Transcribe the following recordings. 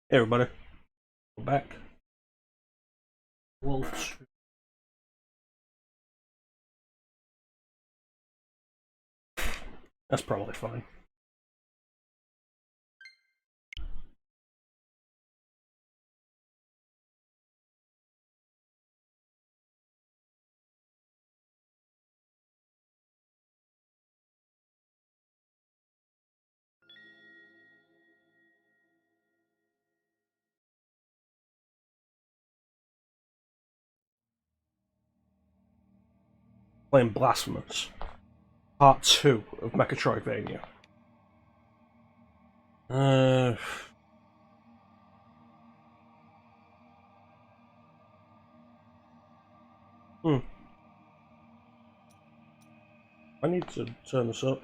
Hey everybody, we're back. Wolves. That's probably fine. Playing Blasphemous, Part 2 of Mecha-troidvania. Uh, hmm. I need to turn this up.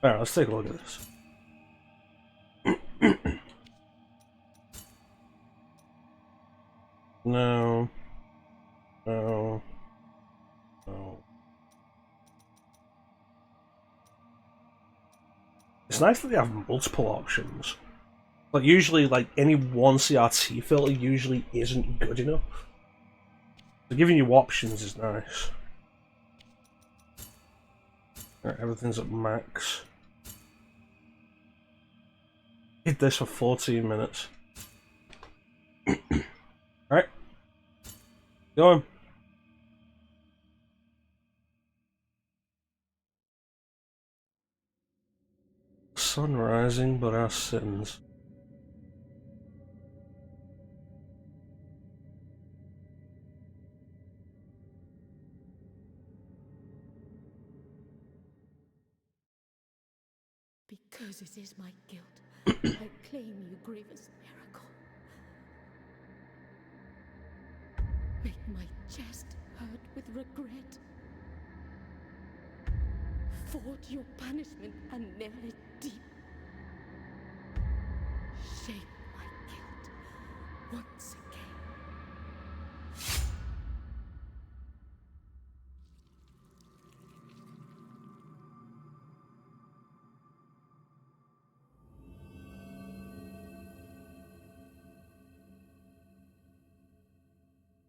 Alright, let's take a look at this. No. No. No. It's nice that they have multiple options. Like, usually, any one CRT filter usually isn't good enough. So giving you options is nice. Alright, everything's at max. Did this for 14 minutes. Alright. Go on. Sun rising, but our sins. Because it is my guilt, I claim you, grievous miracle. Make my chest hurt with regret. Forge your punishment and nail it deep. Shape my guilt once again.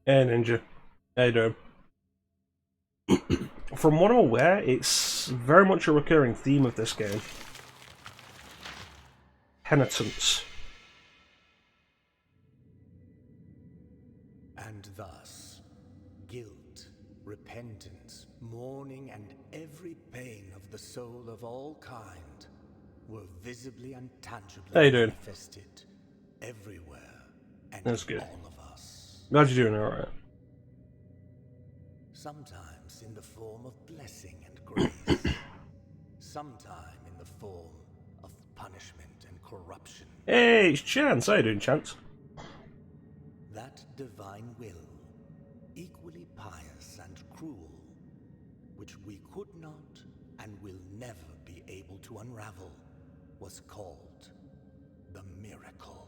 Hey Ninja. How you doing? From what I'm aware, it's very much a recurring theme of this game. Penitence. And thus, guilt, repentance, mourning, and every pain of the soul of all kind were visibly and tangibly How you doing? manifested everywhere and That's in good. all of us. Glad you're doing alright. Sometimes in the form of blessing and grace, sometime in the form of punishment and corruption. Hey, it's Chance. How you doing, Chance? That divine will, equally pious and cruel, which we could not and will never be able to unravel, was called the miracle.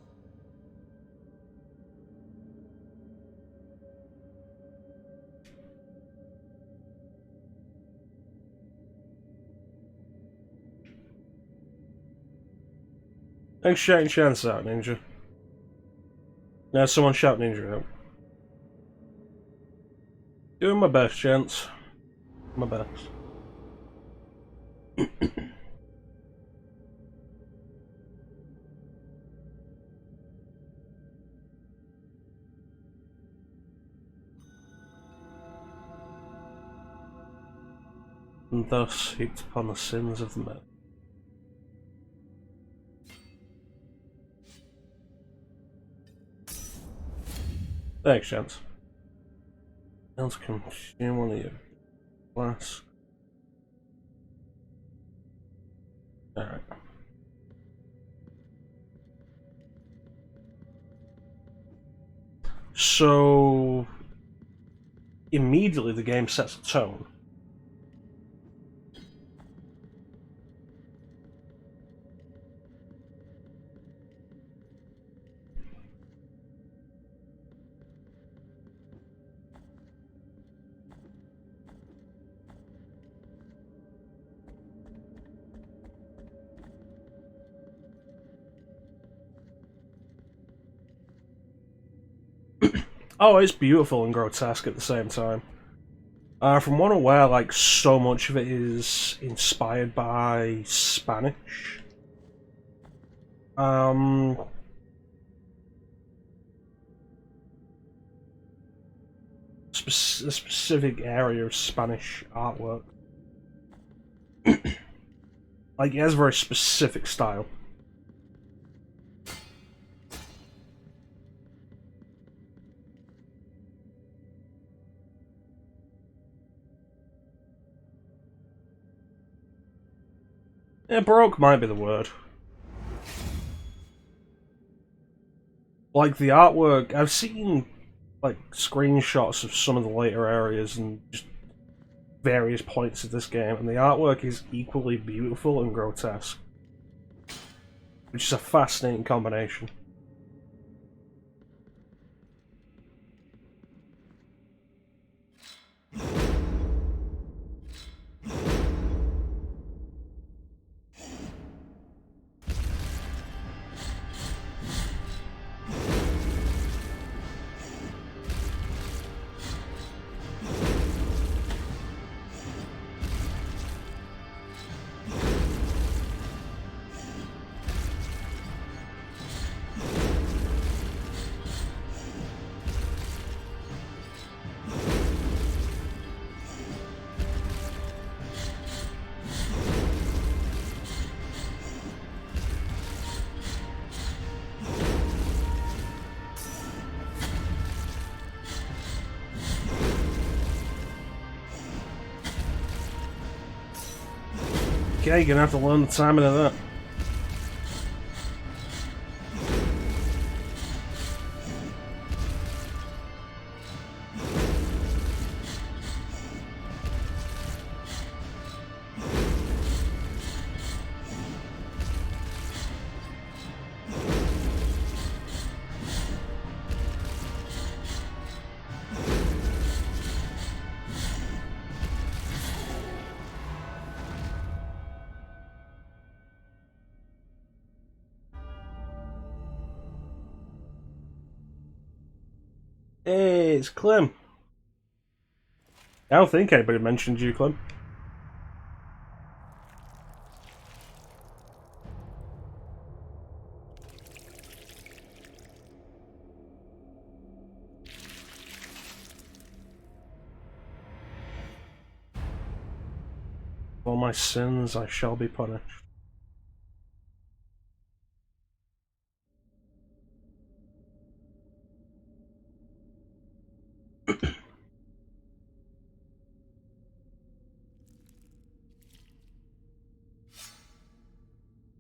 Thanks for shouting Chance out, Ninja. Now someone shout Ninja out. Doing my best, Chance. My best. And thus heaped upon the sins of the men. Thanks, Chance. Now to consume one of your glass. Alright. So immediately the game sets a tone. Oh, it's beautiful and grotesque at the same time. From what I'm aware, like, so much of it is inspired by Spanish. A specific area of Spanish artwork. Like, it has a very specific style. Yeah, Baroque might be the word. Like, the artwork, I've seen, like, screenshots of some of the later areas and just various points of this game, and the artwork is equally beautiful and grotesque. Which is a fascinating combination. Okay, you're gonna have to learn the timing of that. Hey, it's Clem. I don't think anybody mentioned you, Clem. For my sins I shall be punished.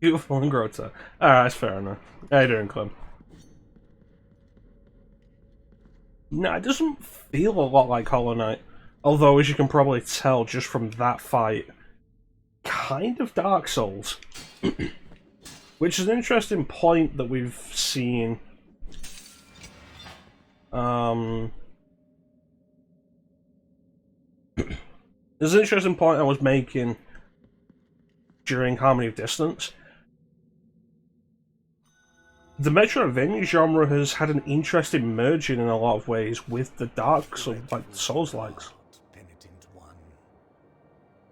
Beautiful and grotesque. Alright, that's fair enough. How you doing, Clem? No, it doesn't feel a lot like Hollow Knight. Although, as you can probably tell just from that fight, kind of Dark Souls. Which is an interesting point that we've seen. There's an interesting point I was making during Harmony of Distance. The Mecha-troidvania genre has had an interesting merging in a lot of ways with the Dark Souls, like Souls-likes.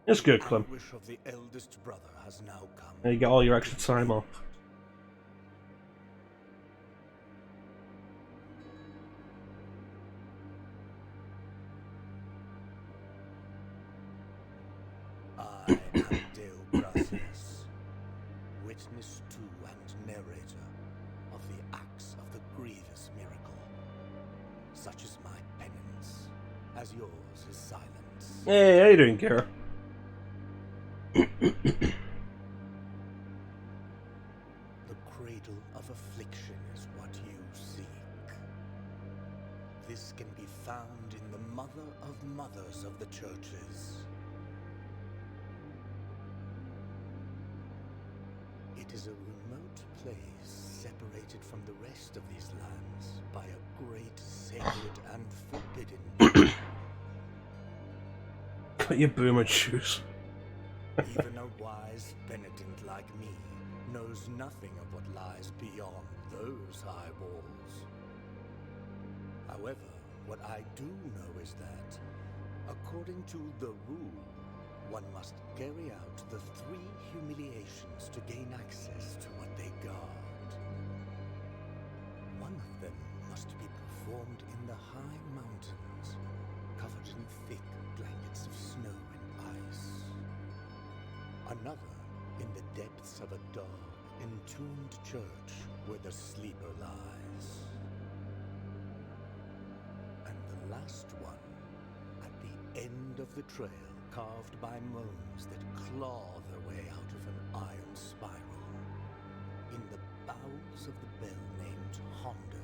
It's good, Clem. And you get all your extra time off. I am Blasphemous, witness to and narrator of the acts of the grievous miracle. Such is my penance, as yours is silence. Hey, how you doing, Kara? The cradle of affliction is what you seek. This can be found in the mother of mothers of the churches. It is a remote place separated from the rest of these lands by a great sacred and forbidden. Got your boomer shoes. Even a wise penitent like me knows nothing of what lies beyond those high walls. However, What I do know is that, according to the rule, one must carry out the 3 humiliations to gain access to what they guard. One of them must be performed in the high mountains, covered in thick blankets of snow and ice. Another in the depths of a dark, entombed church where the sleeper lies. And the last one, at the end of the trail, carved by moans that claw their way out of an iron spiral, in the bowels of the bell named Hondo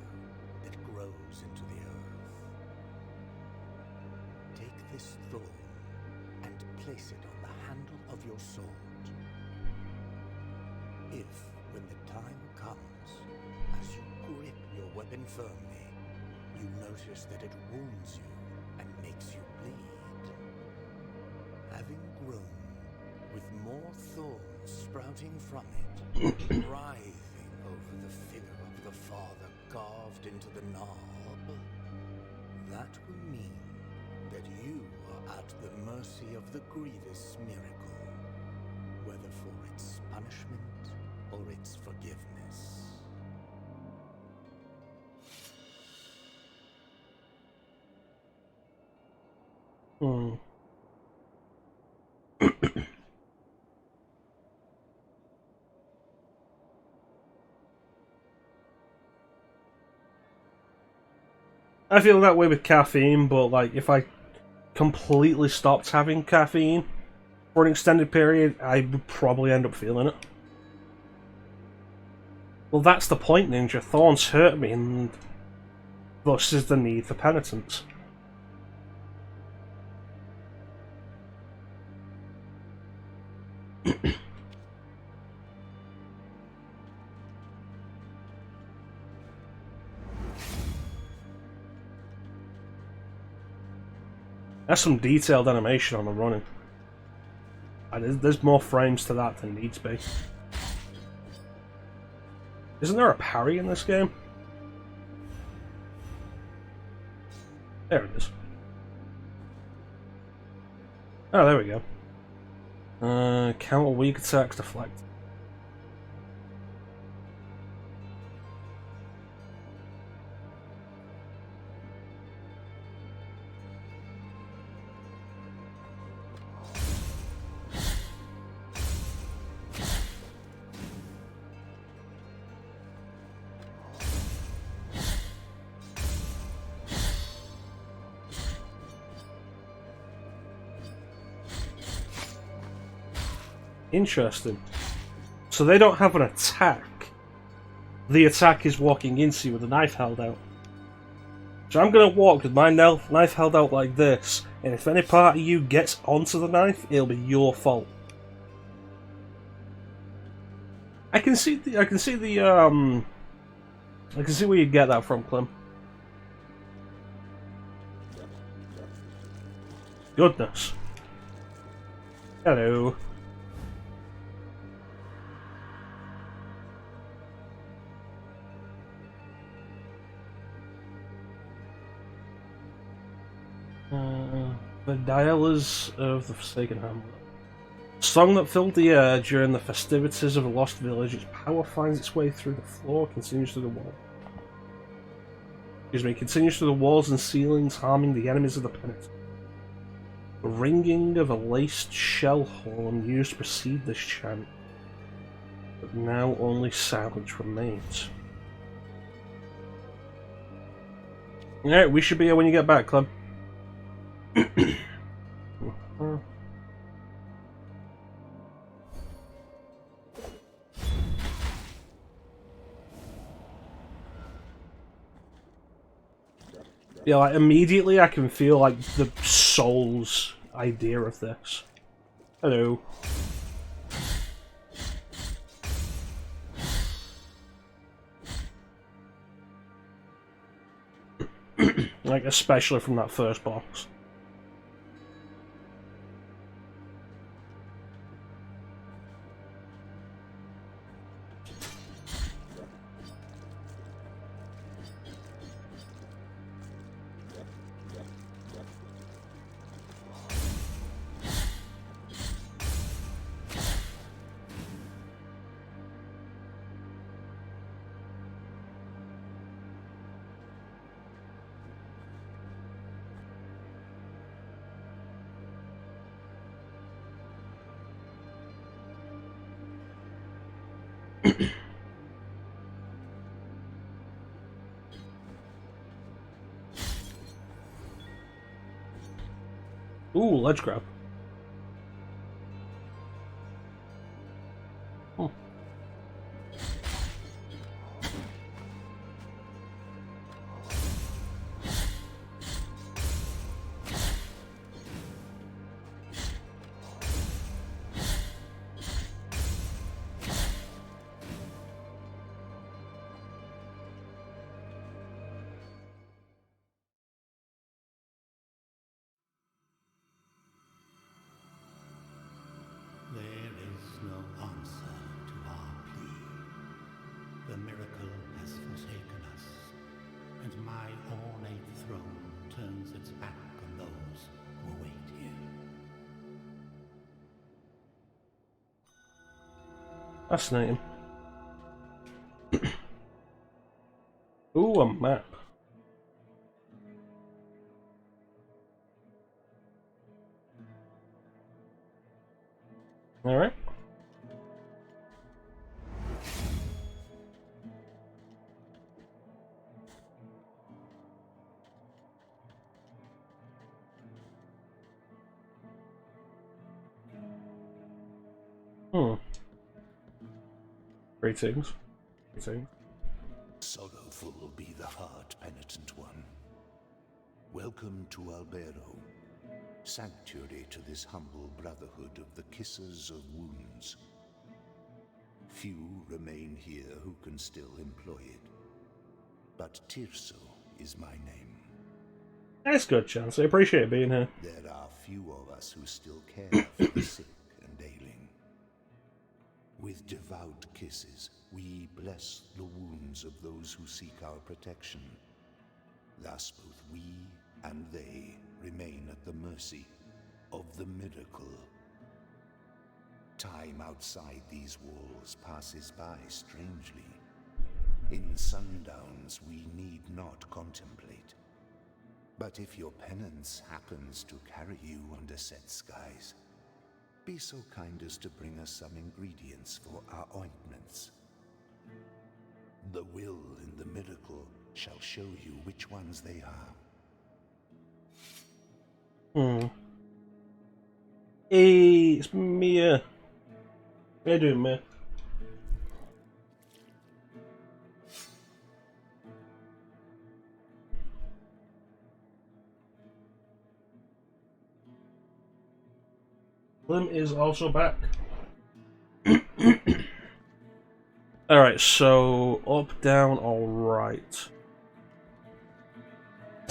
that grows into the earth. Take this thorn and place it on the handle of your sword. If, when the time comes, as you grip your weapon firmly, you notice that it wounds you and makes you bleed, having grown, with more thorns sprouting from it, writhing over the figure of the Father carved into the knob, that will mean that you are at the mercy of the grievous miracle, whether for its punishment or its forgiveness. I feel that way with caffeine, but like if I completely stopped having caffeine for an extended period, I would probably end up feeling it. Well, that's the point, Ninja. Thorns hurt me, and thus is the need for penitence. That's some detailed animation on the running. There's more frames to that than needs be. Isn't there a parry in this game? There it is. Oh, there we go. Counter weak attacks, deflect. Interesting. So they don't have an attack. The attack is walking into you with a knife held out. So I'm going to walk with my knife held out like this, and if any part of you gets onto the knife, it'll be your fault. I can see where you get that from, Clem. Goodness. Hello. The Dialas of the Forsaken Hamlet. Song that filled the air during the festivities of a lost village. Its power finds its way through the floor, continues through the wall. Continues through the walls and ceilings, harming the enemies of the penitent. The ringing of a laced shell horn used to precede this chant, but now only silence remains. Alright, we should be here when you get back, Clem. Yeah, like immediately I can feel like the soul's idea of this. Hello. Like especially from that first box. Ooh, ledge grab. Hmm. There is no answer to our plea. The miracle has forsaken us, and my ornate throne turns its back on those who await here. Fascinating. Ooh, a map. Alright. Greetings. Greetings. Sorrowful be the heart, penitent one. Welcome to Albero, sanctuary to this humble brotherhood of the Kissers of Wounds. Few remain here who can still employ it, but Tirso is my name. That's good, Chance. I appreciate being here. There are few of us who still care for the sick and ailing. With devout kisses, we bless the wounds of those who seek our protection. Thus both we and they remain at the mercy of the miracle. Time outside these walls passes by strangely. In sundowns we need not contemplate. But if your penance happens to carry you under set skies, be so kind as to bring us some ingredients for our ointments. The will in the miracle shall show you which ones they are. Hey, it's Mia. How you doing, Mia? Slim is also back. Alright, so up, down, alright.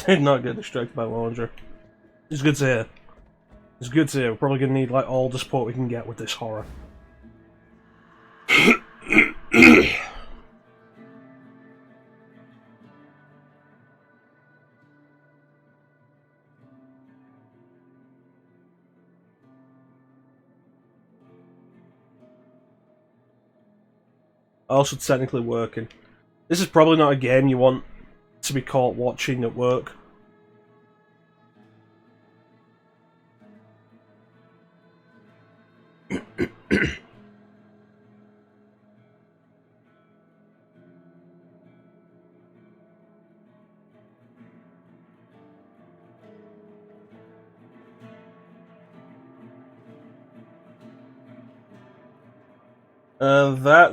Did not get distracted by laundry. It's good to hear. It's good to hear. We're probably gonna need like all the support we can get with this horror. Also technically working. This is probably not a game you want to be caught watching at work.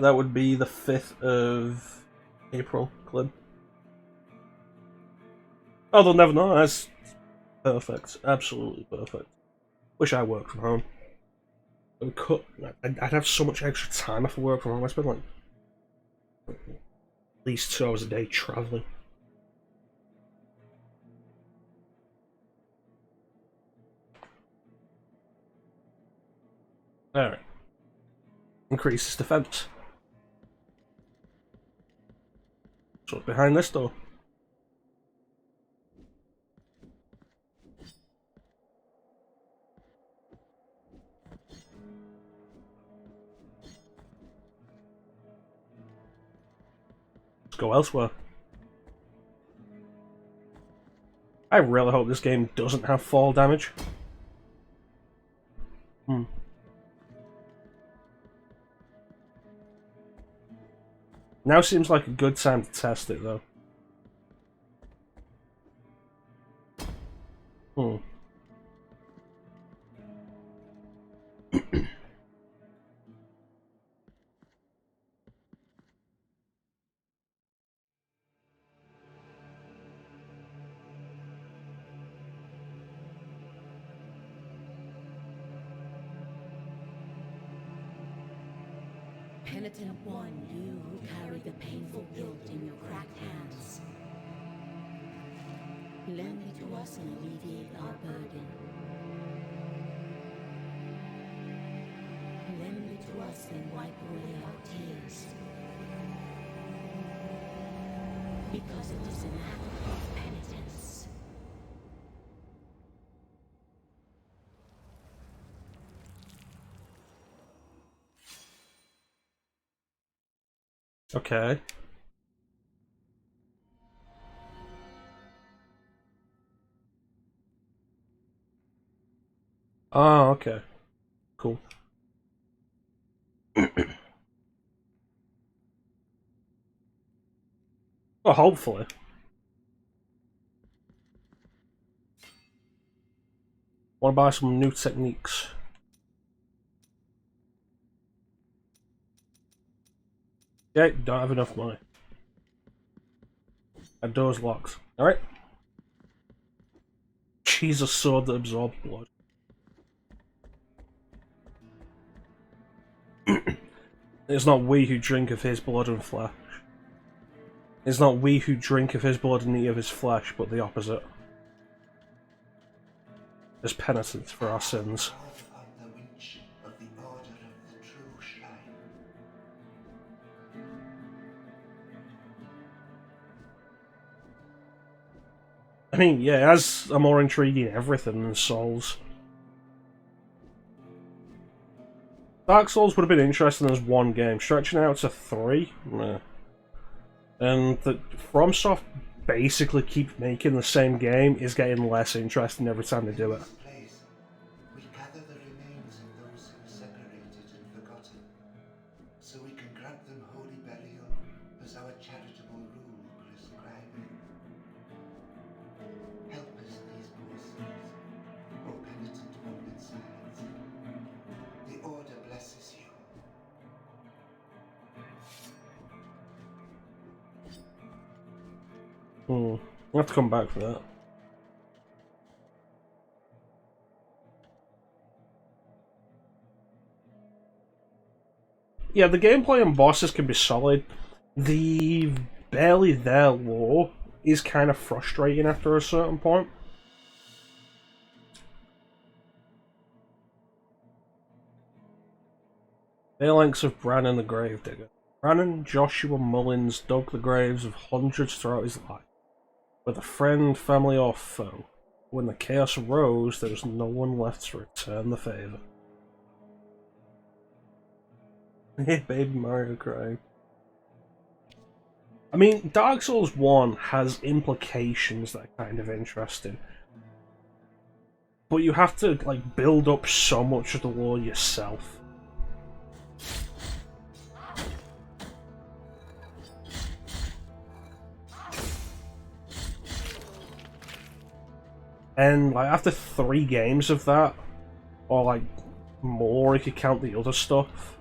That would be the 5th of April, Clib. Oh, they'll never know. That's perfect. Absolutely perfect. Wish I worked from home. I'd have so much extra time if I worked from home. I spend like at least 2 hours a day traveling. Alright. Increases defense. So what's behind this door? Let's go elsewhere. I really hope this game doesn't have fall damage. Now seems like a good time to test it, though. Hmm. Penitent one, you who carry the painful guilt in your cracked hands. Lend it to us and alleviate our burden. Lend it to us and wipe away our tears. Because it is an act of penitence. Okay. Oh, okay. Cool. Well, hopefully. Want to buy some new techniques. Yeah, don't have enough money. And doors locked. Alright. She's a sword that absorbs blood. It's not we who drink of his blood and flesh. It's not we who drink of his blood and eat of his flesh, but the opposite. As penitence for our sins. Upon the winch of the order of the true shrine. I mean, yeah, it has a more intriguing everything than Souls. Dark Souls would have been interesting as one game. Stretching out to 3? Nah. And the FromSoft basically keep making the same game is getting less interesting every time they do it. Place, we gather the remains of those who were separated and forgotten, so we can grant them holy burial as our charitable rule prescribeth. Help us, these poor souls, O penitent one with silence. The Order blesses you. I'll have to come back for that. Yeah, the gameplay and bosses can be solid. The barely there lore is kind of frustrating after a certain point. Phalanx of Brannon the Gravedigger. Brannon Joshua Mullins dug the graves of hundreds throughout his life, whether friend, family, or foe. When the chaos arose, there was no one left to return the favour. Hey, baby Mario crying. I mean, Dark Souls 1 has implications that are kind of interesting. But you have to, like, build up so much of the lore yourself. And, like, after 3 games of that, or, like, more if you count the other stuff,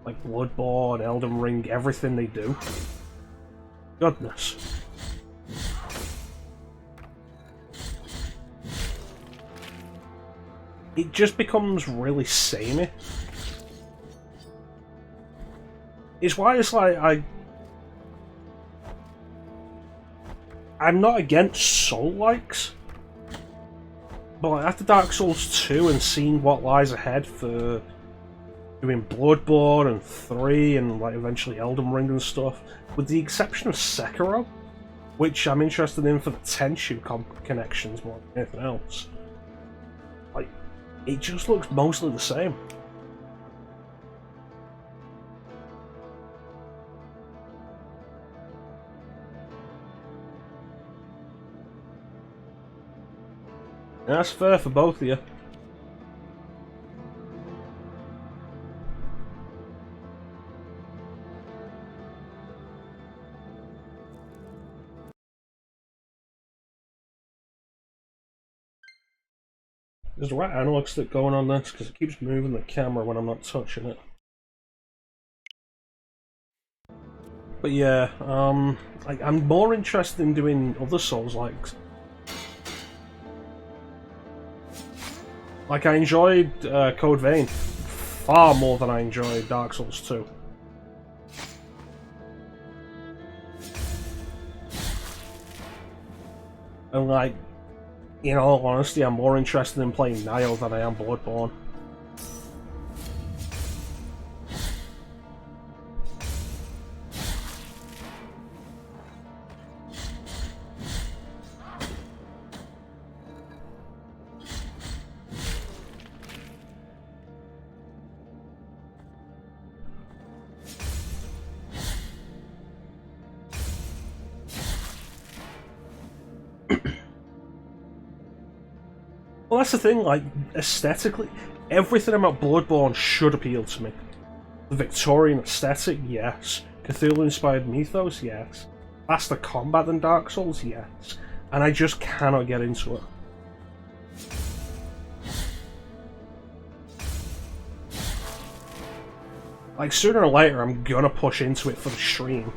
like Bloodborne, Elden Ring, everything they do. Goodness. It just becomes really samey. It's why it's like I'm not against Soul-likes, but like after Dark Souls 2 and seeing what lies ahead for doing Bloodborne and 3 and like eventually Elden Ring and stuff, with the exception of Sekiro, which I'm interested in for the Tenchu connections more than anything else, like, it just looks mostly the same. And that's fair for both of you. Is the right analog stick going on this? Because it keeps moving the camera when I'm not touching it. But yeah, I'm more interested in doing other Souls-likes. Like, I enjoyed Code Vein far more than I enjoyed Dark Souls 2. And like, in all honesty, I'm more interested in playing Nioh than I am Bloodborne. Well, that's the thing, like, aesthetically, everything about Bloodborne should appeal to me. The Victorian aesthetic, yes. Cthulhu-inspired mythos, yes. Faster combat than Dark Souls, yes. And I just cannot get into it. Like, sooner or later, I'm gonna push into it for the stream.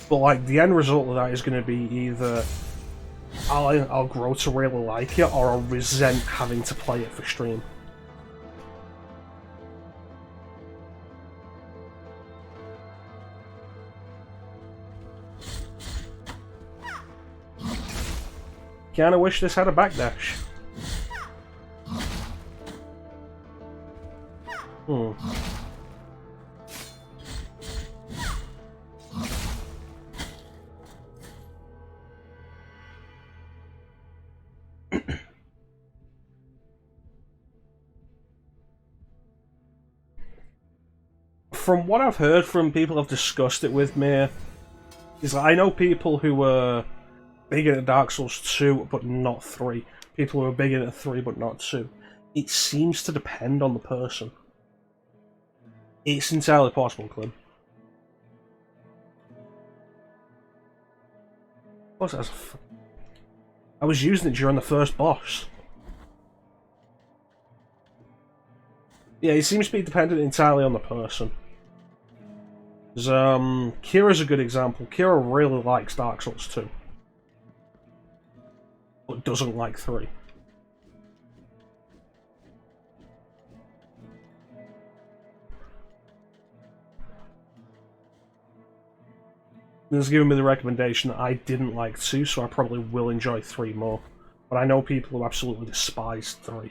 But, like, the end result of that is gonna be either I'll grow to really like it, or I'll resent having to play it for stream. Kinda wish this had a backdash. From what I've heard from people who've discussed it with me, is that I know people who were big into Dark Souls 2 but not 3. People who are big into 3 but not 2. It seems to depend on the person. It's entirely possible, Clem. What's that? I was using it during the first boss. Yeah, it seems to be dependent entirely on the person. Kira's a good example. Kira really likes Dark Souls 2. But doesn't like 3. It's given me the recommendation that I didn't like 2, so I probably will enjoy 3 more. But I know people who absolutely despise 3.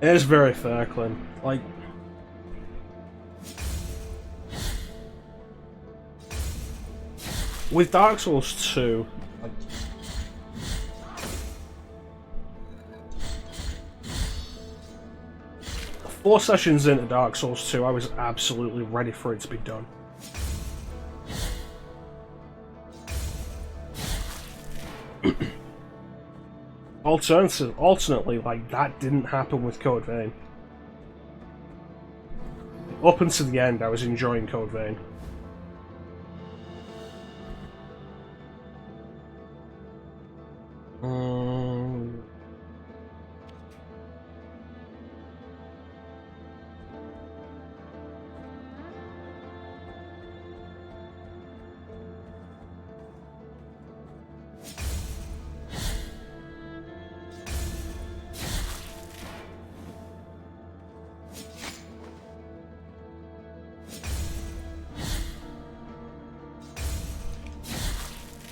It is very fair, Clint. Like, with Dark Souls 2, like, 4 sessions into Dark Souls 2, I was absolutely ready for it to be done. Alternately, like, that didn't happen with Code Vein. Up until the end, I was enjoying Code Vein.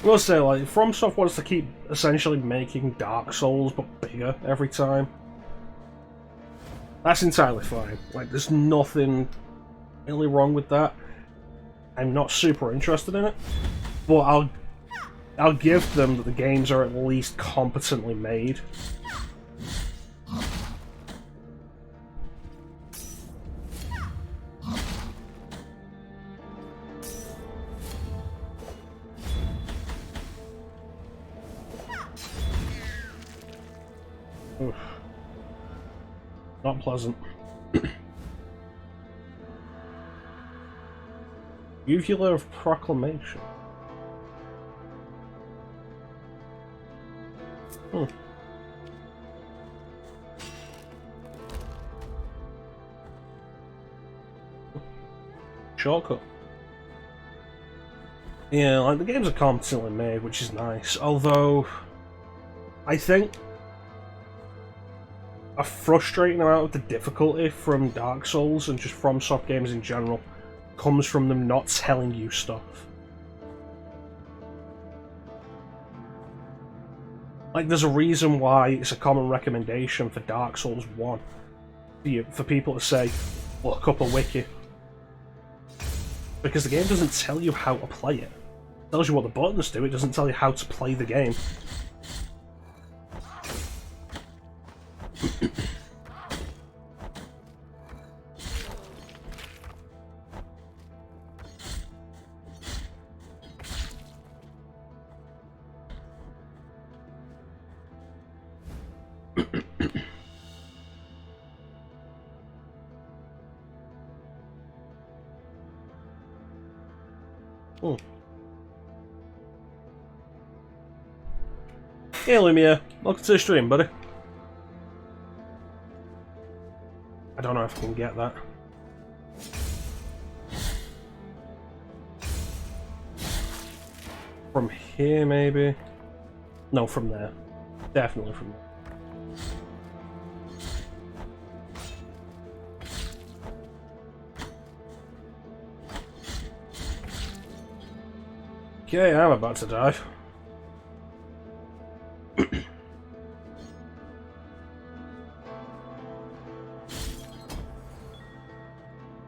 will say, like, FromSoft wants to keep essentially making Dark Souls but bigger every time. That's entirely fine. Like, there's nothing really wrong with that. I'm not super interested in it, but I'll give them that the games are at least competently made. Oof. Not pleasant. Uvula of Proclamation. Shortcut. Yeah, like, the games are competently made, which is nice, although I think a frustrating amount of the difficulty from Dark Souls and just FromSoft games in general comes from them not telling you stuff. Like, there's a reason why it's a common recommendation for Dark Souls 1 for people to say, look up a wiki. Because the game doesn't tell you how to play it. It tells you what the buttons do, it doesn't tell you how to play the game. Hey Lumia, welcome to the stream, buddy. I don't know if I can get that. From here, maybe? No, from there. Definitely from there. Okay, I'm about to die.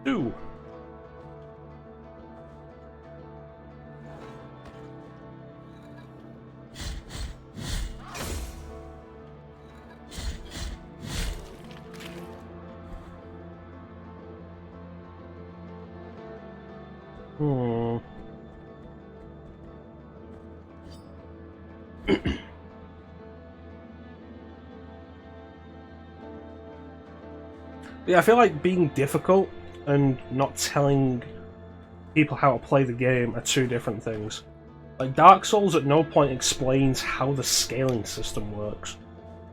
Ooh. Yeah, I feel like being difficult and not telling people how to play the game are two different things. Like, Dark Souls at no point explains how the scaling system works,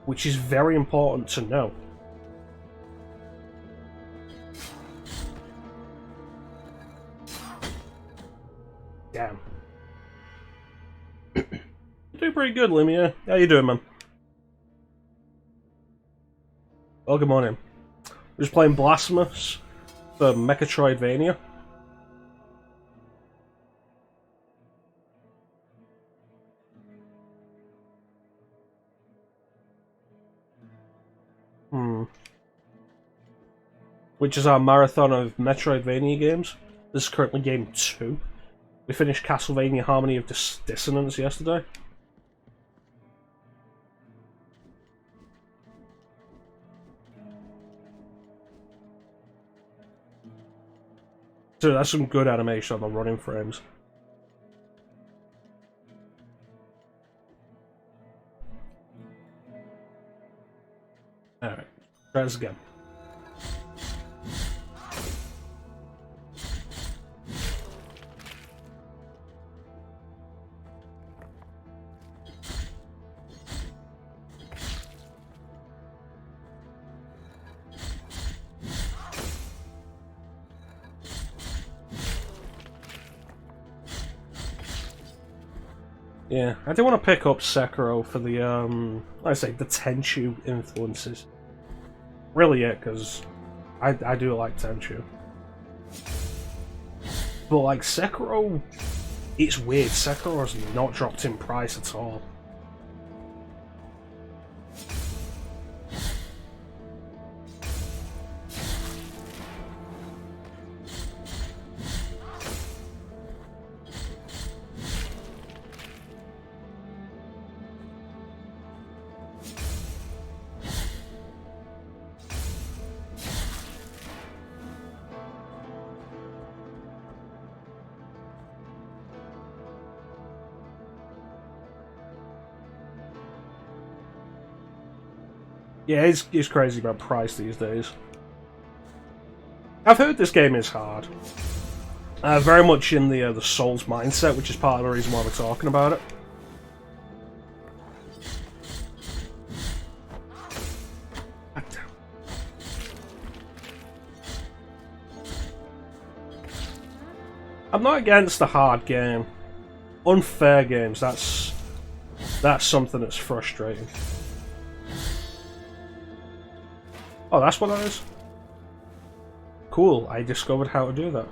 which is very important to know. Damn. You're doing pretty good, Lumia. How you doing, man? Well, good morning. We're just playing Blasphemous for Mecha-troidvania. Which is our marathon of Metroidvania games. This is currently game 2. We finished Castlevania Harmony of Dissonance yesterday. So that's some good animation on the running frames. Alright, try this again. Yeah, I do want to pick up Sekiro for the, like I say, the Tenchu influences. Really it, because I do like Tenchu. But, like, Sekiro It's weird, Sekiro's not dropped in price at all. Yeah, it's crazy about price these days. I've heard this game is hard. Very much in the Souls mindset, which is part of the reason why we're talking about it. I'm not against the hard game. Unfair games, that's something that's frustrating. Oh, that's what that is? Cool, I discovered how to do that.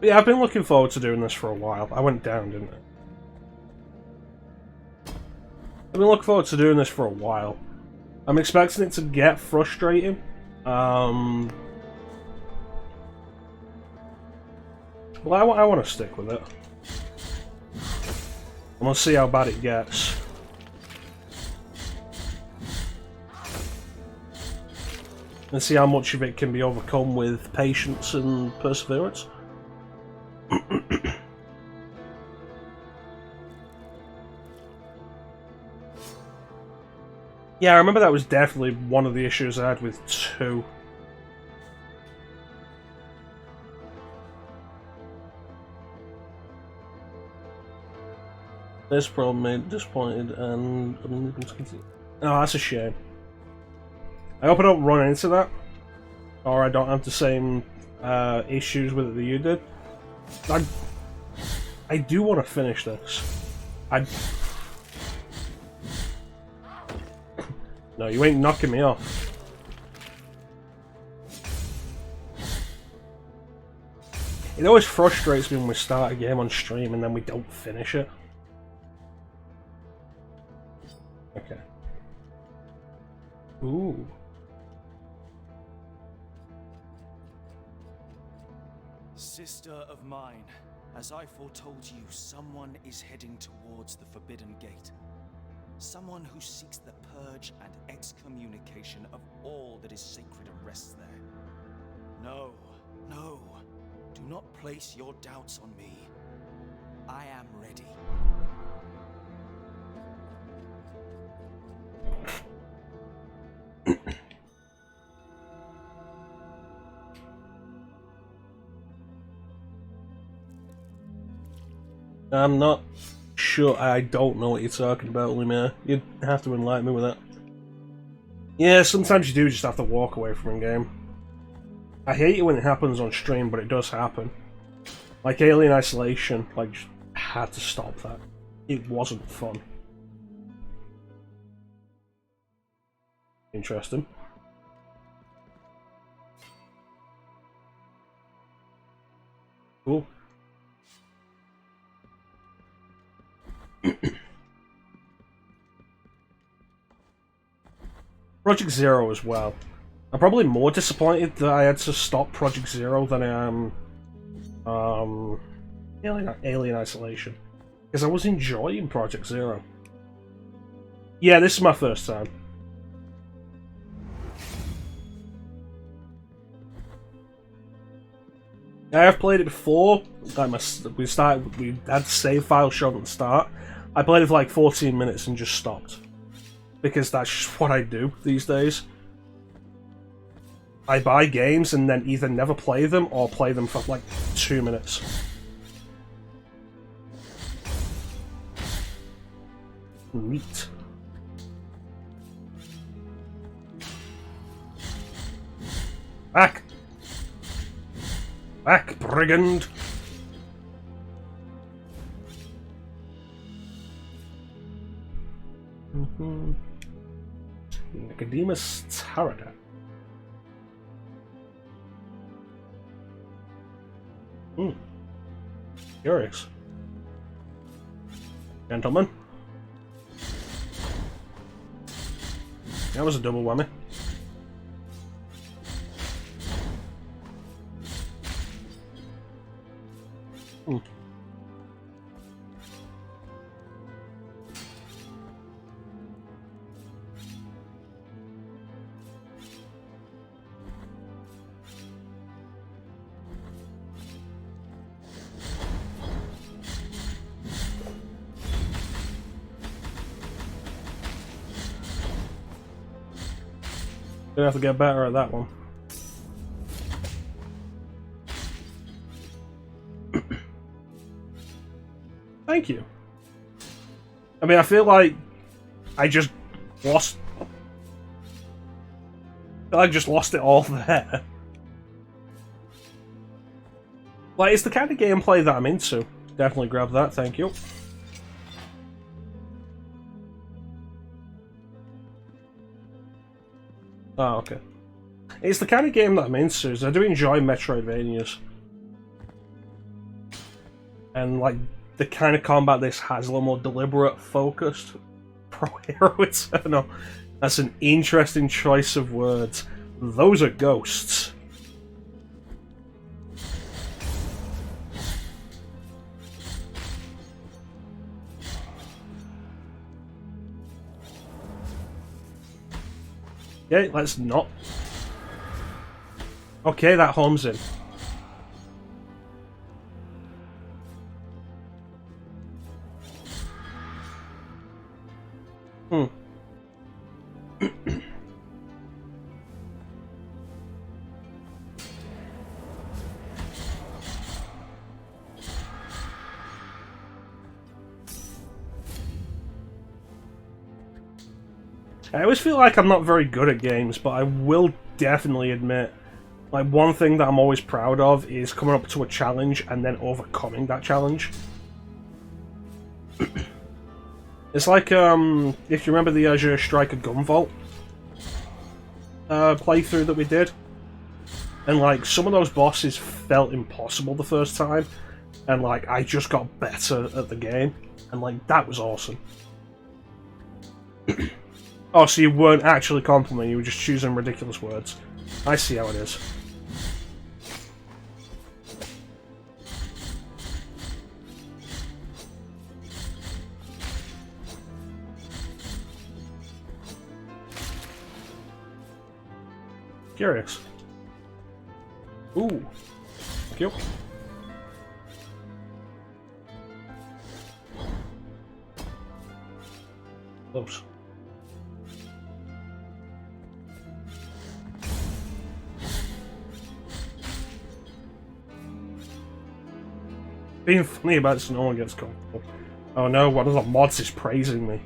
Yeah, I've been looking forward to doing this for a while. I went down, didn't I? I've been looking forward to doing this for a while. I'm expecting it to get frustrating. Well, I want to stick with it. I'm gonna see how bad it gets. And see how much of it can be overcome with patience and perseverance. Yeah, I remember that was definitely one of the issues I had with 2. This problem made me disappointed and oh, that's a shame. I hope I don't run into that, or I don't have the same issues with it that you did. I do want to finish this. No, you ain't knocking me off. It always frustrates me when we start a game on stream and then we don't finish it. Okay. Ooh. Sister of mine, as I foretold you, someone is heading towards the Forbidden Gate. Someone who seeks the purge and excommunication of all that is sacred and rests there. No, no, do not place your doubts on me. I am ready. I'm not sure. I don't know what you're talking about, Lumiere. You'd have to enlighten me with that. Yeah, sometimes you do just have to walk away from a game. I hate it when it happens on stream, but it does happen. Like Alien Isolation, like, just had to stop that. It wasn't fun. Interesting. Cool. Project Zero as well. I'm probably more disappointed that I had to stop Project Zero than I am Alien Isolation. Because I was enjoying Project Zero. Yeah, this is my first time. I have played it before. We had save file shown at the start. I played it for like 14 minutes and just stopped. Because that's just what I do these days. I buy games and then either never play them or play them for like 2 minutes. Neat. Back! Back, brigand! Nicodemus Tarada. Curious. Gentlemen. That was a double whammy. Gonna have to get better at that one. Thank you. I mean, I feel like I just lost. I feel like I just lost it all there. Like, it's the kind of gameplay that I'm into. Definitely grab that, thank you. Oh, okay. It's the kind of game that I'm into, so I do enjoy Metroidvanias. And, like, the kind of combat this has a little more deliberate, focused. Pro-hero Eternal. That's an interesting choice of words. Those are ghosts. Okay, let's not. Okay, that homes in. I always feel like I'm not very good at games, but I will definitely admit, like, one thing that I'm always proud of is coming up to a challenge and then overcoming that challenge. It's like, if you remember the Azure Striker Gunvolt playthrough that we did, and, like, some of those bosses felt impossible the first time, and, like, I just got better at the game, and, like, that was awesome. Oh, so you weren't actually complimenting, you were just choosing ridiculous words. I see how it is. Curious. Ooh. Thank you. Close. Being funny about it so no one gets comfortable. Oh no, one of the mods is praising me.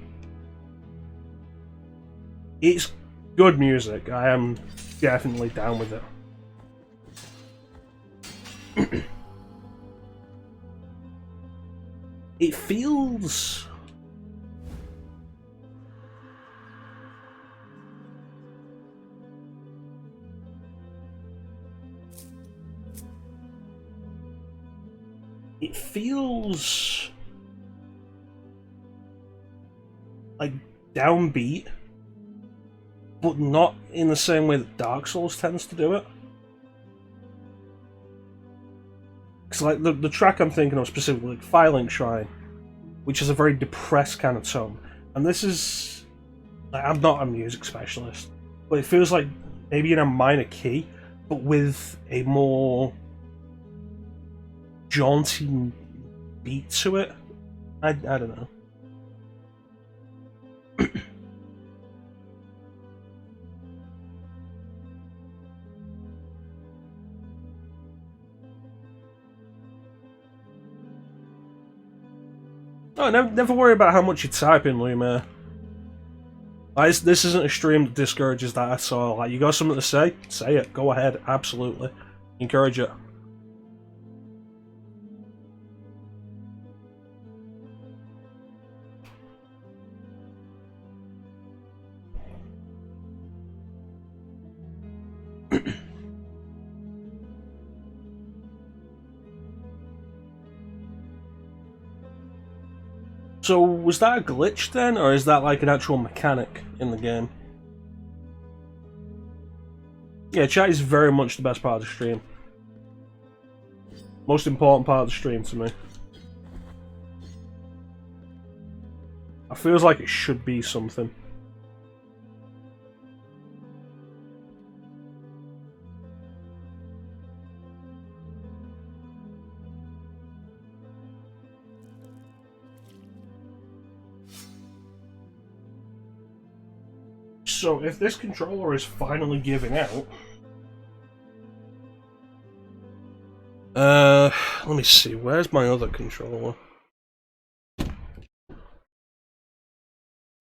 It's good music, I am definitely down with it. It feels... It feels like downbeat, but not in the same way that Dark Souls tends to do it. Because like the track I'm thinking of specifically, like Firelink Shrine, which is a very depressed kind of tone, and this is, like, I'm not a music specialist, but it feels like maybe in a minor key, but with a more jaunty beat to it. I don't know. Oh, never worry about how much you type in, Lumiere. This isn't a stream that discourages that at all. Like, you got something to say? Say it. Go ahead. Absolutely. Encourage it. So, was that a glitch then, or is that like an actual mechanic in the game? Yeah, chat is very much the best part of the stream. Most important part of the stream to me. It feels like it should be something. So, if this controller is finally giving out... let me see, where's my other controller?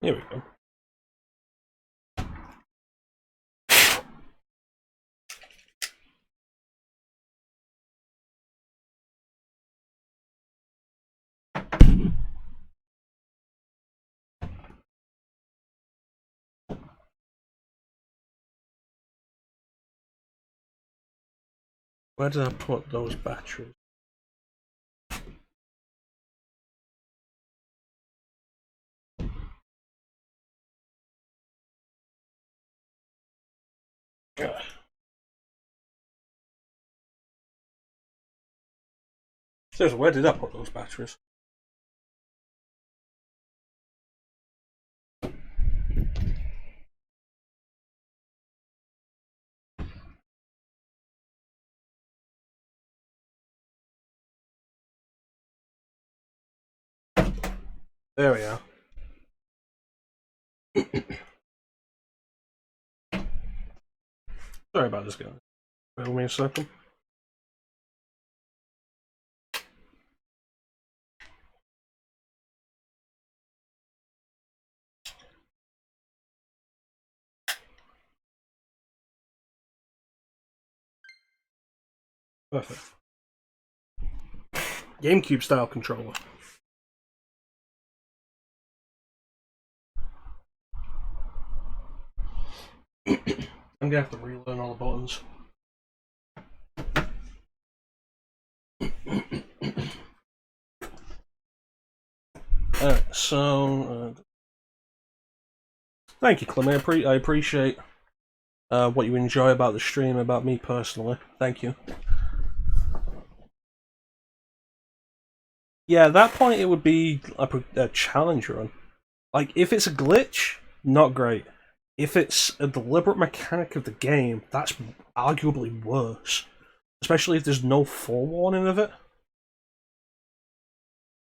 Here we go. Where did I put those batteries? Seriously, where did I put those batteries? There we are. Sorry about this, guys. Bear with me a second. Perfect. GameCube style controller. I'm gonna have to relearn all the buttons. Alright, so... thank you, Clem. I appreciate what you enjoy about the stream, about me personally. Thank you. Yeah, at that point it would be a challenge run. Like, if it's a glitch, not great. If it's a deliberate mechanic of the game, that's arguably worse. Especially if there's no forewarning of it.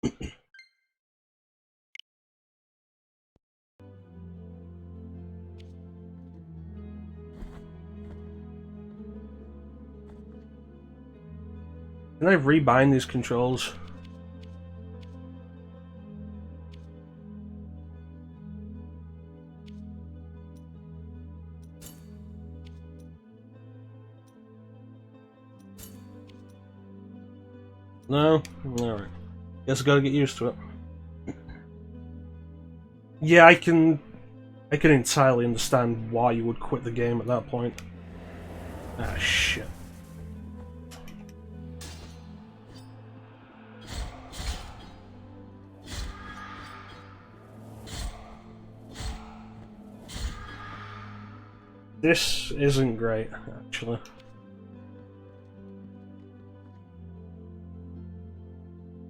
Can I rebind these controls? No? Alright. Guess I gotta get used to it. Yeah, I can entirely understand why you would quit the game at that point. Ah, shit. This isn't great, actually.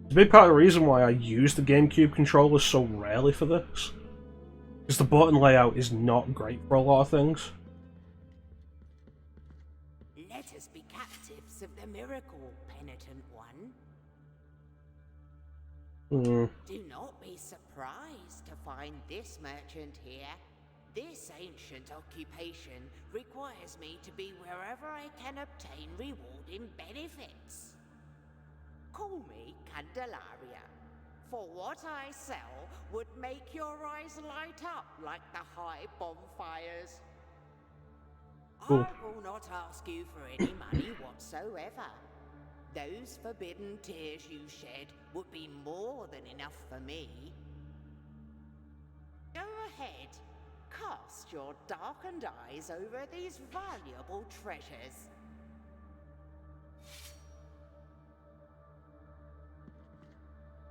It's a big part of the reason why I use the GameCube controller so rarely for this. Because the button layout is not great for a lot of things. Let us be captives of the miracle, penitent one. Do not be surprised to find this merchant here. This ancient occupation requires me to be wherever I can obtain rewarding benefits. Call me Candelaria, for what I sell would make your eyes light up like the high bonfires. Cool. I will not ask you for any money whatsoever. Those forbidden tears you shed would be more than enough for me. Go ahead, cast your darkened eyes over these valuable treasures.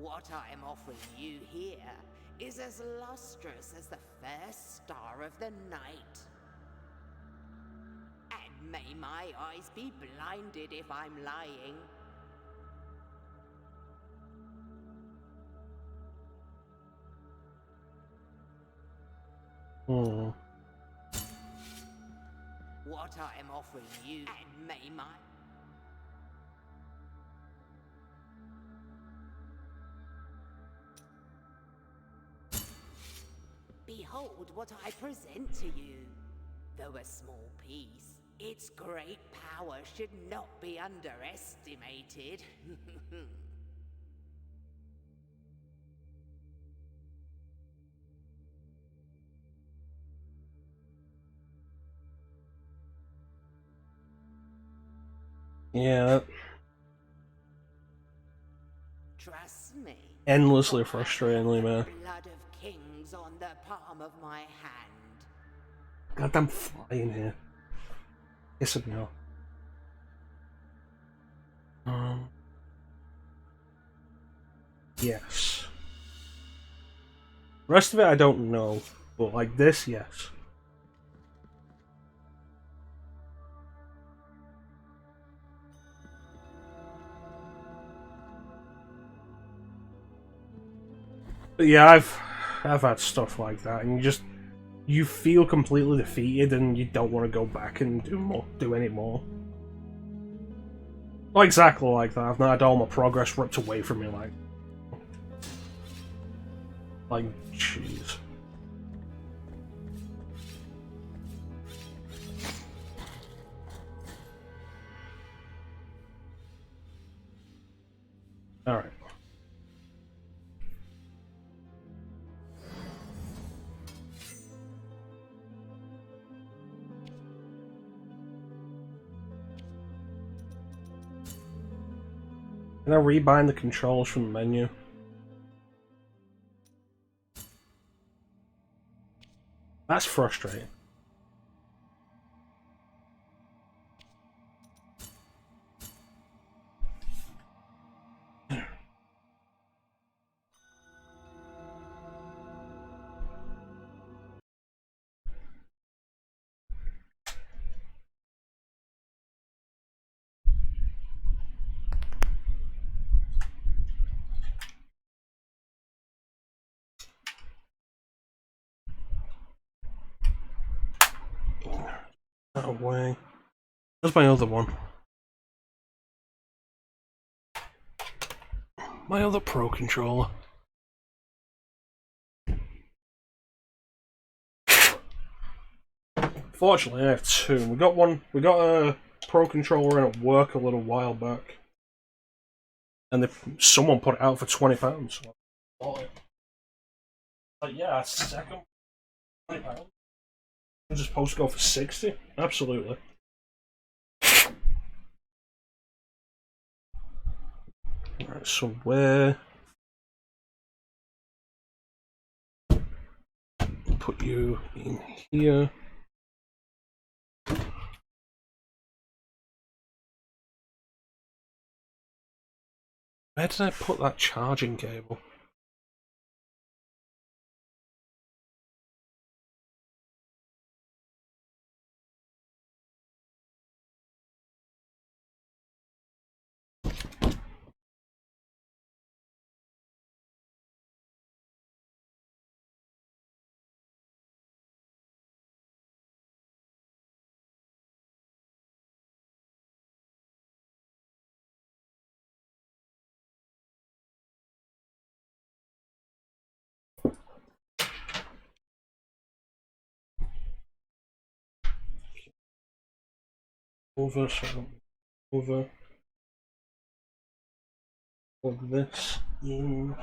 What I am offering you here is as lustrous as the first star of the night. And may my eyes be blinded if I'm lying. What I am offering you, and may my... Behold what I present to you. Though a small piece, its great power should not be underestimated. Yeah. Trust me. Endlessly For I have frustratingly, the man. blood of kings on the palm of my hand. Goddamn flying here. Yes and no. Yes. The rest of it I don't know, but like this, yes. But yeah, I've had stuff like that, and you feel completely defeated, and you don't want to go back and do any more. Not exactly like that. I've not had all my progress ripped away from me, like, jeez. All right. Can I rebind the controls from the menu? That's frustrating. No way. That's my other one. My other Pro controller. Fortunately, I have two. We got a Pro controller in at work a little while back, and someone put it out for £20. So I bought it. But yeah, second £20. I'm just supposed to go for 60. Absolutely. Right, so where? Put you in here. Where did I put that charging cable? Over, so over. Plug this in.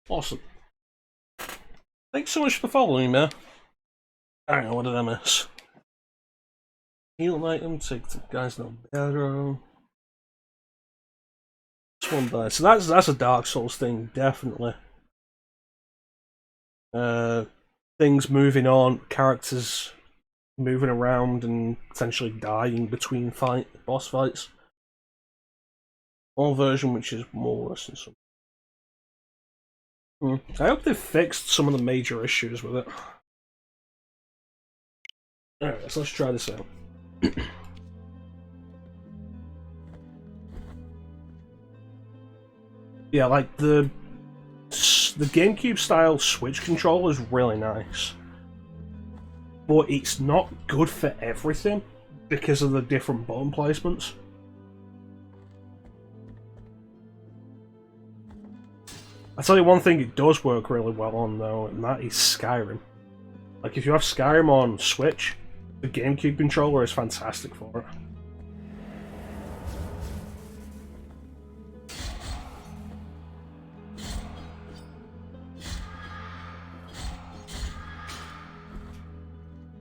Awesome. Thanks so much for following me, man. I don't know, what did I miss? Heal item, take the guys no better. This one dies. So that's a Dark Souls thing, definitely. Things moving on, characters moving around and potentially dying between boss fights. One version which is more or less than some. I hope they've fixed some of the major issues with it. Alright, so let's try this out. Yeah, like the GameCube style Switch controller is really nice, but it's not good for everything because of the different button placements. I tell you one thing it does work really well on though, and that is Skyrim. Like if you have Skyrim on Switch, the GameCube controller is fantastic for it.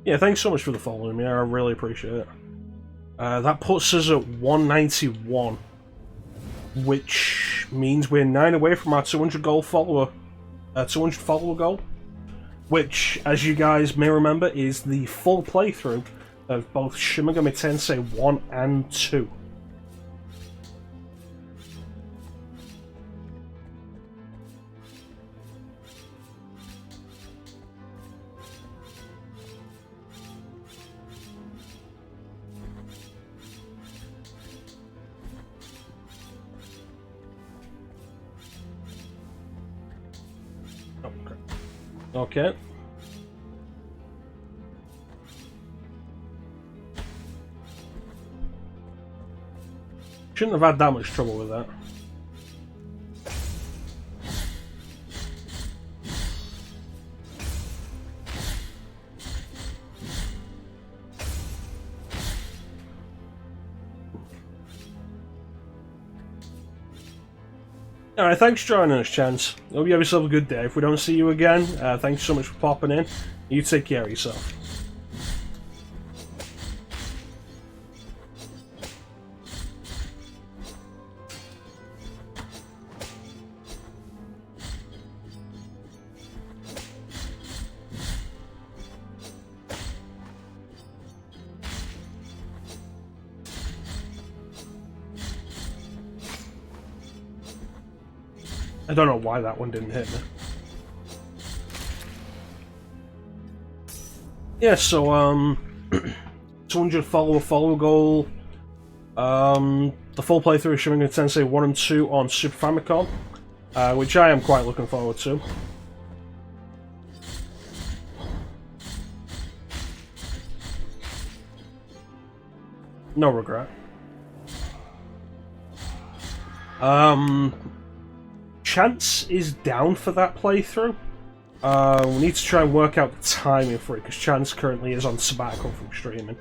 Yeah, thanks so much for the following me, I really appreciate it. That puts us at 191, which means we're 9 away from our 200 follower goal, which, as you guys may remember, is the full playthrough of both Shin Megami Tensei 1 and 2. Okay. Shouldn't have had that much trouble with that. Alright, thanks for joining us, Chance. Hope you have yourself a good day. If we don't see you again, thanks so much for popping in. You take care of yourself. I don't know why that one didn't hit me. Yeah, so 200 follower goal. The full playthrough of Shin Megami Tensei 1 and 2 on Super Famicom, which I am quite looking forward to. No regret. Chance is down for that playthrough. We need to try and work out the timing for it, because Chance currently is on sabbatical from streaming.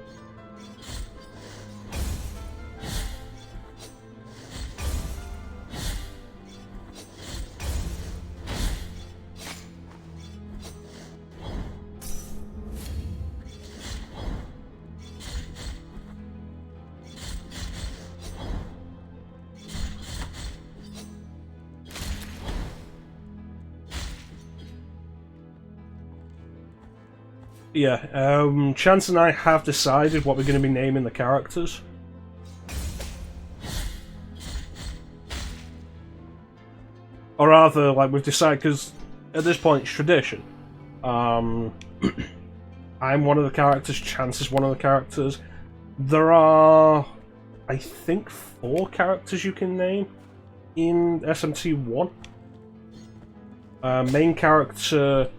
Yeah, Chance and I have decided what we're going to be naming the characters. Or rather, like, we've decided, because at this point it's tradition. I'm one of the characters, Chance is one of the characters. There are, I think, 4 characters you can name in SMT1. Main character,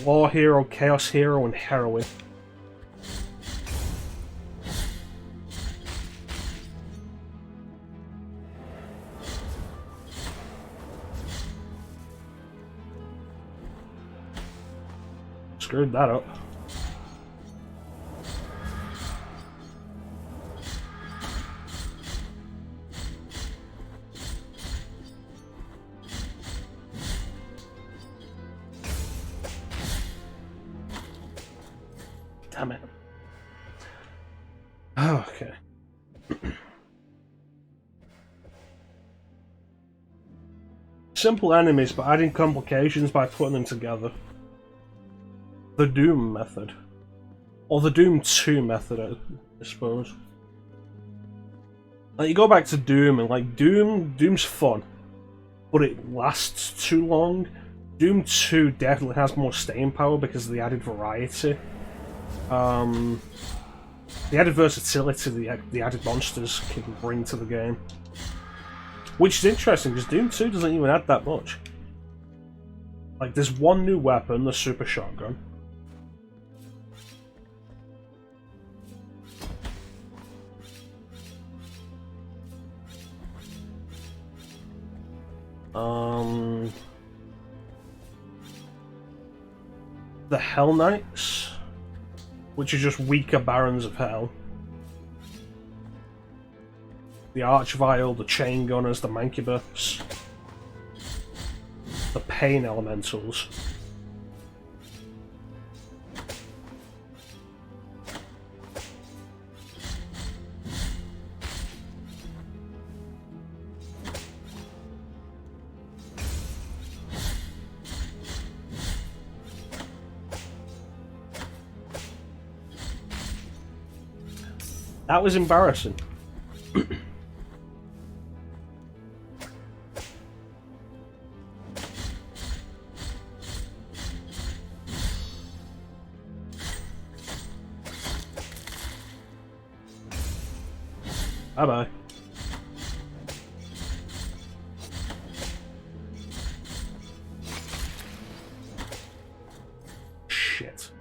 War Hero, Chaos Hero, and Heroine. Screwed that up. Damn it. Okay. Simple enemies, but adding complications by putting them together. The Doom method. Or the Doom 2 method, I suppose. Like, you go back to Doom, and like, Doom's fun, but it lasts too long. Doom 2 definitely has more staying power because of the added variety. The added versatility the added monsters can bring to the game. Which is interesting, because Doom 2 doesn't even add that much. Like, there's one new weapon, the Super Shotgun. The Hell Knights, which are just weaker Barons of Hell. The Archvile, the Chain Gunners, the Mancubus. The Pain Elementals. That was embarrassing. Bye-bye. Shit.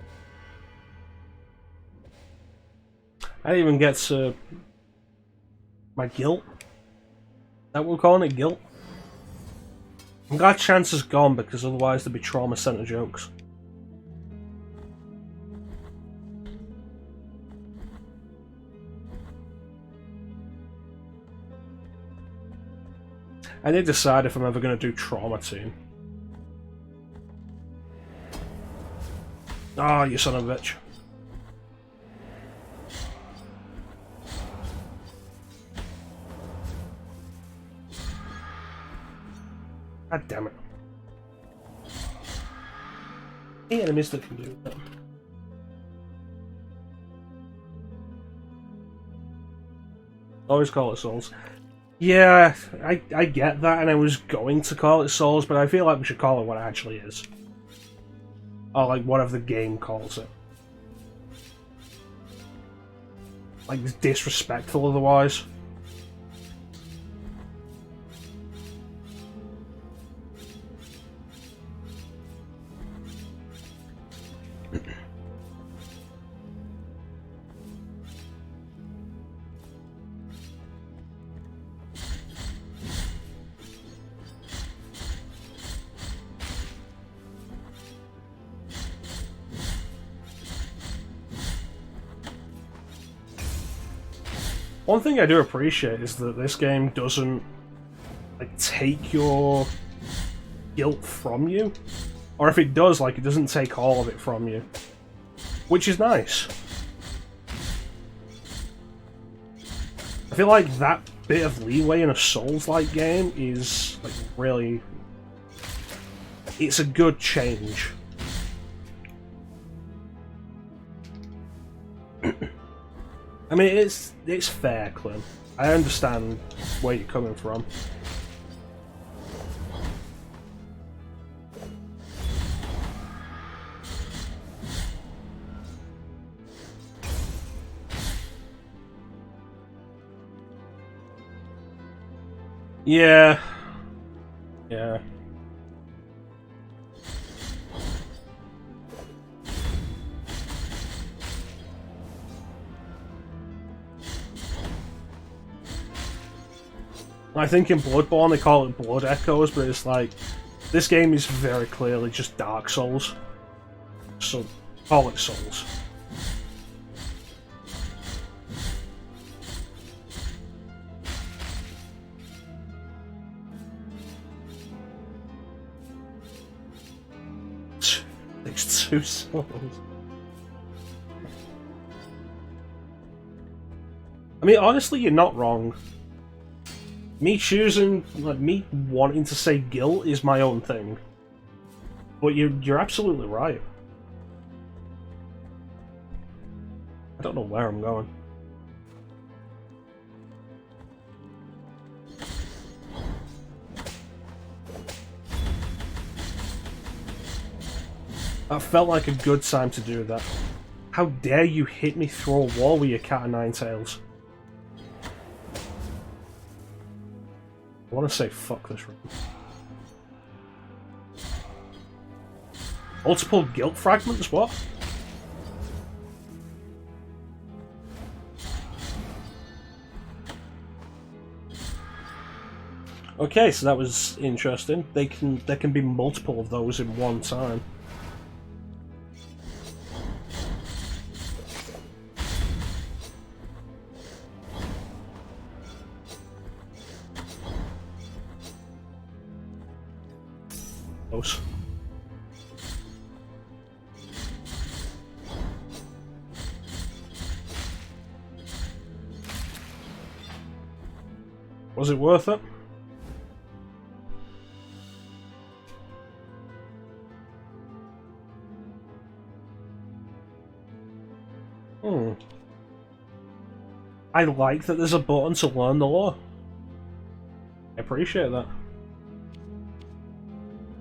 I didn't even get to my guilt. Is that what we're calling it? Guilt? I'm glad Chance is gone because otherwise there'd be trauma center jokes. I need to decide if I'm ever going to do Trauma Team. Oh, you son of a bitch. God damn it. The enemies that can do that. Always call it Souls. Yeah, I get that, and I was going to call it Souls, but I feel like we should call it what it actually is. Or like whatever the game calls it. Like, it's disrespectful otherwise. One thing I do appreciate is that this game doesn't like take your guilt from you, or if it does, like, it doesn't take all of it from you, which is nice. I feel like that bit of leeway in a Souls-like game is like really, it's a good change. I mean, it's fair, Clem. I understand where you're coming from. Yeah. Yeah. I think in Bloodborne they call it Blood Echoes, but it's like, this game is very clearly just Dark Souls. So, call it Souls. It's 2 souls. I mean, honestly, you're not wrong. Me choosing, like, me wanting to say guilt is my own thing. But you're absolutely right. I don't know where I'm going. That felt like a good time to do that. How dare you hit me through a wall with your cat o' nine tails? I want to say fuck this room. Multiple guilt fragments? What? Okay, so that was interesting. There can be multiple of those in one time. Those. Was it worth it? I like that there's a button to learn the lore. I appreciate that.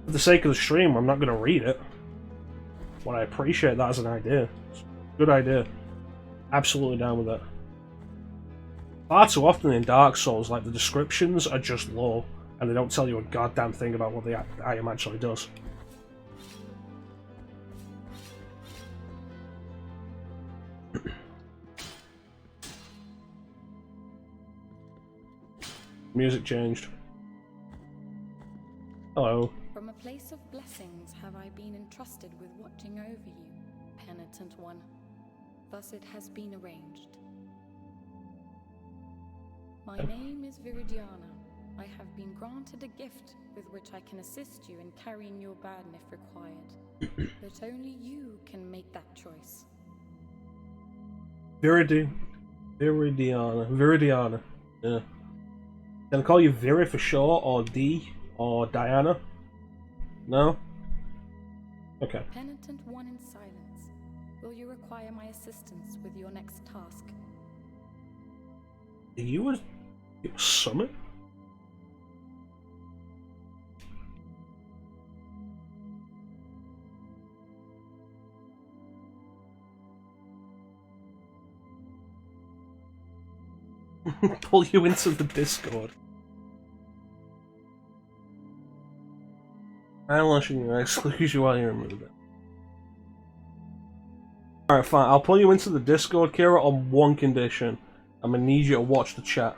For the sake of the stream, I'm not going to read it. But I appreciate that as an idea. It's a good idea. Absolutely down with it. Far too often in Dark Souls, like, the descriptions are just lore, and they don't tell you a goddamn thing about what the item actually does. Music changed. Hello. From a place of blessings have I been entrusted with watching over you, penitent one. Thus it has been arranged. My name is Viridiana. I have been granted a gift with which I can assist you in carrying your burden if required. But only you can make that choice. Viridiana. Yeah. Can I call you Viri for short, or D, or Diana? No? Okay. Penitent one in silence. Will you require my assistance with your next task? Are you a summon? Pull you into the Discord. Unlashing your excludes you while you remove it. Alright, fine. I'll pull you into the Discord, Kira, on one condition. I'm gonna need you to watch the chat.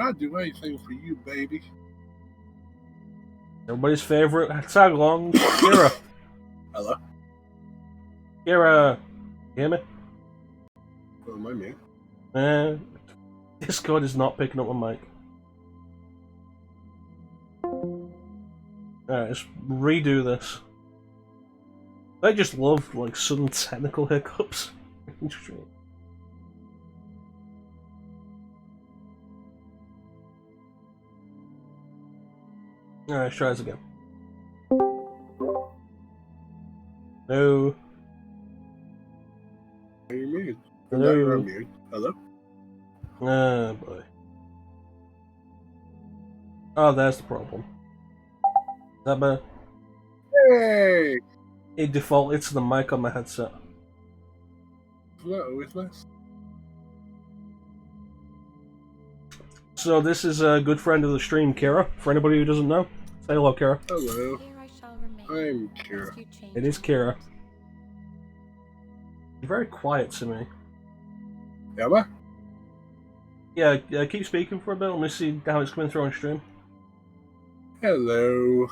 I'd do anything for you, baby. Everybody's favorite tag along, Kira. Hello? Kira, you hear me? Oh, my man. Discord is not picking up my mic. Alright, let's redo this. I just love, like, sudden technical hiccups. Alright, let's try this again. No. What do you mean? Hello. Hello? Oh boy. Oh, that's the problem. Is that better? Hey! It defaulted to the mic on my headset. Isn't that always nice? So this is a good friend of the stream, Kira. For anybody who doesn't know, say hello, Kira. Hello. Here I shall remain. I'm Kira. Lest you change It is your Kira. You're very quiet to me. Am I? Yeah, keep speaking for a bit. Let me see how it's coming through on stream. Hello.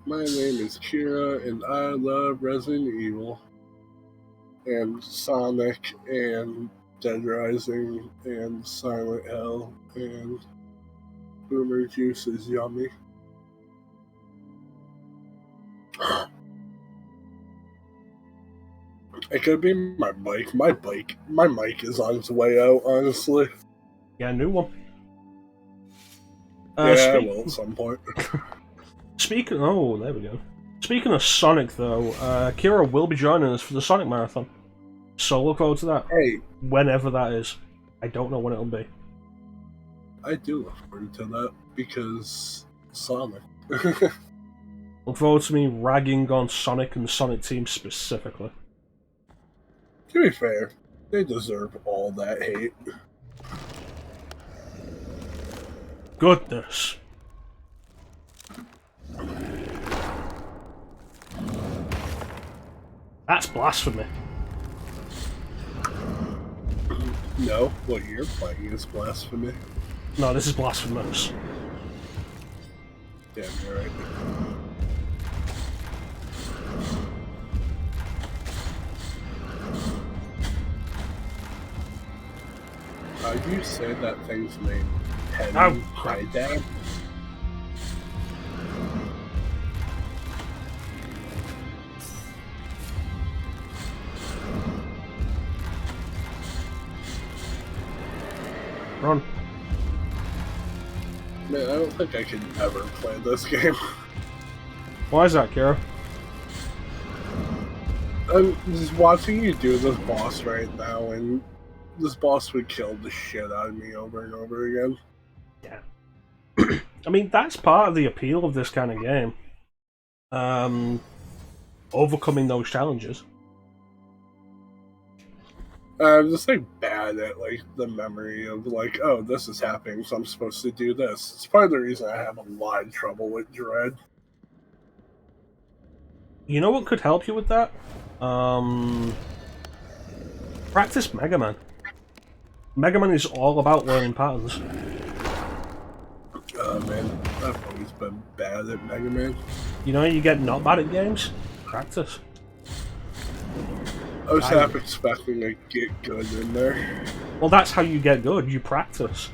My name is Kira, and I love Resident Evil. and Sonic, and Dead Rising, and Silent Hill, and Boomer Juice is yummy. It could be my mic. My mic is on its way out, honestly. Yeah, a new one. Yeah, I will at some point. Oh, there we go. Speaking of Sonic, though, Kira will be joining us for the Sonic Marathon. So look forward to that. Hey, whenever that is. I don't know when it'll be. I do look forward to that because Sonic. Look forward to me ragging on Sonic and the Sonic team specifically. To be fair, they deserve all that hate. Goodness. That's blasphemy. No, what you're playing is Blasphemy. No, this is Blasphemous. Damn, you're right. How'd you say that thing's name? Hi, Dad? Run. Man, I don't think I can ever play this game. Why is that, Kira? I'm just watching you do this boss right now, and this boss would kill the shit out of me over and over again. Yeah. I mean, that's part of the appeal of this kind of game. Overcoming those challenges. I'm just like bad at like the memory of like, oh, this is happening, so I'm supposed to do this. It's part of the reason I have a lot of trouble with Dread. You know what could help you with that? Practice Mega Man. Mega Man is all about learning patterns. Man, I've always been bad at Mega Man. You know, you get not bad at games. Practice. I was half expecting to get good in there. Well, that's how you get good. You practice.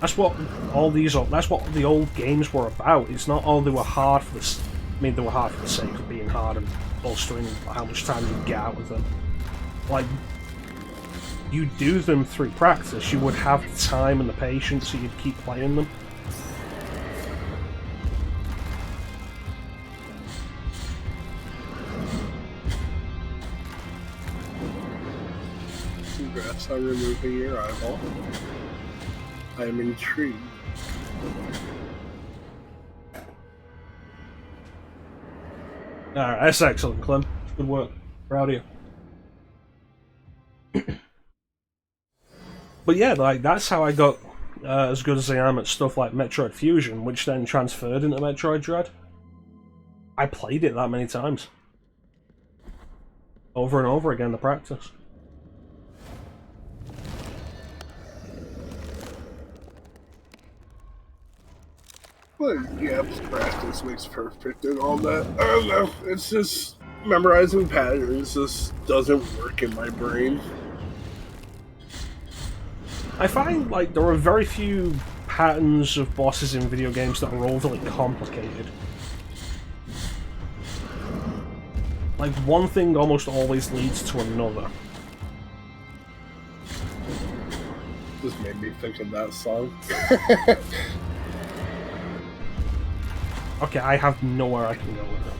That's what all these. That's what the old games were about. It's not all they were hard for this. I mean, they were hard for the sake of being hard and bolstering how much time you get out of them. Like, you do them through practice. You would have the time and the patience, so you'd keep playing them. Congrats on removing your eyeball. I am intrigued. Alright, that's excellent, Clem. Good work. Proud of you. But yeah, like, that's how I got as good as I am at stuff like Metroid Fusion, which then transferred into Metroid Dread. I played it that many times. Over and over again, the practice. Well, yeah, practice makes perfect and all that. I don't know. It's just memorizing patterns just doesn't work in my brain. I find, like, there are very few patterns of bosses in video games that are overly complicated. Like, one thing almost always leads to another. Just made me think of that song. Okay, I have nowhere I can go with it.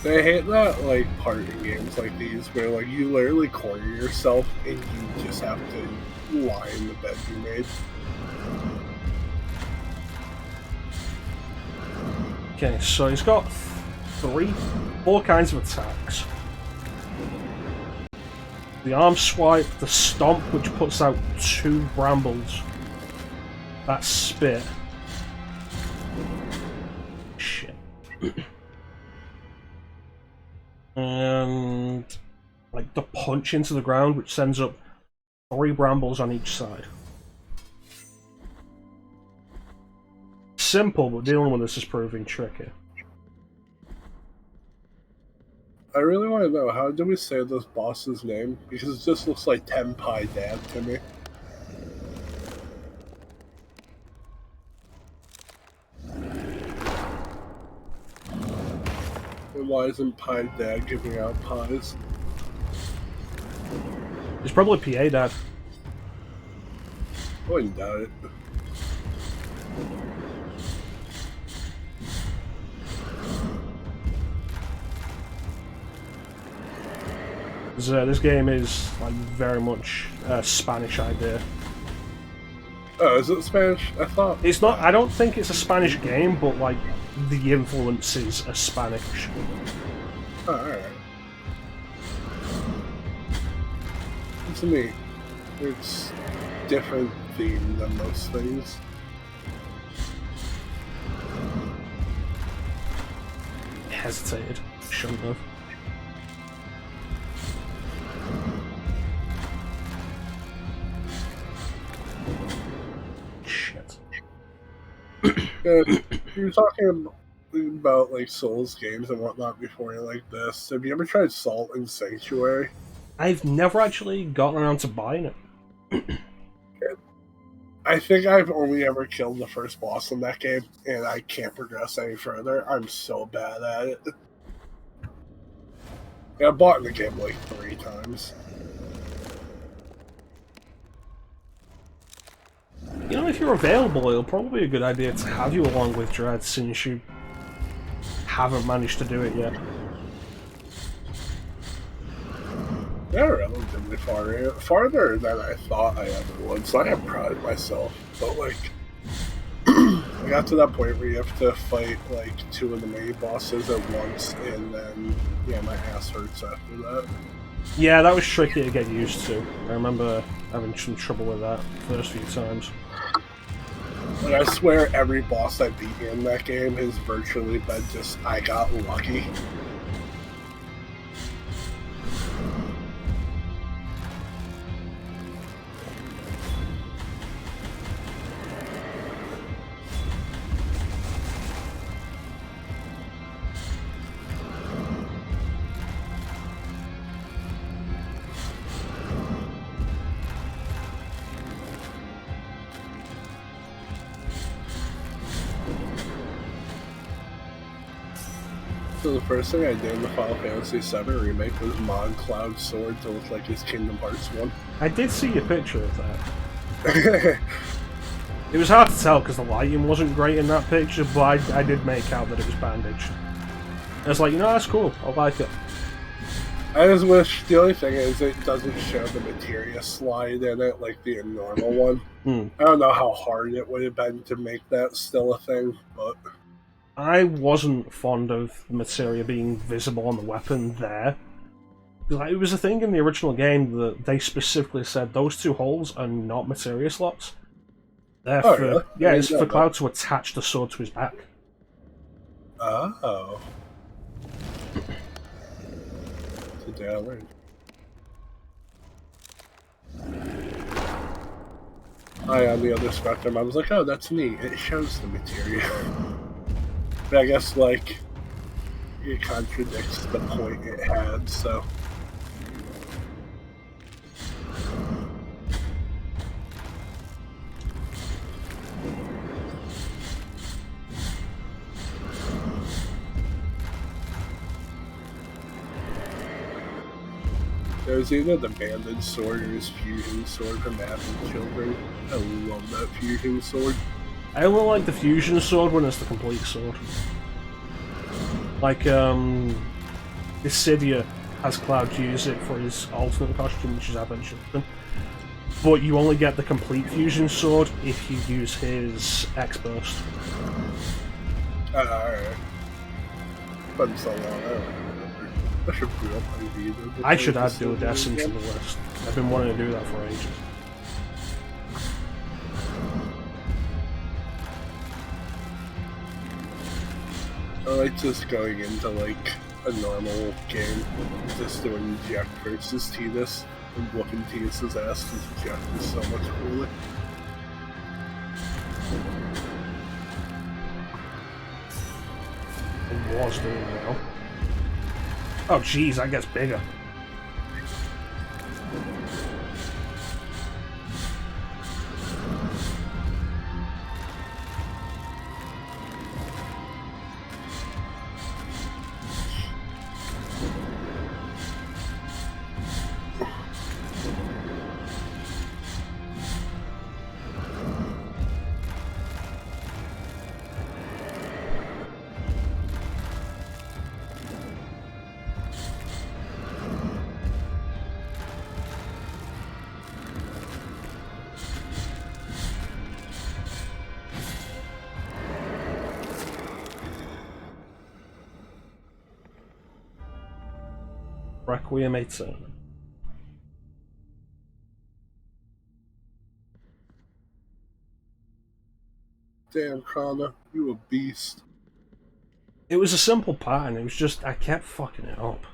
I hate that, like, part in games like these where, like, you literally corner yourself and you just have to lie in the bed you made. Okay, so he's got four kinds of attacks. The arm swipe, the stomp, which puts out 2 brambles. That's spit. Shit. And like the punch into the ground, which sends up 3 brambles on each side. simple, but dealing with this is proving tricky. I really want to know, how do we say this boss's name? Because it just looks like Tenpai Dad to me. And why isn't Pie Dad giving out pies? It's probably PA Dad. I wouldn't doubt it. This game is like very much a Spanish idea. Oh, is it Spanish? I thought It's not. I don't think it's a Spanish game, but like the influences are Spanish. Oh, alright. To me, it's different theme than most things. Hesitated. Shouldn't have. Shit. You were talking about like Souls games and whatnot before, like this. Have you ever tried Salt and Sanctuary? I've never actually gotten around to buying it. I think I've only ever killed the first boss in that game, and I can't progress any further. I'm so bad at it. Yeah, I bought the game like 3 times. You know, if you're available, it'll probably be a good idea to have you along with Dread, since you haven't managed to do it yet. Yeah, relatively farther than I thought I ever would, so I am proud of myself. But like, I got to that point where you have to fight like 2 of the mini bosses at once, and then yeah, my ass hurts after that. Yeah, that was tricky to get used to. I remember having some trouble with that the first few times. But I swear every boss I beat in that game has virtually been just, I got lucky. So the first thing I did in the Final Fantasy VII Remake was mod Cloud's sword to look like his Kingdom Hearts 1. I did see a picture of that. It was hard to tell because the lighting wasn't great in that picture, but I did make out that it was bandaged. I was like, you know, that's cool. I like it. I just wish, the only thing is it doesn't show the materia slide in it like the normal one. I don't know how hard it would have been to make that still a thing, but... I wasn't fond of the materia being visible on the weapon there. Like, it was a thing in the original game that they specifically said those 2 holes are not materia slots. They're for, really? yeah, it's for Cloud to attach the sword to his back. Oh. Today I learned. On the other spectrum, I was like, oh, that's neat. It shows the materia. But I guess, like, it contradicts the point it had, so... There's either the banded sword or his fusion sword from Advent Children. I love that fusion sword. I only like the fusion sword when it's the complete sword. Like, Dissidia has Cloud use it for his alternate costume, which is Advent Children. But you only get the complete fusion sword if you use his X-Burst. Alright. Been so long, I don't remember. I should put up my video. I should add Duodecim to the list. I've been wanting to do that for ages. I like just going into like a normal game, just doing Jack versus Tidus, and whooping Tidus' ass because Jack is so much cooler. It was doing now. Oh jeez, that gets bigger. Requiem Aeternam. Damn, Chrono, you a beast. It was a simple pattern, it was just I kept fucking it up.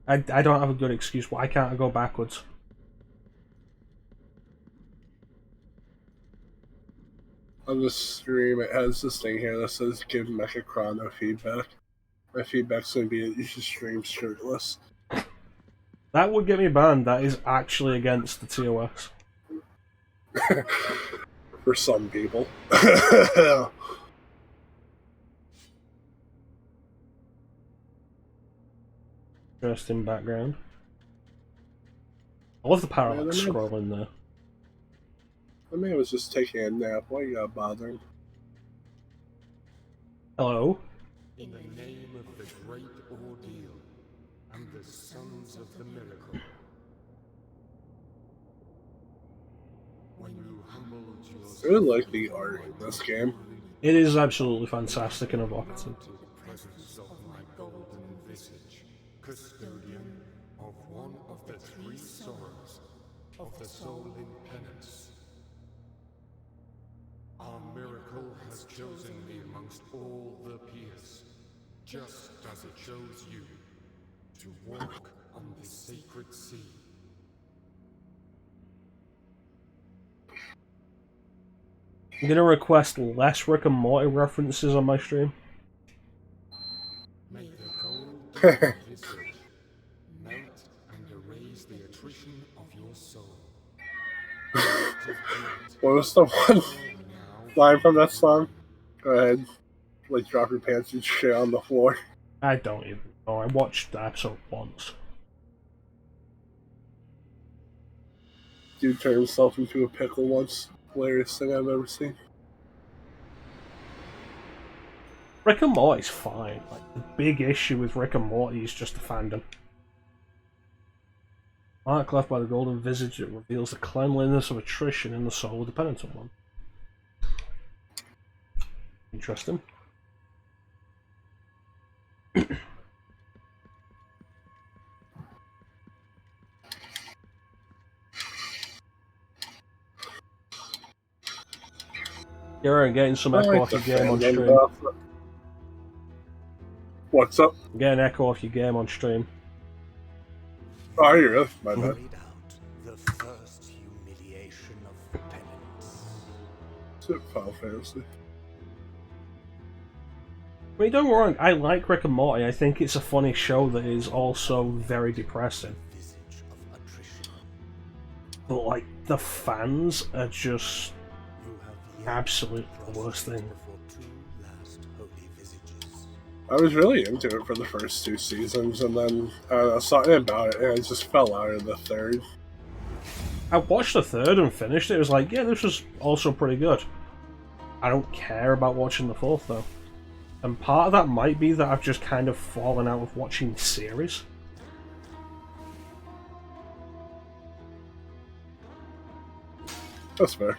I don't have a good excuse. Why can't I go backwards? On the stream, it has this thing here that says give Mecha-chrono feedback. My feedback's gonna be that you should stream shirtless. That would get me banned. That is actually against the TOS. For some people. Interesting background. I love the parallax Yeah, scrolling there. The man was just taking a nap. Why you gotta bother him? Hello? In the name of the great ordeal and the sons of the miracle, when you humbled yourself, I really like the art in this game. It is absolutely fantastic and evocative. to the presence of my golden visage, custodian of one of the three sorrows of the soul in penance. Our miracle has chosen me amongst all the peers, just as it chose you, to walk on the sacred sea. I'm gonna request less Rick and Morty references on my stream. May the gold visage melt and erase the attrition of your soul. What was the one line from that song? Go ahead. Like, drop your pants and shit on the floor. I don't even know. I watched the episode once. Dude turned himself into a pickle once. Hilarious thing I've ever seen. Rick and Morty's fine. Like, the big issue with Rick and Morty is just the fandom. Mark left by the golden visage that reveals the cleanliness of attrition in the soul of the penitent one. Interesting. You're getting some echo off your game on stream. What's up? I'm getting echo off your game on stream. Oh, are you really? My bad. Played out the first humiliation of penance. Is it Final Fantasy? I mean, don't get me wrong, I like Rick and Morty. I think it's a funny show that is also very depressing. Visage of attrition. But, like, the fans are just You have yet absolutely the worst thing. before two last holy visages. I was really into it for the first two seasons, and then something about it, and I just fell out of the third. I watched the third and finished it. It was like, yeah, this was also pretty good. I don't care about watching the fourth, though. And part of that might be that I've just kind of fallen out of watching the series. That's fair.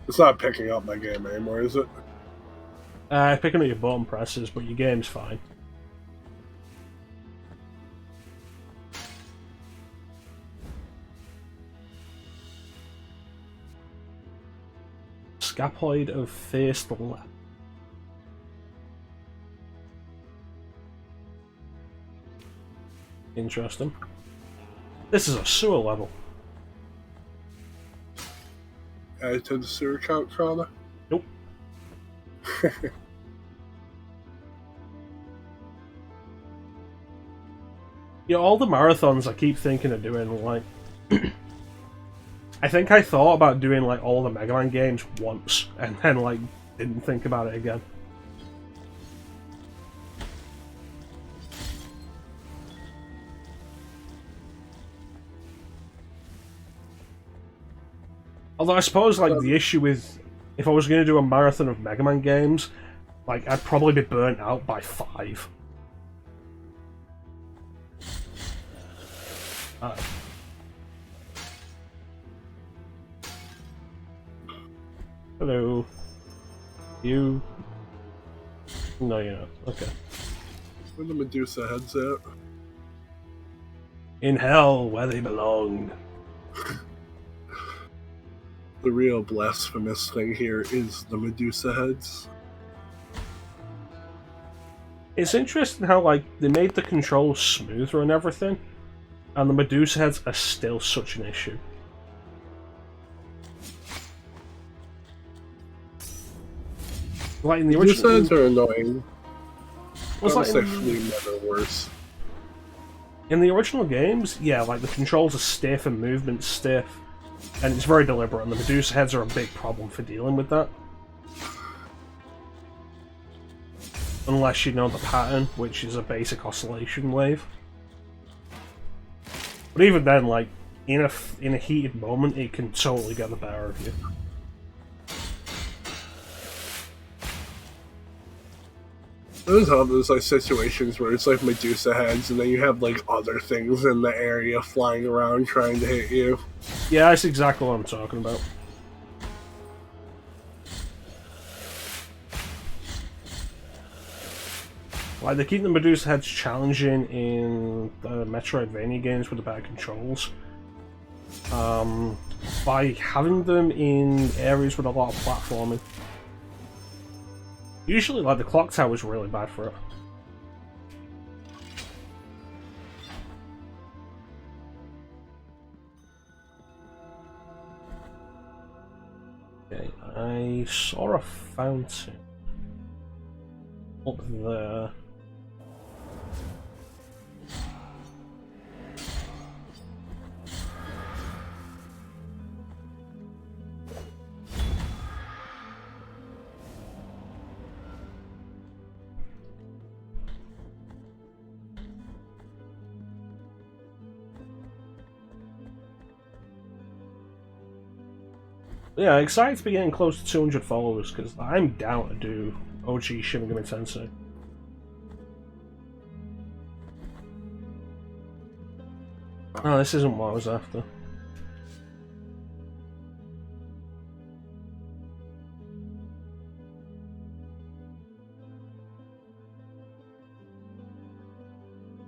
It's not picking up my game anymore, is it? Picking up your button presses, but your game's fine. Scaphoid of Faced Left. Interesting. This is a sewer level. Added to the sewer count, Chrono? Nope. Yeah, all the marathons I keep thinking of doing, like... I think I thought about doing, like, all the Mega Man games once, and then, like, didn't think about it again. Although I suppose, like, the issue with... If I was going to do a marathon of Mega Man games, like, I'd probably be burnt out by 5. Hello. You... No, you're not. Okay. Where the Medusa heads at? In hell, where they belong. The real blasphemous thing here is the Medusa heads. It's interesting how, like, they made the controls smoother and everything, and the Medusa heads are still such an issue. Like in the Medusa original, heads are annoying. was like Honestly, never worse. in the original games, yeah, like the controls are stiff and movement's stiff, and it's very deliberate. And the Medusa heads are a big problem for dealing with that, unless you know the pattern, which is a basic oscillation wave. But even then, like in a heated moment, it can totally get the better of you. There's like situations where it's like Medusa heads, and then you have like other things in the area flying around trying to hit you. Yeah, that's exactly what I'm talking about. Like, they keep the Medusa heads challenging in the Mecha-troidvania games with the better controls. By having them in areas with a lot of platforming. Usually, like, the clock tower is really bad for it. Okay, I saw a fountain up there. Yeah, excited to be getting close to 200 followers, because I'm down to do OG Shin Megami Tensei. Oh, this isn't what I was after.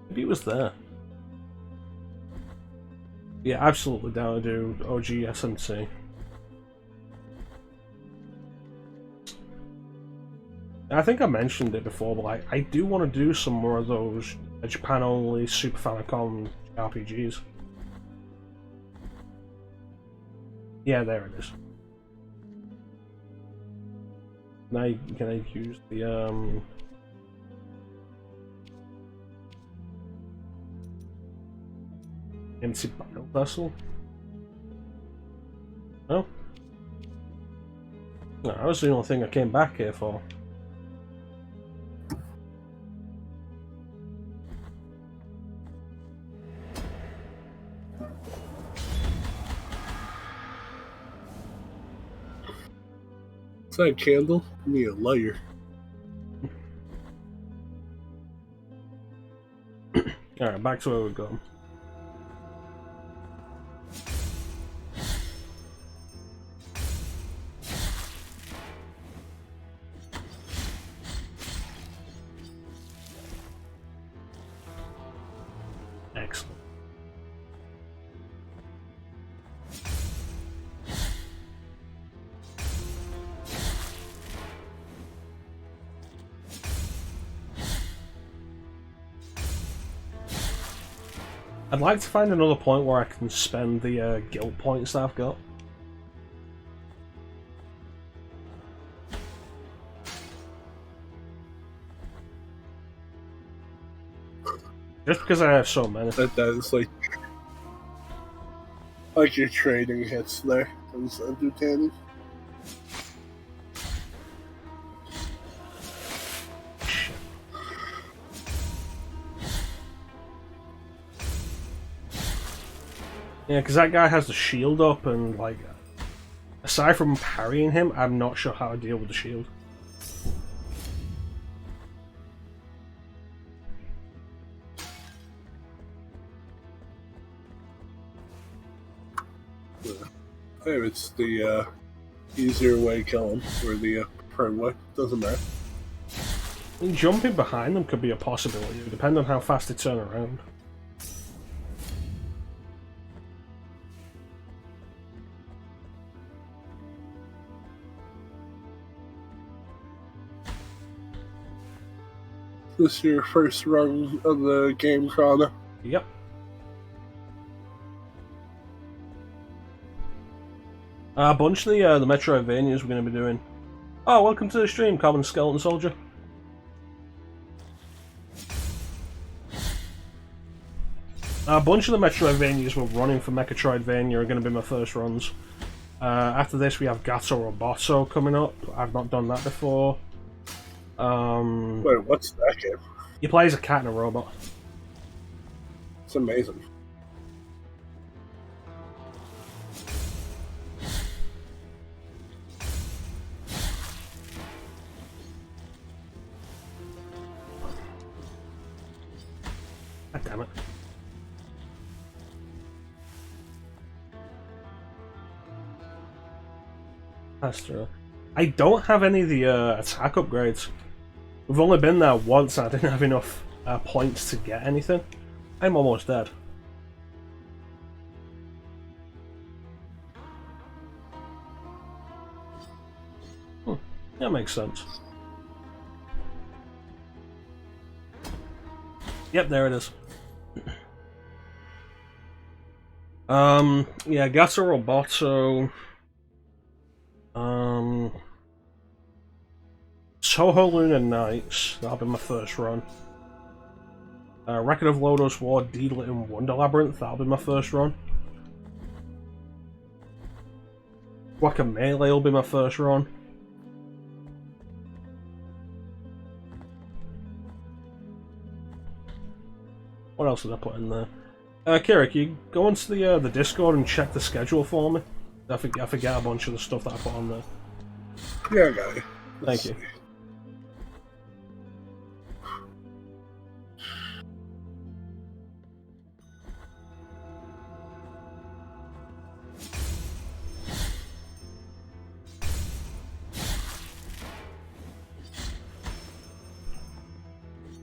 Maybe it was there. Yeah, absolutely down to do OG SMT. I think I mentioned it before, but I do want to do some more of those Japan-only Super Famicom RPGs. Yeah, there it is. Now, can I use the empty battle vessel? No? No, that was the only thing I came back here for. Is that a candle? I need a lighter. Alright, back to where we're going. Excellent. I'd like to find another point where I can spend the guild points that I've got. Just because I have so many. That is like your trading hits there. It's entertaining. Yeah, because that guy has the shield up, and like, aside from parrying him, I'm not sure how to deal with the shield. Hey, it's the easier way to kill him, or the preferred way. Doesn't matter. I mean, jumping behind them could be a possibility, depending on how fast they turn around. This is your first run of the game, Chrono. Yep. A bunch of the Metroidvanias we're going to be doing. Oh, welcome to the stream, Common Skeleton Soldier. A bunch of the Metroidvanias we're running for Mecha-troidvania are going to be my first runs. After this, we have Gato Roboto coming up. I've not done that before. Wait, what's that game? You play as a cat and a robot. It's amazing. God damn it. That's true. I don't have any of the attack upgrades. We've only been there once and I didn't have enough points to get anything. I'm almost dead. That makes sense. Yep, there it is. Yeah, Gato Roboto. Toho Lunar Nights, that'll be my first run. Record of Lodos War, D-Lit and Wonder Labyrinth, that'll be my first run. Guacamelee will be my first run. What else did I put in there? Kira, can you go onto the Discord and check the schedule for me? I forget a bunch of the stuff that I put on there. Yeah, I got it. Thank you.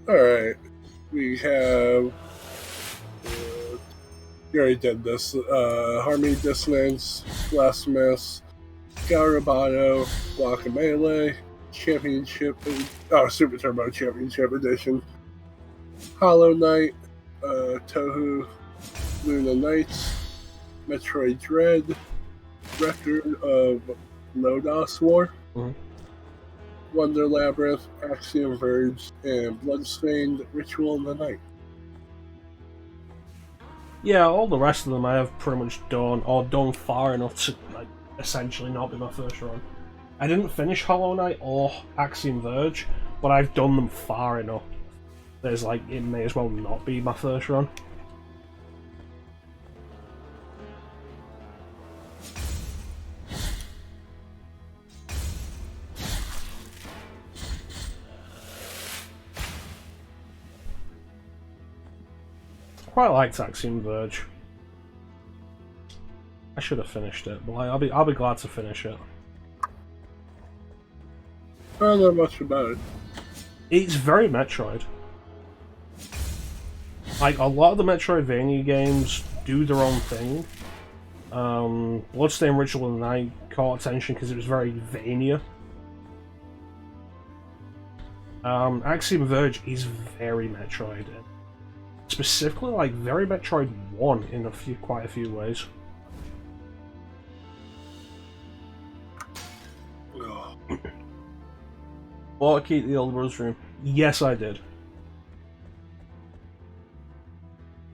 Alright. We have... you already did this. Harmony Dissonance, Blasphemous, Garabato, Guacamelee, Championship... Super Turbo Championship Edition, Hollow Knight, Toho Luna Nights, Metroid Dread, Record of Lodos War, Wonder Labyrinth, Axiom Verge, and Bloodstained Ritual in the Night. Yeah, all the rest of them I have pretty much done, or done far enough to like essentially not be my first run. I didn't finish Hollow Knight or Axiom Verge, but I've done them far enough. There's like, it may as well not be my first run. Quite liked Axiom Verge. I should have finished it, but I'll be glad to finish it. I don't know much about it. It's very Metroid. Like, a lot of the Metroidvania games do their own thing. Bloodstained Ritual of the Night caught attention because it was very Vania. Axiom Verge is very Metroid. Specifically, like, very Metroid 1 in quite a few ways. Bought a key to the Elder Brothers room. Yes, I did.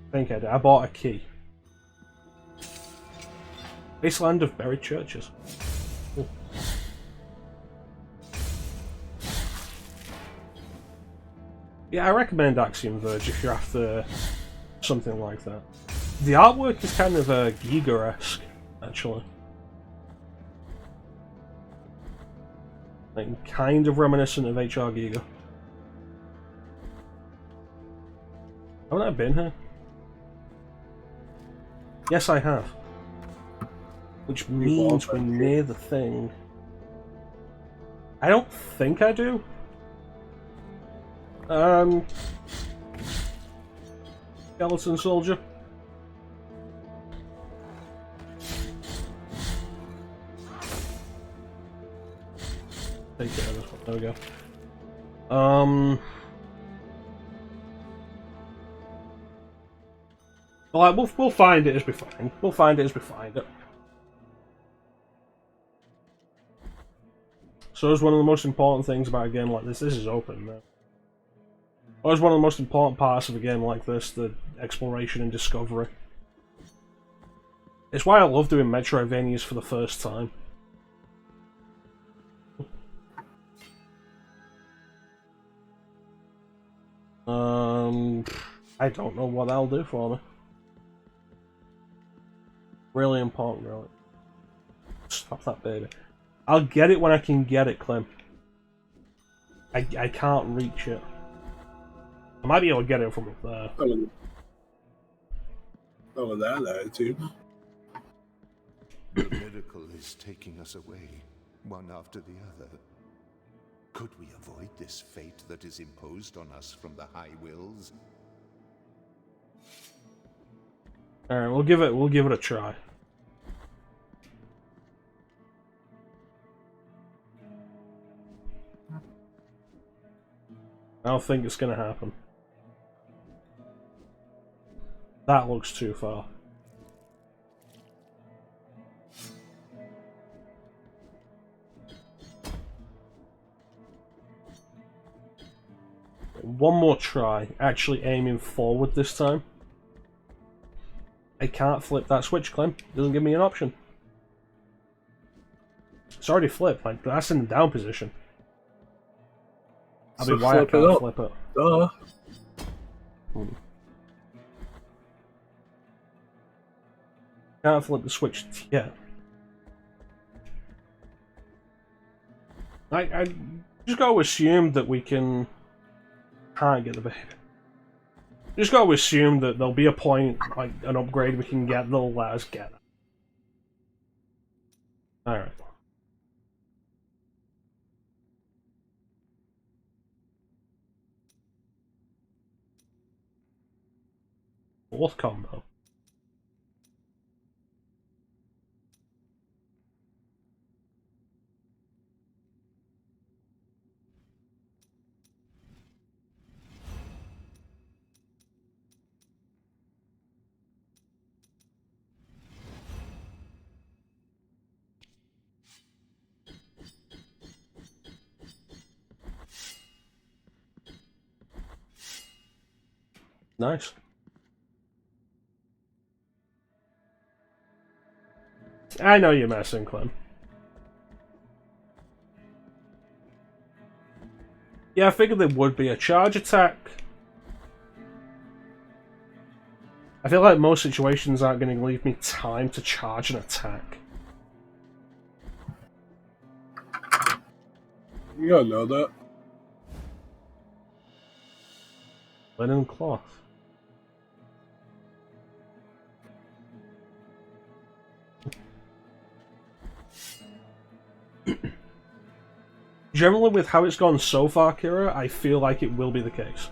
I think I did. I bought a key. Wasteland of Buried Churches. Cool. Yeah, I recommend Axiom Verge if you're after something like that. The artwork is kind of Giga-esque, actually. Like, kind of reminiscent of HR Giga. Haven't I been here? Yes, I have. Which means we're near the thing. I don't think I do. Skeleton soldier. Take care of this one. There we go. Well, we'll find it as we find. We'll find it as we find it. So is one of the most important things about a game like this. This is open now. Always one of the most important parts of a game like this, the exploration and discovery. It's why I love doing Metroidvanias for the first time. I don't know what that'll do for me. Really important, really. Stop that, baby. I'll get it when I can get it, Clem. I can't reach it. I might be able to get it from up there. Oh, with that attitude. The miracle is taking us away, one after the other. Could we avoid this fate that is imposed on us from the High Wills? Alright, we'll give it a try. I don't think it's gonna happen. That looks too far. One more try, actually aiming forward this time. I can't flip that switch, Clem. It doesn't give me an option. It's already flipped, like that's in the down position. I mean, why I can't flip it. Duh. Can't flip the switch yet. I just gotta assume that we can't get the baby. Just gotta assume that there'll be a point, like an upgrade we can get that'll let us get it. Alright. Fourth combo. Nice. I know you're messing, Clem. Yeah, I figured there would be a charge attack. I feel like most situations aren't going to leave me time to charge an attack. You gotta know that. Linen cloth. Generally, with how it's gone so far, Kira, I feel like it will be the case.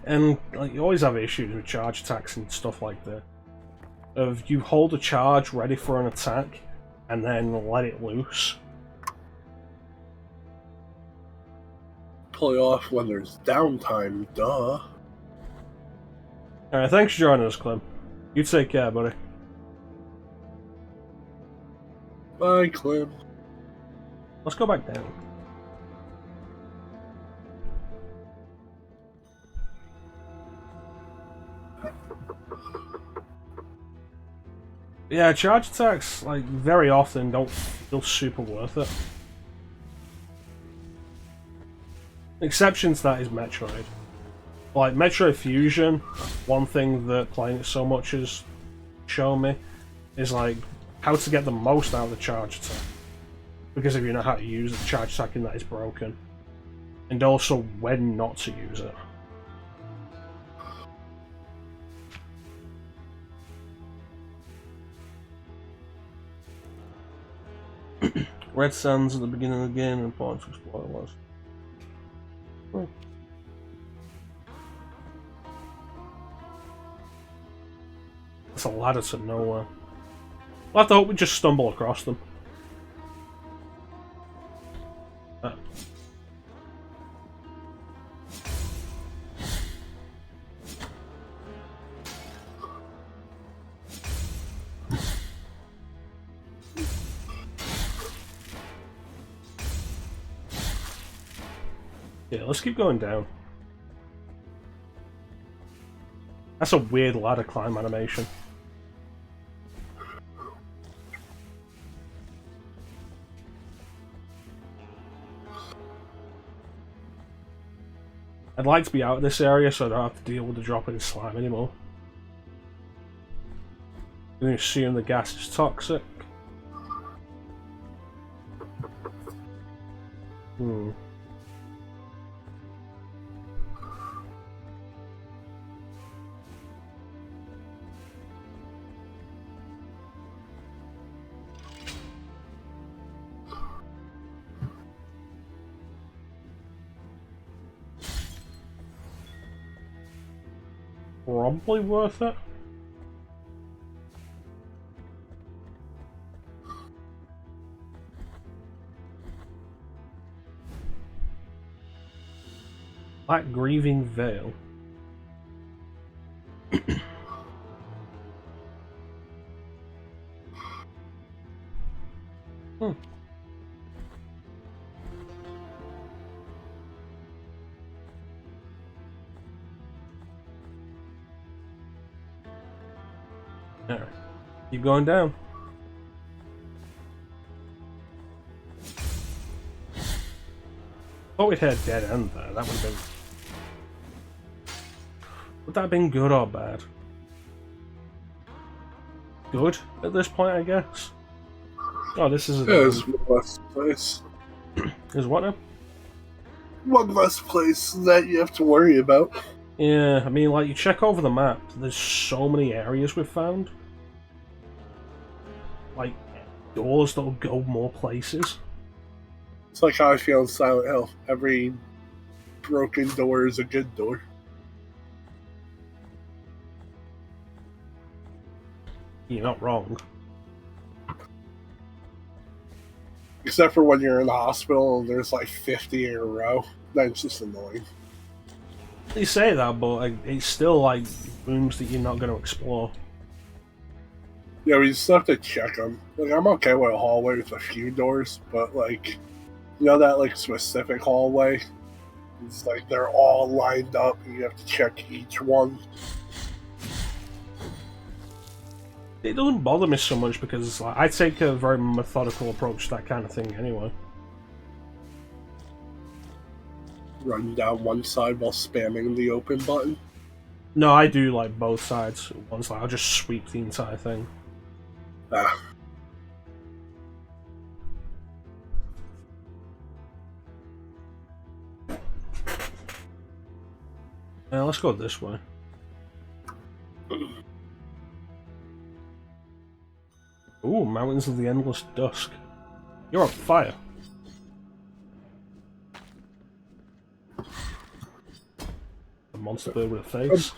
And like, you always have issues with charge attacks and stuff like that. Of you hold a charge ready for an attack, and then let it loose. Play off when there's downtime, duh. Alright, thanks for joining us, Clem. You take care, buddy. Bye, Clem. Let's go back down. Yeah, charge attacks, like, very often don't feel super worth it. Exception to that is Metroid. Like, Metroid Fusion, one thing that playing it so much has shown me is, like, how to get the most out of the charge attack. Because if you know how to use the charge attack in that is broken. And also when not to use it. Red sands at the beginning of the game and important to explore was. It's a ladder to nowhere. We'll have to hope we just stumble across them. Yeah, let's keep going down. That's a weird ladder climb animation. I'd like to be out of this area so I don't have to deal with the dropping slime anymore. I'm going to assume the gas is toxic. Probably worth it. Black Grieving Veil. Alright. Keep going down. Thought we'd hit a dead end there. That would have been. Would that have been good or bad? Good at this point, I guess. Oh, this is a. There's one less place. There's what now? One less place that you have to worry about. Yeah, I mean, like, you check over the map, there's so many areas we've found. Like, doors that'll go more places. It's like how I feel in Silent Hill. Every broken door is a good door. You're not wrong. Except for when you're in the hospital and there's like 50 in a row. That's just annoying. You say that, but like, it's still like rooms that you're not going to explore. Yeah, we just have to check them. Like, I'm okay with a hallway with a few doors, but like, you know that like specific hallway? It's like they're all lined up and you have to check each one. It doesn't bother me so much because like, I take a very methodical approach to that kind of thing anyway. Run down one side while spamming the open button. No, I do like both sides. Once like I'll just sweep the entire thing. Ah. Let's go this way. Ooh, Mountains of the Endless Dusk. You're on fire. A monster bird with a face.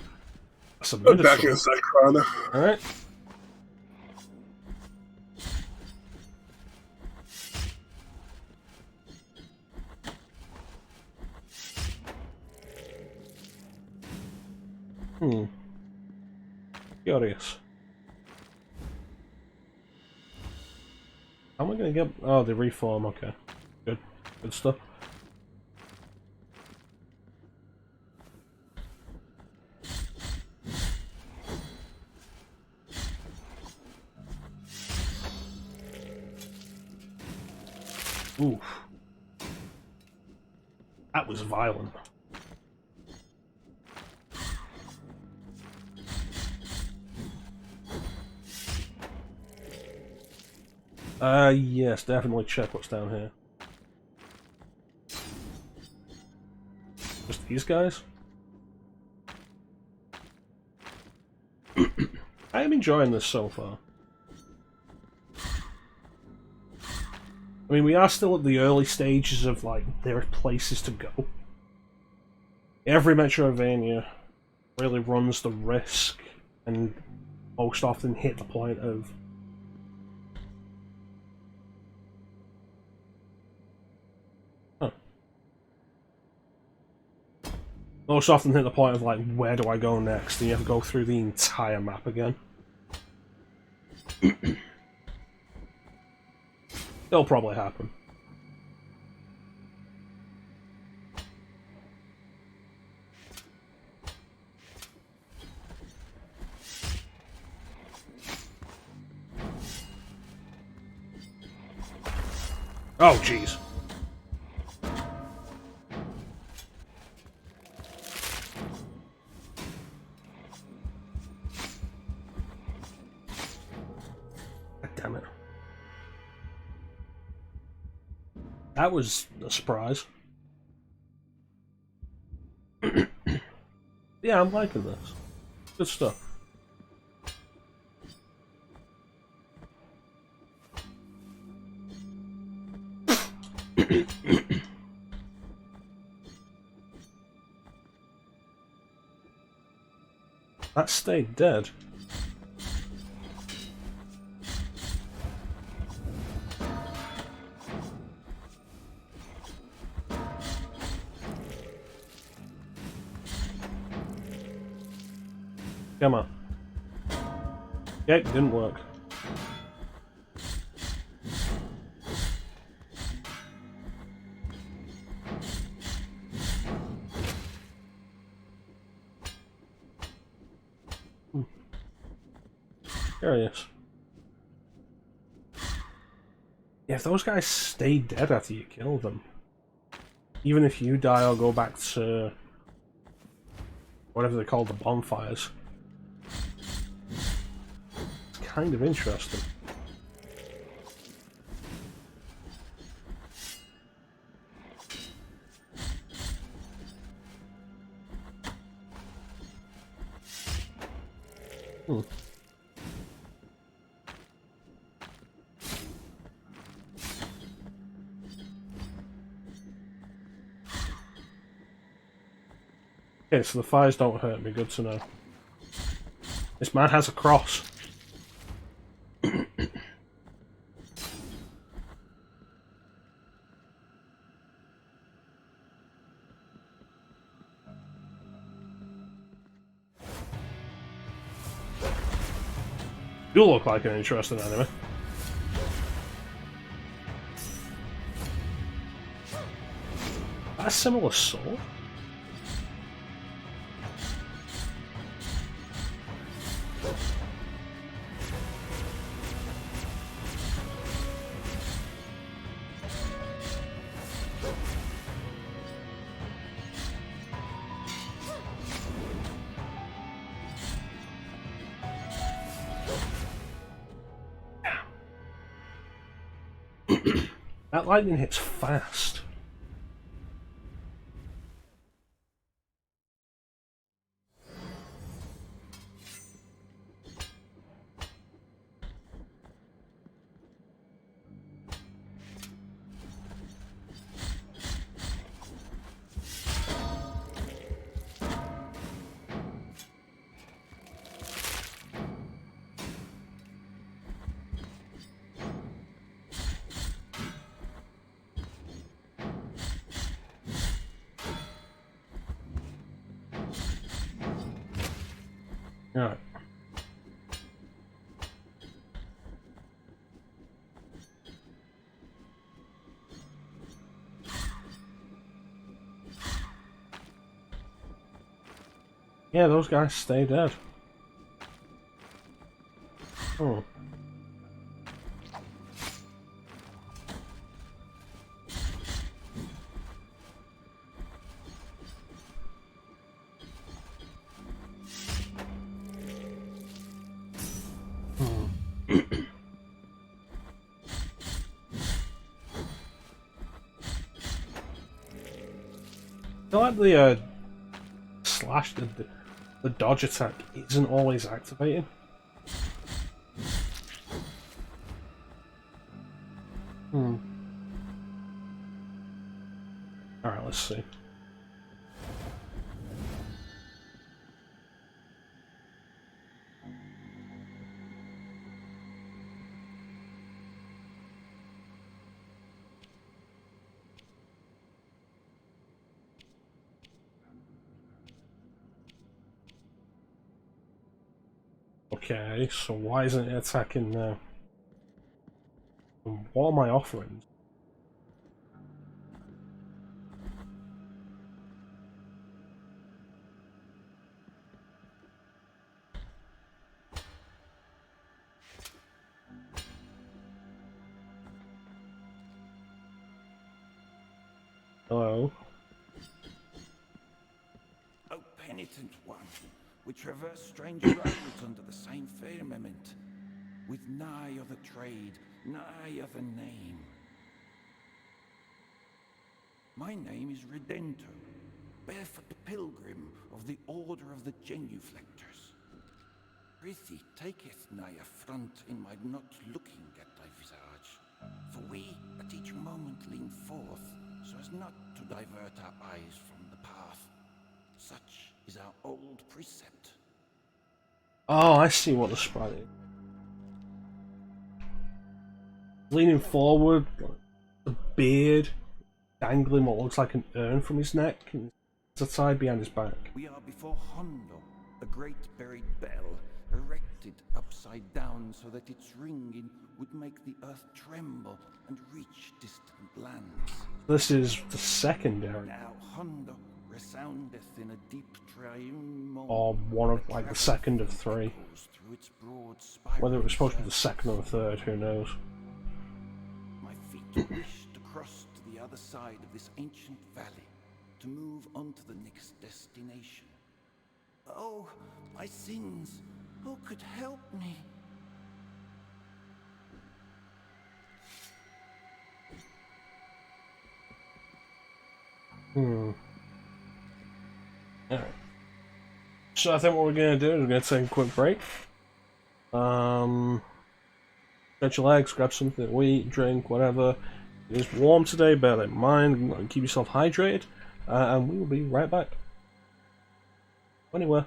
That's a I'm back in Mecha-chrono. Alright. Curious. How am I gonna get... Oh, the reform, okay. Good. Good stuff. Oof. That was violent. Yes, definitely check what's down here. Just these guys? I am enjoying this so far. I mean, we are still at the early stages of, like, there are places to go. Every Mecha-troidvania really runs the risk and most often hit the point of most often hit the point of, like, where do I go next? And you have to go through the entire map again. It'll probably happen. Oh, jeez. Damn it. That was a surprise. Yeah, I'm liking this. Good stuff. That stayed dead. Come on. Yeah, it didn't work. Curious. Yeah, if those guys stay dead after you kill them, even if you die or go back to whatever they call the bonfires, it's kind of interesting. Okay, so the fires don't hurt me, good to know. This man has a cross. You look like an interesting enemy. That's a similar sword? That lightning hits fast. Alright. Yeah, those guys stay dead. Oh. feel like the slash, the dodge attack isn't always activating. Alright, let's see. Okay, so why isn't it attacking now? And what are my offerings? Hello? O penitent one, we traverse strange roads under the same firmament, with nigh other trade, nigh other name. My name is Redento, barefoot pilgrim of the Order of the Genuflectors. Prithee, taketh nigh affront in my not looking at thy visage, for we at each moment lean forth, so as not to divert our eyes from the path. Such is our old precept. Oh, I see what the sprite is. Leaning forward, the beard dangling what looks like an urn from his neck, and it's tied behind his back. We are before Hondo, the great buried bell, erected upside down so that its ringing would make the earth tremble and reach distant lands. This is the secondary. Now Hondo resoundeth in a deep triune moan, Or one of, like, the second of three. through its broad Whether it was supposed to be the spiral second or the third, who knows. My feet wish to cross to the other side of this ancient valley, to move on to the next destination. Oh, my sins! Who could help me? Alright. So I think what we're going to do is we're going to take a quick break. Stretch your legs, grab something to eat, drink, whatever. It is warm today, bear that in mind. Keep yourself hydrated. And we will be right back. Anywhere.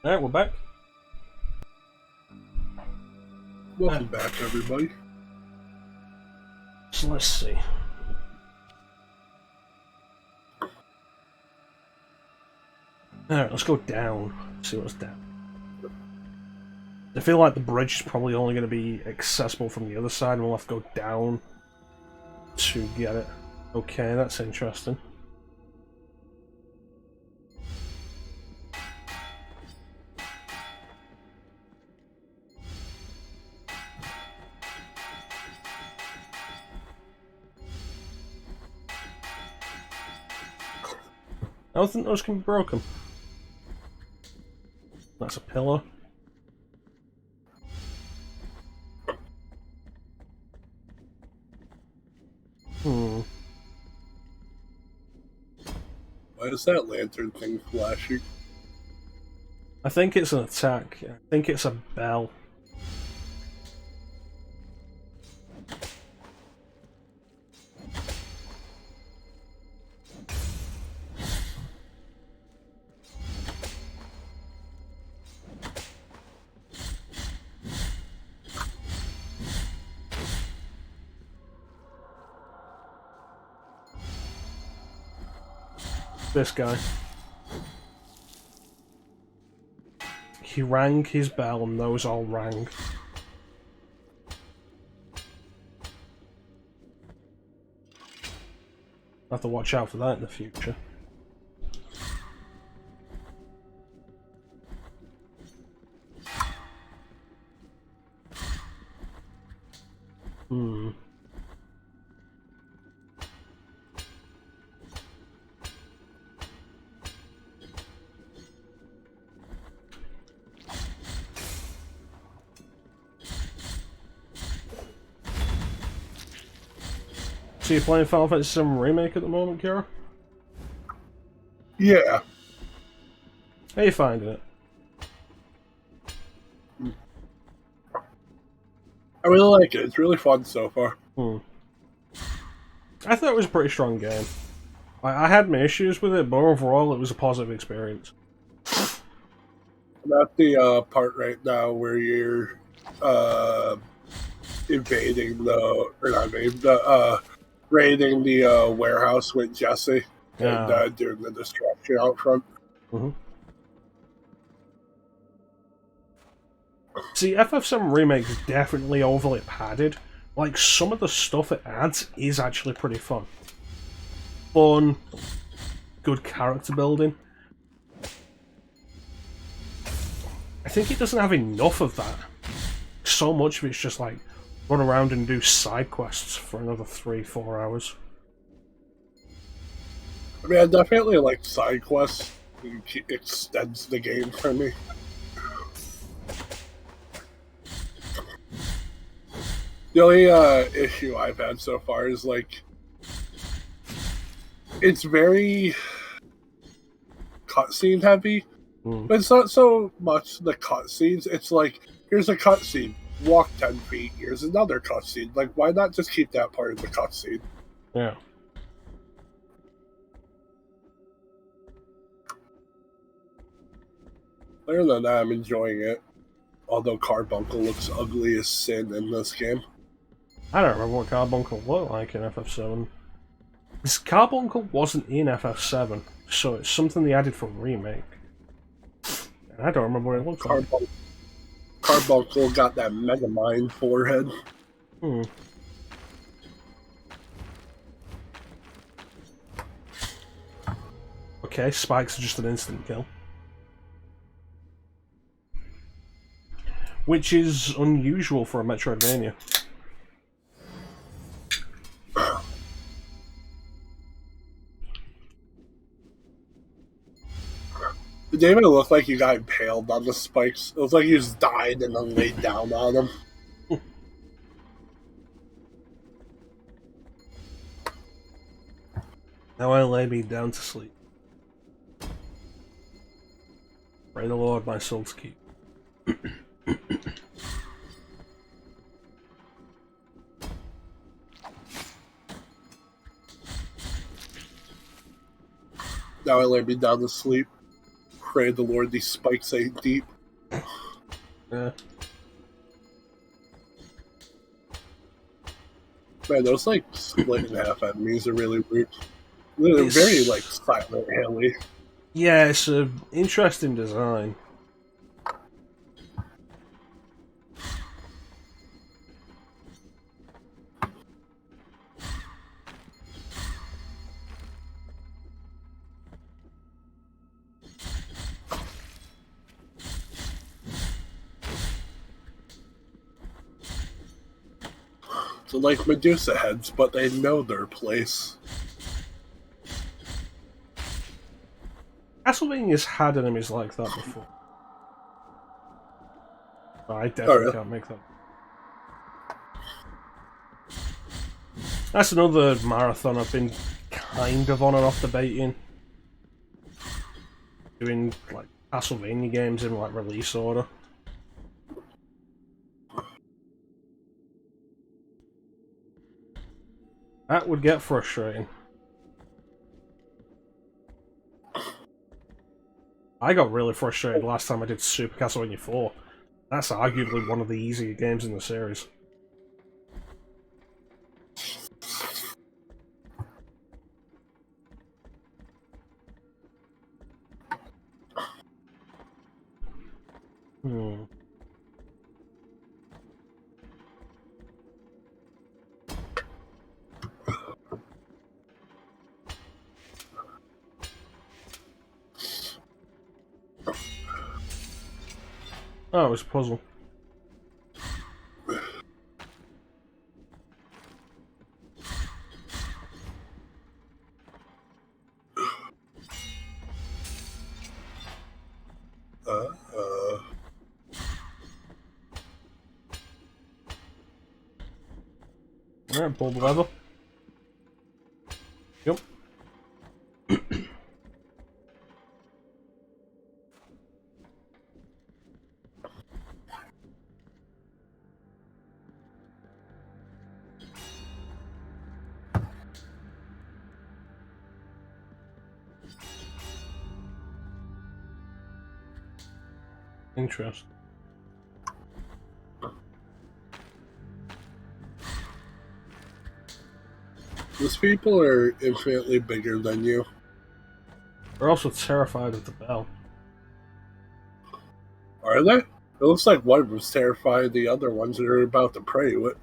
Alright, we're back. Welcome back, everybody. So let's see. Alright, let's go down. See what's down. I feel like the bridge is probably only going to be accessible from the other side, and we'll have to go down to get it. Okay, that's interesting. I don't think those can be broken. That's a pillar. Why is that lantern thing flashing? I think it's an attack. I think it's a bell. This guy. He rang his bell and those all rang. I'll have to watch out for that in the future. So you're playing Final Fantasy VII Remake at the moment, Kira? Yeah. How are you finding it? I really like it. It's really fun so far. I thought it was a pretty strong game. I had my issues with it, but overall it was a positive experience. I'm at the part right now where you're invading the, or not invading, raiding the warehouse with Jesse and doing the destruction out front. See, FF7 Remake is definitely overly padded. Like, some of the stuff it adds is actually pretty fun. Fun, good character building. I think it doesn't have enough of that. So much of it's just like, run around and do side quests for another 3-4 hours. I mean, I definitely like side quests. It extends the game for me. The only issue I've had so far is, like, it's very cutscene heavy, but it's not so much the cutscenes. It's like, here's a cutscene, walk 10 feet, here's another cutscene. Like, why not just keep that part of the cutscene? Yeah. Other than that, I'm enjoying it. Although Carbuncle looks ugly as sin in this game. I don't remember what Carbuncle looked like in FF7. This Carbuncle wasn't in FF7, so it's something they added for Remake. And I don't remember what it looked like. Carbuncle got that Mega Mind forehead. Okay, spikes are just an instant kill. Which is unusual for a Metroidvania. It didn't even look like you got impaled on the spikes. It was like you just died and then laid down on them. Now I lay me down to sleep. Pray the Lord my soul to keep. Now I lay me down to sleep. Pray the Lord these spikes ain't deep. Yeah. Man, those like split in half enemies are really weird. They're very like Silent Hilly. Yeah, it's an interesting design. So like Medusa heads, but they know their place. Castlevania's had enemies like that before. But I definitely can't make that. That's another marathon I've been kind of on and off debating. Doing like Castlevania games in like release order. That would get frustrating. I got really frustrated last time I did Super Castlevania 4. That's arguably one of the easier games in the series. Oh, it was a puzzle. Alright, pull the lever. Yep. Interesting. These people are infinitely bigger than you. They're also terrified of the bell. Are they? It looks like one was terrified of the other ones that are about to pray with.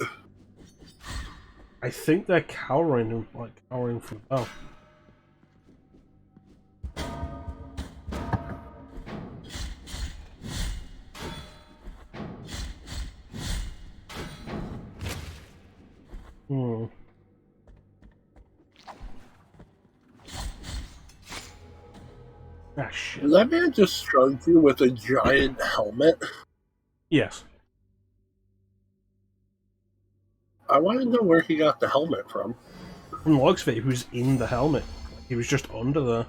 I think they're cowering from the bell. Ah, shit. Did that man just struck you with a giant helmet? Yes. I want to know where he got the helmet from. From Logsby, who's in the helmet. He was just under there.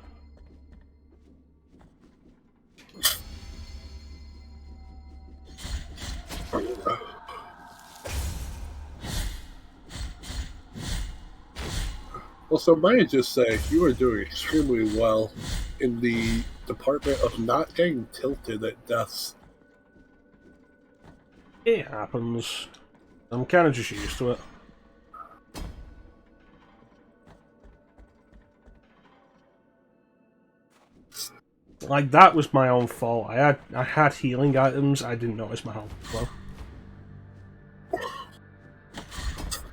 Also, might I just say, you are doing extremely well in the department of not getting tilted at deaths. It happens. I'm kind of just used to it. Like, that was my own fault. I had healing items, I didn't notice my health flow.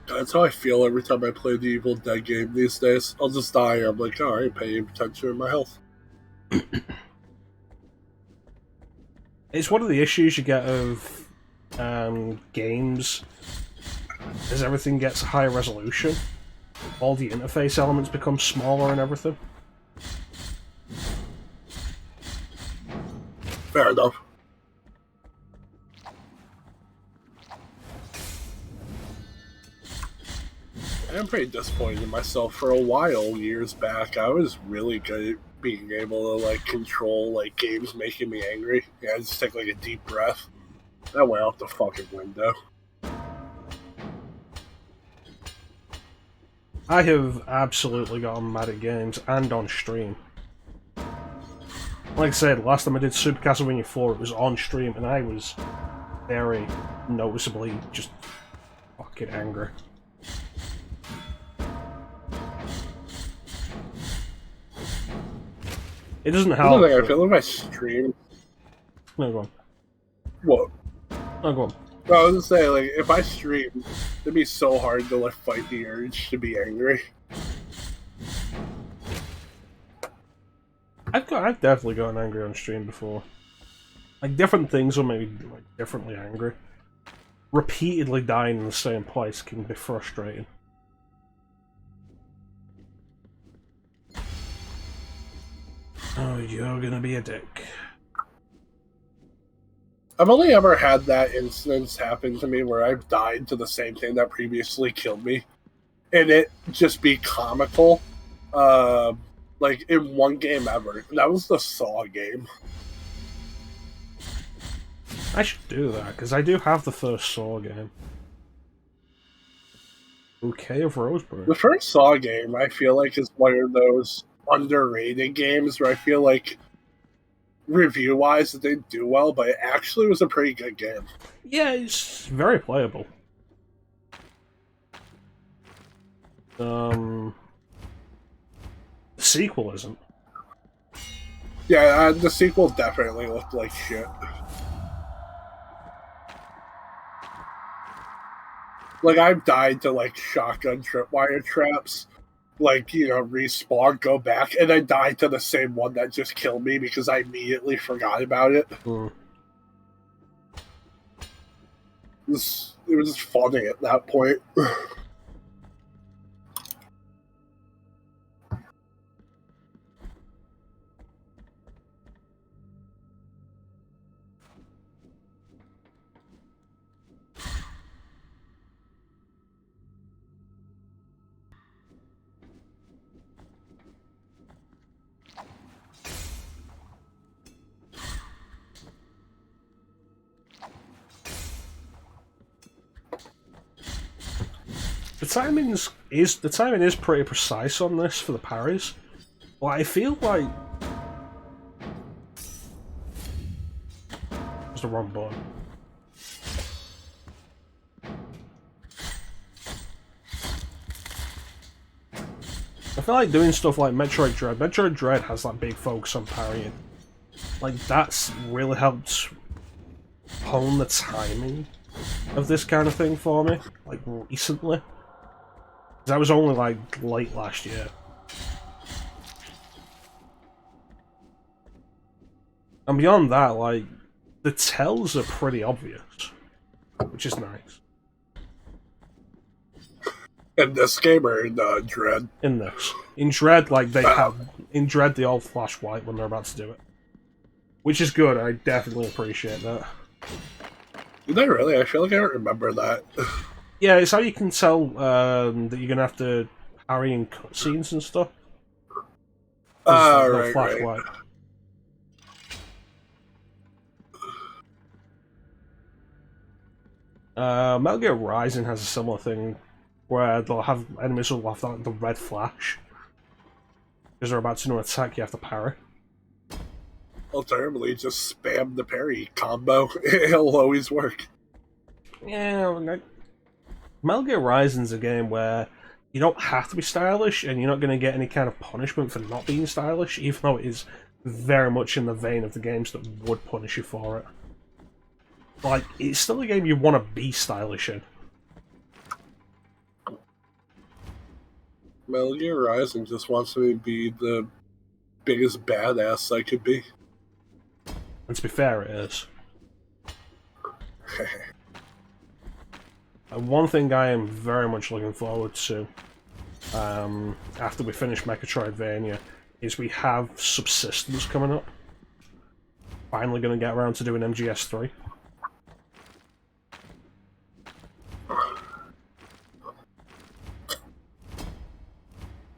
That's how I feel every time I play the Evil Dead game these days. I'll just die. I'm like, oh, I ain't paying attention to my health. It's one of the issues you get of games, as everything gets a higher resolution. All the interface elements become smaller and everything. Fair enough. I'm pretty disappointed in myself. For a while, years back, I was really good at being able to, like, control, like, games making me angry. Yeah, I just take, like, a deep breath. That went out the fucking window. I have absolutely gotten mad at games, and on stream. Like I said, last time I did Super Castlevania 4, it was on stream, and I was very noticeably just fucking angry. It doesn't help. I feel like my stream. No, go on. What? No, go on. Well, I was gonna say, like, if I stream, it'd be so hard to like fight the urge to be angry. I've definitely gotten angry on stream before. Like, different things will make me like differently angry. Repeatedly dying in the same place can be frustrating. Oh, you're gonna be a dick. I've only ever had that instance happen to me where I've died to the same thing that previously killed me, and it just be comical. Like in one game ever, that was the Saw game. I should do that, because I do have the first Saw game. Bouquet of Rosebury. The first Saw game, I feel like, is one of those underrated games where I feel like review-wise it didn't do well, but it actually was a pretty good game. Yeah, it's very playable. The sequel isn't. Yeah, the sequel definitely looked like shit. Like, I've died to, like, shotgun tripwire traps. Like, you know, respawn, go back, and I died to the same one that just killed me because I immediately forgot about it. It was just funny at that point. The timing is pretty precise on this for the parries. But I feel like it's the wrong button. I feel like doing stuff like Metroid Dread. Metroid Dread has that big focus on parrying. Like, that's really helped hone the timing of this kind of thing for me, like, recently. That was only, like, late last year. And beyond that, like, the tells are pretty obvious, which is nice. In this game or in Dread? In this. In Dread, like, they have... In Dread, they all flash white when they're about to do it. Which is good, I definitely appreciate that. Did I really? I feel like I don't remember that. Yeah, it's how you can tell that you're gonna have to parry in cutscenes and stuff. Right, flash right. white. Metal Gear Rising has a similar thing where they'll have enemies will have the red flash. Because they're about to do an attack, you have to parry. Alternatively, just spam the parry combo. It'll always work. Yeah, like, Metal Gear Rising's a game where you don't have to be stylish, and you're not going to get any kind of punishment for not being stylish, even though it is very much in the vein of the games that would punish you for it. Like, it's still a game you want to be stylish in. Metal Gear Rising just wants me to be the biggest badass I could be. And to be fair, it is. And one thing I am very much looking forward to, after we finish Mecha-troidvania, is we have Subsistence coming up. Finally going to get around to doing MGS3.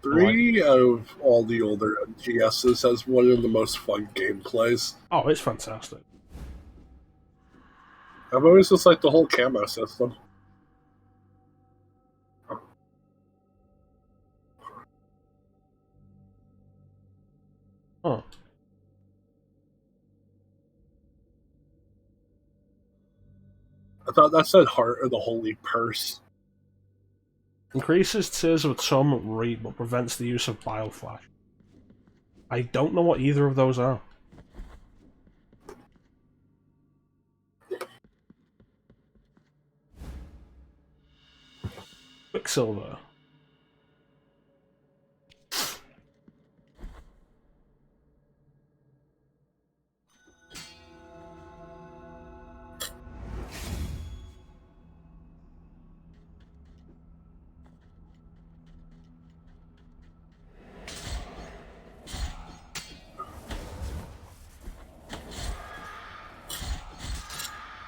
Three out of all the older MGSs has one of the most fun gameplays. Oh, it's fantastic. I've always just liked the whole camo system. Oh. thought that said Heart of the Holy Purse. Increases Tears of Atonement rate, but prevents the use of Bioflash. I don't know what either of those are. Quicksilver.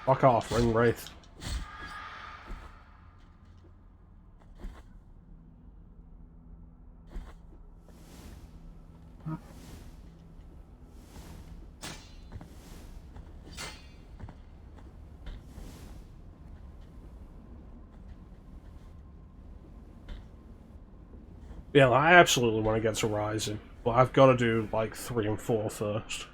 Fuck off, Ring Wraith. Yeah, I absolutely want to get to Rising, but I've got to do like 3 and 4 first.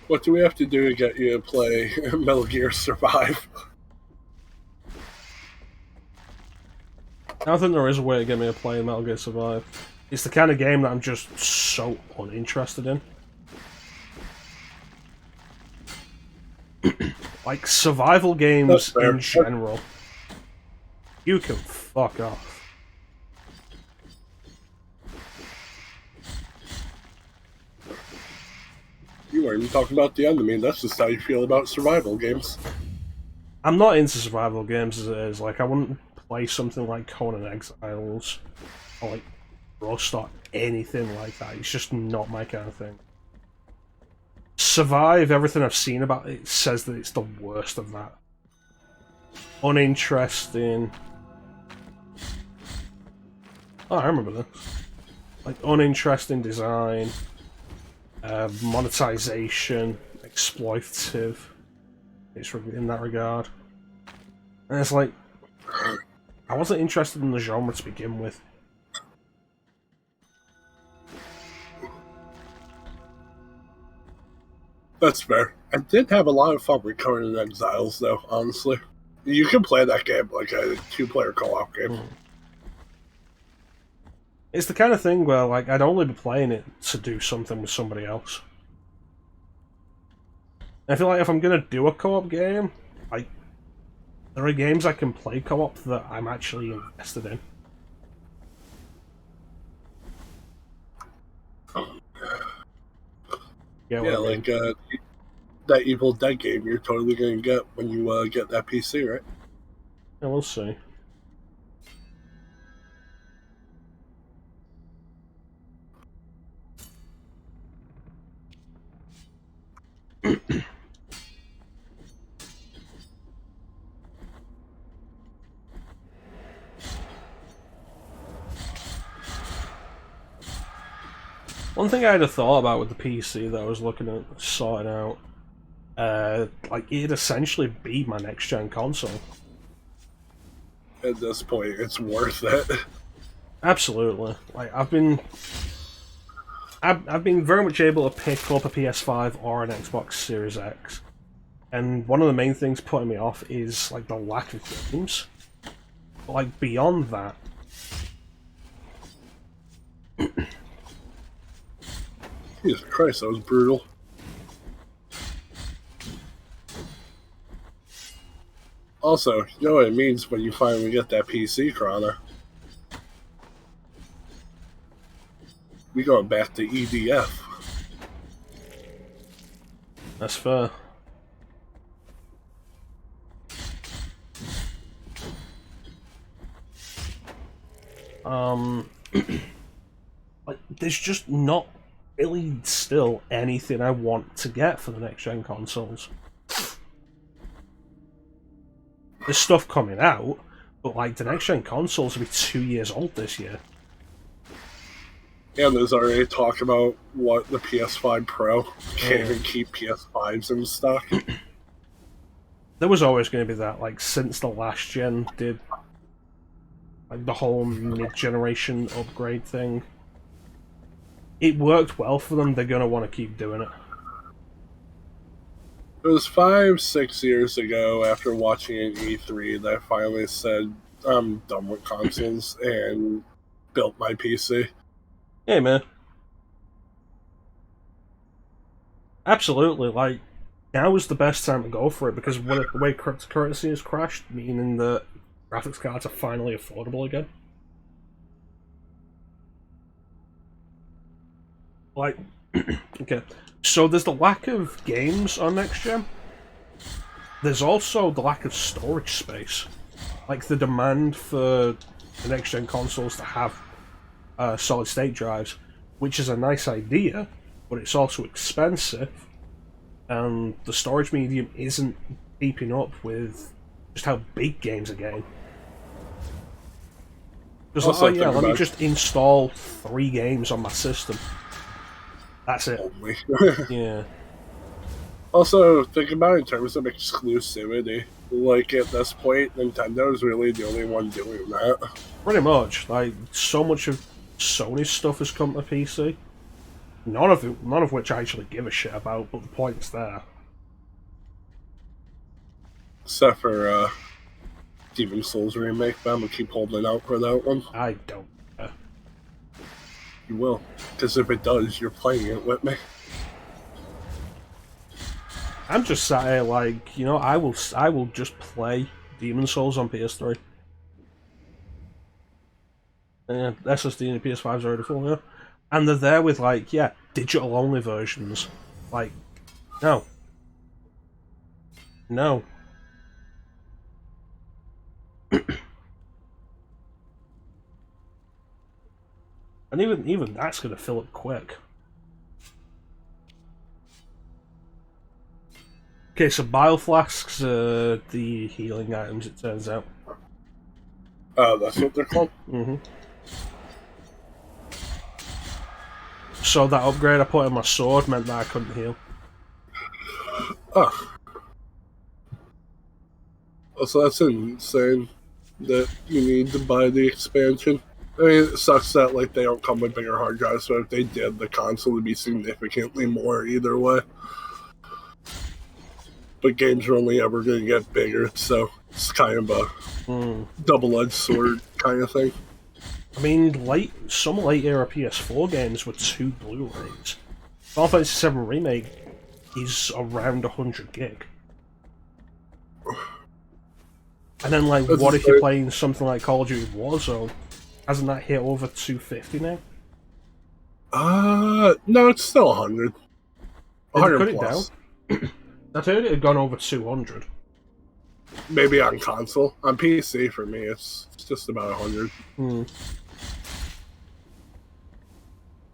What do we have to do to get you to play Metal Gear Survive? I don't think there is a way to get me to play Metal Gear Survive. It's the kind of game that I'm just so uninterested in. Like, survival games in general. You can fuck off. You weren't even talking about the enemy, that's just how you feel about survival games. I'm not into survival games as it is. Like, I wouldn't play something like Conan Exiles or like Rust or anything like that. It's just not my kind of thing. Survive, everything I've seen about it says that it's the worst of that. Uninteresting. Oh, I remember this. Like, uninteresting design, monetization, exploitative. It's in that regard. And it's like, I wasn't interested in the genre to begin with. That's fair. I did have a lot of fun with Conan Exiles, though, honestly. You can play that game like a 2-player co-op game. It's the kind of thing where, like, I'd only be playing it to do something with somebody else. I feel like if I'm gonna do a co-op game, like, there are games I can play co-op that I'm actually invested in. Yeah, like that Evil Dead game you're totally going to get when you get that PC, right? Yeah, we'll see. One thing I had a thought about with the PC that I was looking at sorting out, like, it'd essentially be my next-gen console. At this point, it's worth it. Absolutely. Like, I've been very much able to pick up a PS5 or an Xbox Series X, and one of the main things putting me off is, like, the lack of games. But, like, beyond that, Jesus Christ, that was brutal. Also, you know what it means when you finally get that PC, Chrono? We going back to EDF. that's fair. Like, there's just not really still anything I want to get for the next-gen consoles. There's stuff coming out, but, like, the next-gen consoles will be 2 years old this year. And there's already talk about what the PS5 Pro can't even keep PS5s in stock. There was always going to be that, like, since the last gen did, like, the whole mid-generation upgrade thing. it worked well for them. They're gonna want to keep doing it. It was 5-6 years ago after watching an E3 that I finally said I'm done with consoles and built my PC. Hey, man. Absolutely, like, now is the best time to go for it because the way cryptocurrency has crashed, meaning that graphics cards are finally affordable again. Like, okay, so there's the lack of games on next gen. There's also the lack of storage space. Like, the demand for the next gen consoles to have solid state drives, which is a nice idea, but it's also expensive, and the storage medium isn't keeping up with just how big games are getting. Just like, oh yeah, let me just install 3 games on my system. That's it. Only. Yeah. Also, think about it in terms of exclusivity. Like, at this point, Nintendo's really the only one doing that. Pretty much. Like, so much of Sony's stuff has come to PC. None of which I actually give a shit about, but the point's there. Except for Demon Souls remake, but I'm gonna keep holding out for that one. I don't care. You will, because if it does, you're playing it with me. I'm just sat here like, you know, I will just play Demon Souls on PS3. Yeah, SSD and PS5's already full, yeah. And they're there with, like, yeah, digital-only versions. Like, no. No. And even that's gonna fill up quick. Okay, so bile flasks are the healing items, it turns out. That's what they're called? Mm-hmm. So that upgrade I put in my sword meant that I couldn't heal. Oh. So that's insane that you need to buy the expansion. I mean, it sucks that like they don't come with bigger hard drives, so if they did, the console would be significantly more either way. But games are only ever going to get bigger, so it's kind of a double-edged sword kind of thing. I mean, some late-era PS4 games were 2 Blu-rays. Final Fantasy VII Remake is around 100 gig. And then, like, what if you're playing something like Call of Duty Warzone? Hasn't that hit over 250 now? No, it's still 100. 100 plus. It down? I heard it had gone over 200. Maybe on console. On PC, for me, it's just about 100.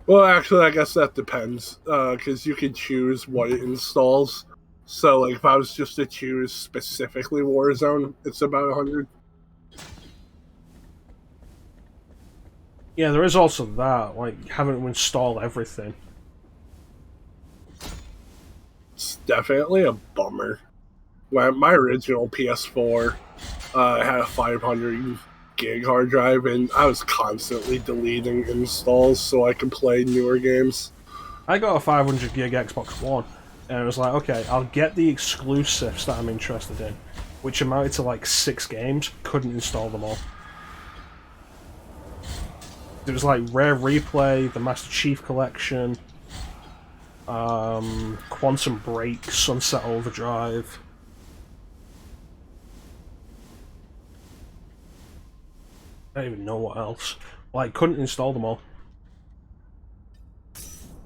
Well, actually, I guess that depends, because you can choose what it installs. So, like, if I was just to choose specifically Warzone, it's about 100. Yeah, there is also that, like, having to install everything. It's definitely a bummer. When my original PS4 had a 500 gig hard drive, and I was constantly deleting installs so I could play newer games. I got a 500 gig Xbox One, and I was like, okay, I'll get the exclusives that I'm interested in, which amounted to like 6 games, couldn't install them all. It was like Rare Replay, the Master Chief Collection, Quantum Break, Sunset Overdrive. I don't even know what else. Like, couldn't install them all.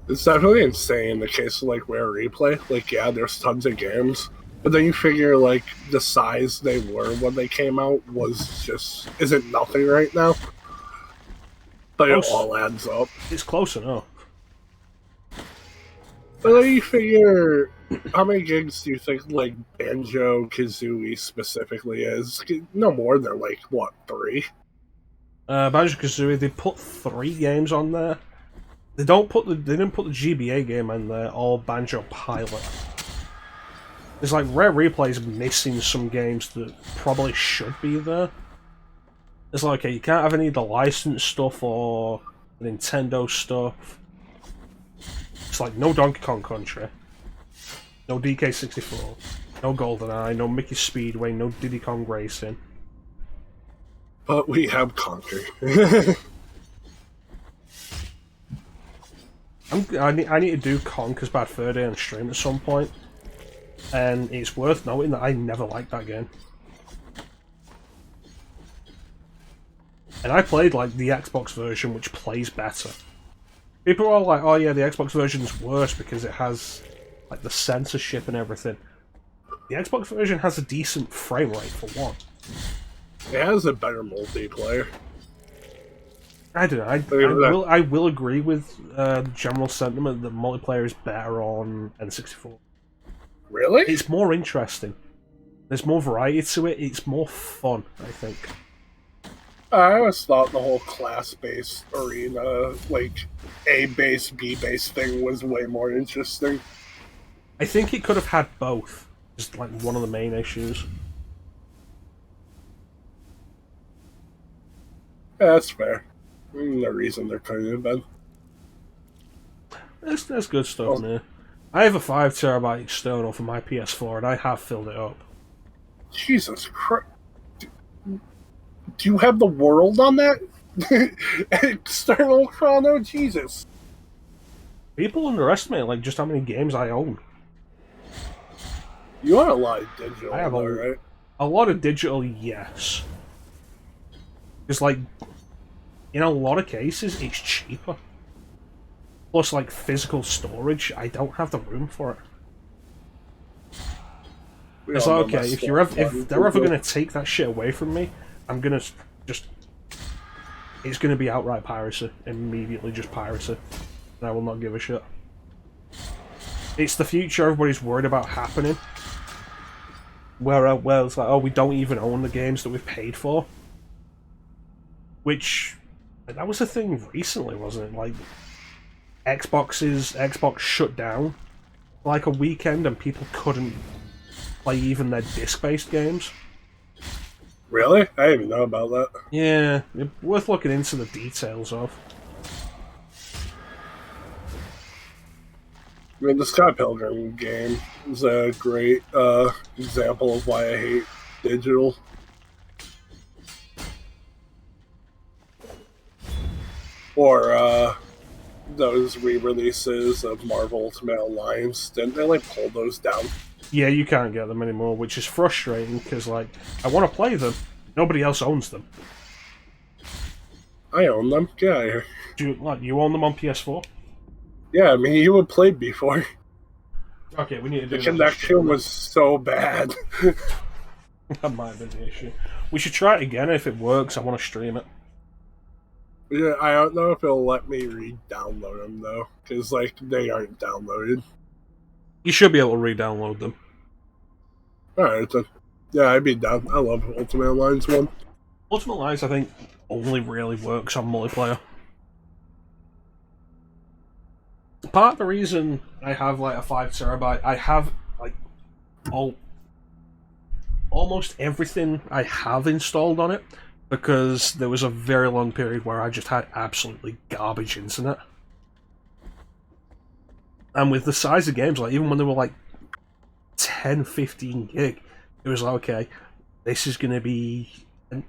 It's definitely insane in the case of like Rare Replay. Like, yeah, there's tons of games, but then you figure like the size they were when they came out isn't nothing right now. But it all adds up. It's close enough. But then you figure, how many gigs do you think like Banjo-Kazooie specifically is? No more than like, what, 3? Banjo-Kazooie, they put 3 games on there. They didn't put the GBA game in there, or Banjo Pilot. It's like Rare Replay's missing some games that probably should be there. It's like, okay, you can't have any of the licensed stuff or Nintendo stuff. It's like no Donkey Kong Country, no DK64, no GoldenEye, no Mickey Speedway, no Diddy Kong Racing. But we have Conquer. I need to do Conker's Bad Fur Day on stream at some point, and it's worth noting that I never liked that game. And I played like the Xbox version, which plays better. People are all like, "Oh yeah, the Xbox version's worse because it has like the censorship and everything." The Xbox version has a decent frame rate for one. It has a better multiplayer. I don't know. I will agree with the general sentiment that multiplayer is better on N64. Really? It's more interesting. There's more variety to it. It's more fun, I think. I always thought the whole class-based arena, like A-based, B-based thing was way more interesting. I think it could have had both. Just like one of the main issues. Yeah, that's fair. No reason there couldn't have been. There's good stuff in there. I have a 5TB external for my PS4 and I have filled it up. Jesus Christ. Do you have the world on that? External chrono? Jesus. People underestimate like just how many games I own. You own a lot of digital, I have right? a lot of digital, yes. It's like, in a lot of cases, it's cheaper. Plus, like, physical storage, I don't have the room for it. It's like, okay, if they're ever going to take that shit away from me, I'm going to just... It's going to be outright piracy. Immediately just piracy. And I will not give a shit. It's the future everybody's worried about happening. Where it's like, oh, we don't even own the games that we've paid for. Which... That was a thing recently, wasn't it? Like, Xbox shut down for like a weekend and people couldn't play even their disc-based games. Really? I didn't even know about that. Yeah, it's worth looking into the details of. I mean, the Scott Pilgrim game is a great example of why I hate digital. Or those re-releases of Marvel Ultimate Alliance. Didn't they like pull those down? Yeah, you can't get them anymore, which is frustrating because like I want to play them, nobody else owns them. I own them. Get out of here. You own them on PS4? Yeah, I mean you had played before. Okay, we need to do the that. connection was so bad. That might have been the issue. We should try it again. If it works, I want to stream it. Yeah, I don't know if it'll let me re-download them though, because like they aren't downloaded. You should be able to re-download them. Alright then. Yeah, I'd be down. I love Ultimate Alliance 1. Ultimate Alliance, I think, only really works on multiplayer. Part of the reason I have like a 5TB, I have like almost everything I have installed on it, because there was a very long period where I just had absolutely garbage internet. And with the size of games, like even when they were like 10, 15 gig, it was like, okay, this is going to be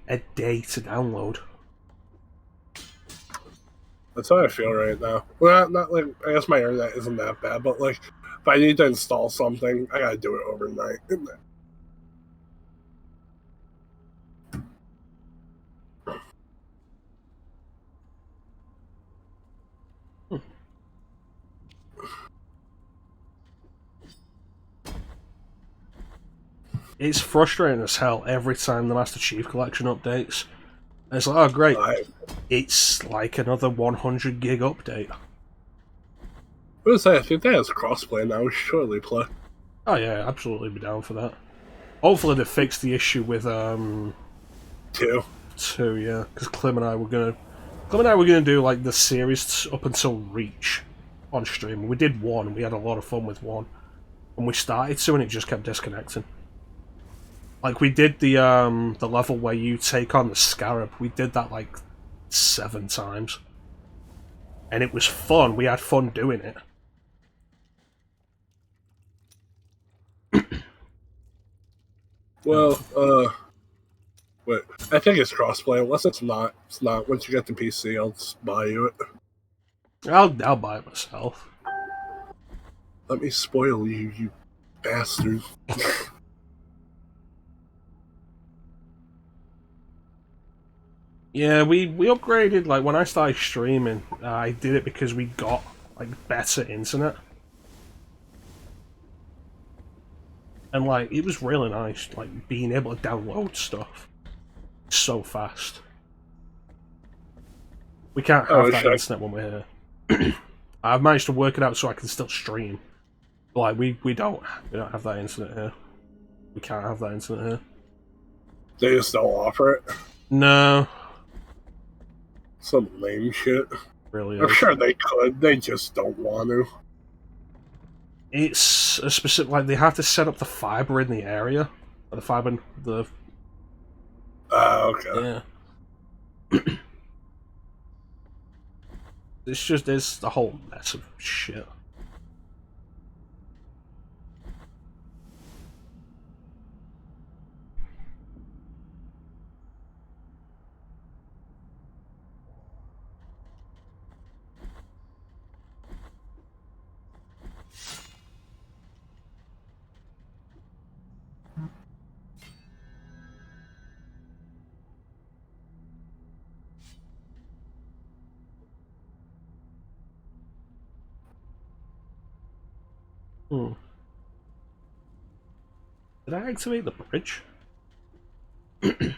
a day to download. That's how I feel right now. Well, not like, I guess my internet isn't that bad, but like, if I need to install something, I gotta do it overnight. It's frustrating as hell every time the Master Chief Collection updates. And it's like, oh great, it's like another 100 gig update. What is that? I think that has crossplay now. We should surely play. Oh yeah, absolutely be down for that. Hopefully they fix the issue with 2, yeah, because Clem and I were gonna do like the series up until Reach on stream. We did 1, and we had a lot of fun with 1, and we started to, and it just kept disconnecting. Like we did the level where you take on the Scarab. We did that like 7 times, and it was fun. We had fun doing it, Well, wait. I think it's crossplay. Unless it's not. It's not. Once you get the PC, I'll just buy you it. I'll buy it myself. Let me spoil you, you bastard. Yeah, we upgraded, like, when I started streaming, I did it because we got, like, better internet. And, like, it was really nice, like, being able to download stuff so fast. We can't have that internet when we're here. I've managed to work it out so I can still stream. But, like, we don't have that internet here. We can't have that internet here. They just don't offer it? No. Some lame shit. Really I'm is. sure they could, they just don't want to. It's a specific, like, they have to set up the fiber in the area. The fiber, the... okay. Yeah. It's a whole mess of shit. Hmm. Did I activate the bridge? Let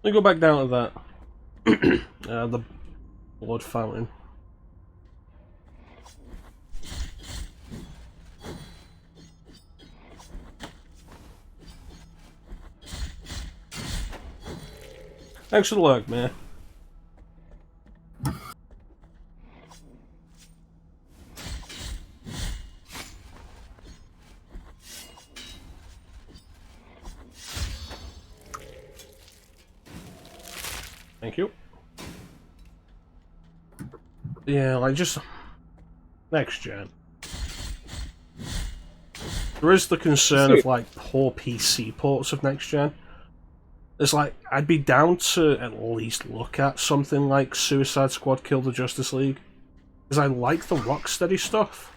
me go back down to that. The blood fountain. Thanks for the lurk, man. Thank you. Yeah, like, just... next gen. There is the concern of, like, poor PC ports of next gen. It's like, I'd be down to at least look at something like Suicide Squad Kill the Justice League. Because I like the Rocksteady stuff.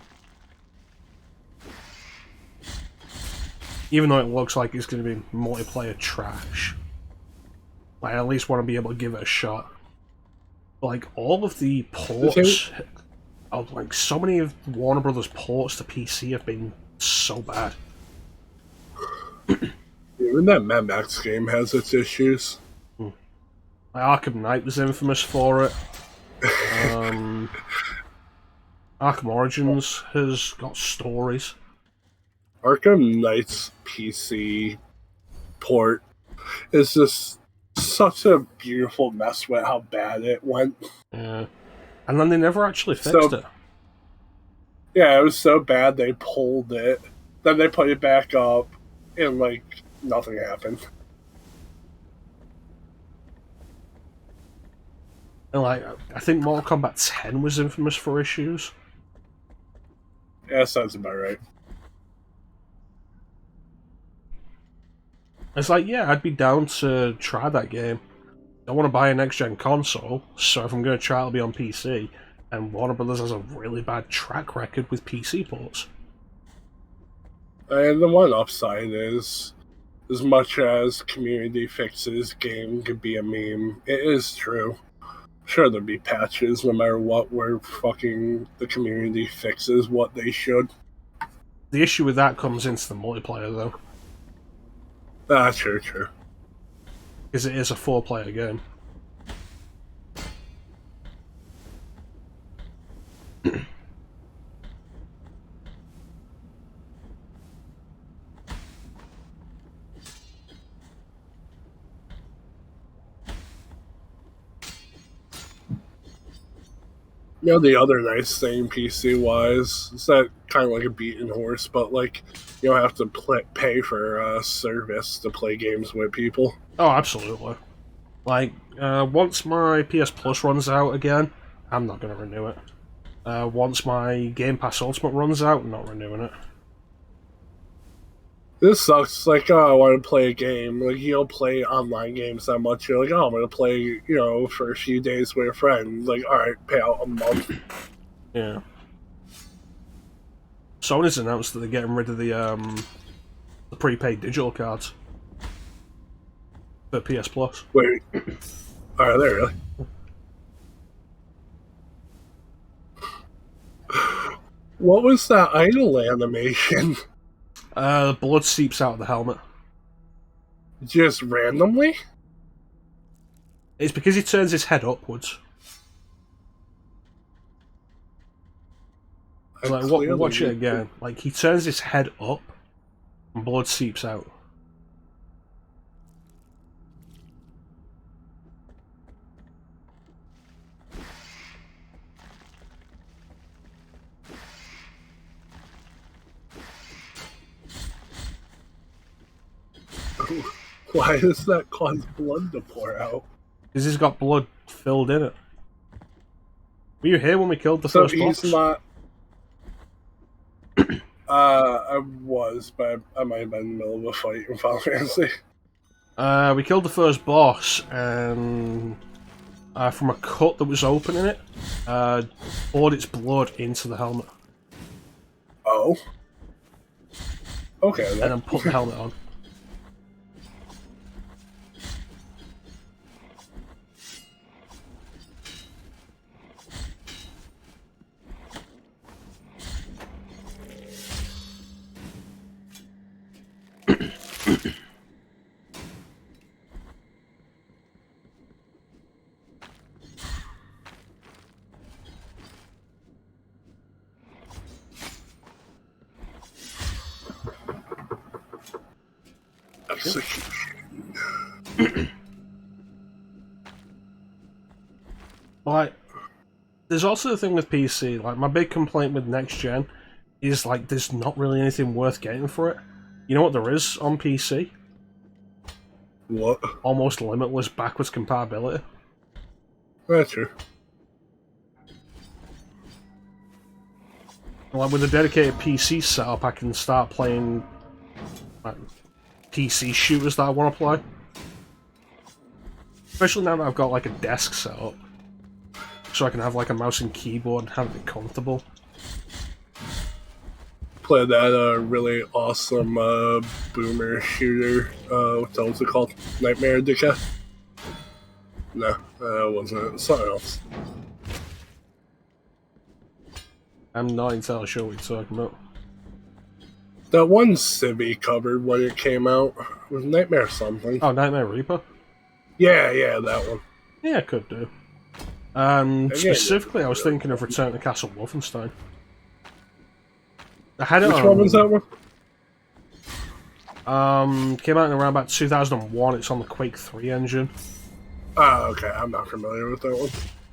Even though it looks like it's going to be multiplayer trash. I at least want to be able to give it a shot. But, like, all of the ports... like, so many of Warner Brothers ports to PC have been so bad. Even that Mad Max game has its issues. Arkham Knight was infamous for it. Arkham Origins has got stories. Arkham Knight's PC port is just such a beautiful mess with how bad it went. Yeah. And then they never actually fixed it. Yeah, it was so bad they pulled it. Then they put it back up, and, like, nothing happened. And, like, I think Mortal Kombat 10 was infamous for issues. Yeah, sounds about right. It's like, yeah, I'd be down to try that game. I want to buy a next-gen console, so if I'm going to try, it'll be on PC. And Warner Brothers has a really bad track record with PC ports. And the one upside is, as much as community fixes game could be a meme, it is true. Sure, there'll be patches no matter what where fucking the community fixes what they should. The issue with that comes into the multiplayer, though. Ah, true. Because it is a 4-player game. You know, the other nice thing PC-wise is that kind of like a beaten horse, but, like, You don't have to pay for service to play games with people. Oh, absolutely. Like, once my PS Plus runs out again, I'm not going to renew it. Once my Game Pass Ultimate runs out, I'm not renewing it. This sucks. Like, oh, I want to play a game. Like, you don't play online games that much. You're like, oh, I'm going to play, you know, for a few days with a friend. Like, alright, pay out a month. Yeah. Sony's announced that they're getting rid of the prepaid digital cards for PS Plus. Wait. Are they really? What was that idle animation? Blood seeps out of the helmet. Just randomly? It's because he turns his head upwards. Like, watch it again. Like, he turns his head up, and blood seeps out. Why does that cause blood to pour out? Because he's got blood filled in it. Were you here when we killed the first boss? He's not... I was, but I might have been in the middle of a fight in Final Fantasy. We killed the first boss, and from a cut that was open in it, poured its blood into the helmet. Oh. Okay, then. And then put the helmet on. Like, there's also the thing with PC, like, my big complaint with next gen is, like, there's not really anything worth getting for it. You know what there is on PC? What? Almost limitless backwards compatibility. That's true. Like, with a dedicated PC setup, I can start playing, like, PC shooters that I want to play. Especially now that I've got, like, a desk set up. So I can have, like, a mouse and keyboard and have it comfortable. Play that really awesome boomer shooter. What the hell was it called? Nightmare Decay? No, it wasn't. Something else. I'm not entirely sure what you're talking about. That one Civi covered when it came out was Nightmare something. Oh, Nightmare Reaper? Yeah, that one. Yeah, it could do. Specifically, I was thinking of Return to Castle Wolfenstein. I had it Which one was that one? Came out in around about 2001. It's on the Quake 3 engine. Oh, okay. I'm not familiar with that one.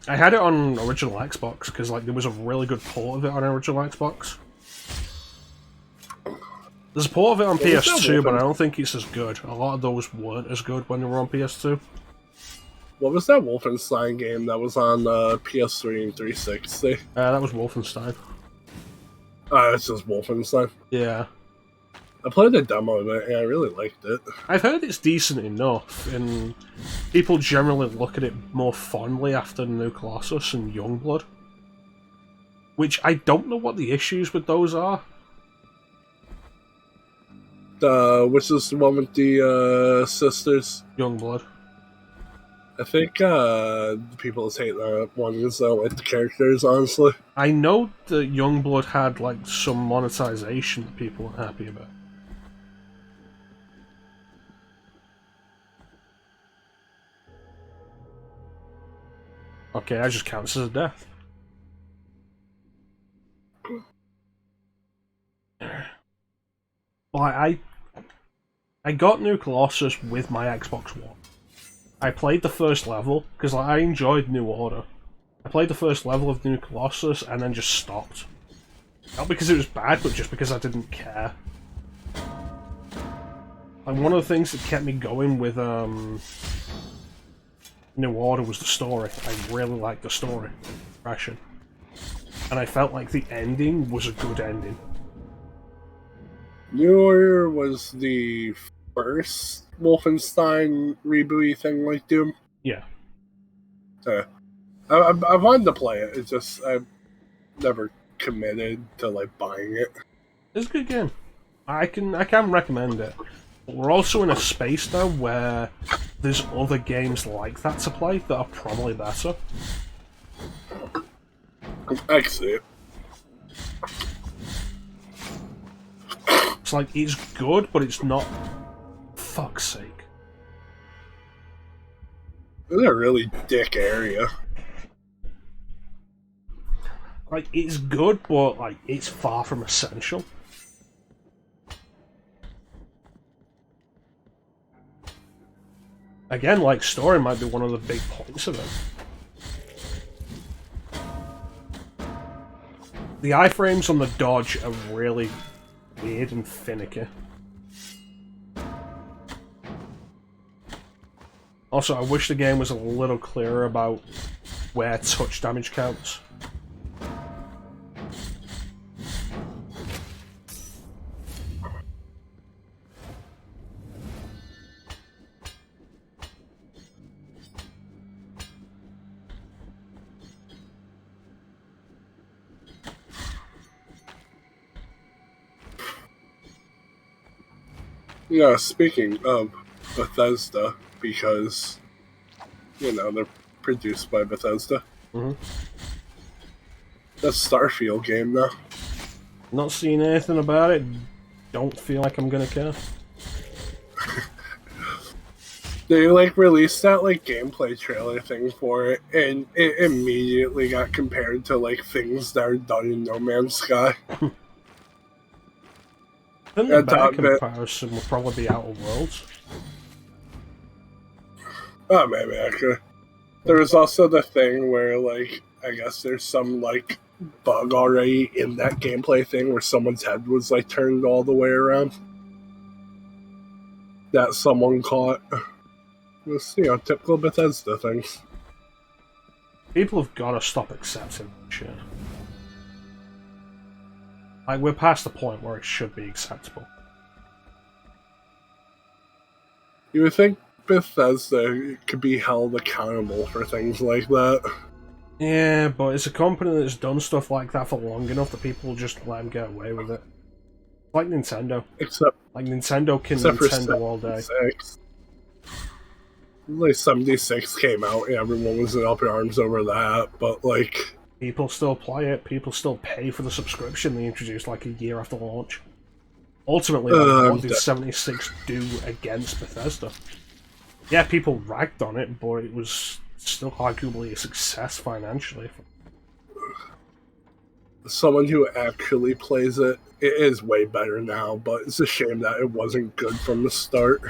I had it on original Xbox because, like, there was a really good port of it on original Xbox. There's a port of it on PS2, but I don't think it's as good. A lot of those weren't as good when they were on PS2. What was that Wolfenstein game that was on PS3 and 360? That was Wolfenstein. Oh, it's just Wolfenstein. Yeah. I played the demo of it, and I really liked it. I've heard it's decent enough, and people generally look at it more fondly after New Colossus and Youngblood. Which I don't know what the issues with those are. Which is the one with the sisters? Youngblood. I think people hate that one because they don't like the characters, honestly. I know that Youngblood had, like, some monetization that people weren't happy about. Okay, that just counts as a death. Well, I got New Colossus with my Xbox One. I played the first level, because I enjoyed New Order. I played the first level of New Colossus and then just stopped. Not because it was bad, but just because I didn't care. And one of the things that kept me going with New Order was the story. I really liked the story progression. And I felt like the ending was a good ending. New Order was the first Wolfenstein rebooty thing like Doom. Yeah. I wanted to play it. It's just I've never committed to like buying it. It's a good game. I can recommend it. But we're also in a space now where there's other games like that to play that are probably better. I can see it. It's like, it's good, but it's not. Fuck's sake. It's a really dick area. Like, it's good, but like, it's far from essential. Again, like, story might be one of the big points of it. The iframes on the dodge are really weird and finicky. Also, I wish the game was a little clearer about where touch damage counts. Yeah, speaking of Bethesda, because, you know, they're produced by Bethesda. Mm-hmm. That Starfield game, though. Not seeing anything about it. Don't feel like I'm gonna care. They, like, released that, like, gameplay trailer thing for it, and it immediately got compared to, like, things that are done in No Man's Sky. Then the better comparison would probably be Outer Worlds. Oh, maybe I could. There was also the thing where, like, I guess there's some, like, bug already in that gameplay thing where someone's head was, like, turned all the way around. That someone caught. It's, you know, typical Bethesda things. People have got to stop accepting that shit. Like, we're past the point where it should be acceptable. You would think Bethesda could be held accountable for things like that. Yeah, but it's a company that's done stuff like that for long enough that people will just let them get away with it. Like Nintendo. Like Nintendo can Nintendo all day. Like 76 came out and everyone was up in arms over that, but like... People still play it, people still pay for the subscription they introduced like a year after launch. Ultimately, like, what did 76 do against Bethesda? Yeah, people ragged on it, but it was still arguably a success financially. Someone who actually plays it, it is way better now, but it's a shame that it wasn't good from the start.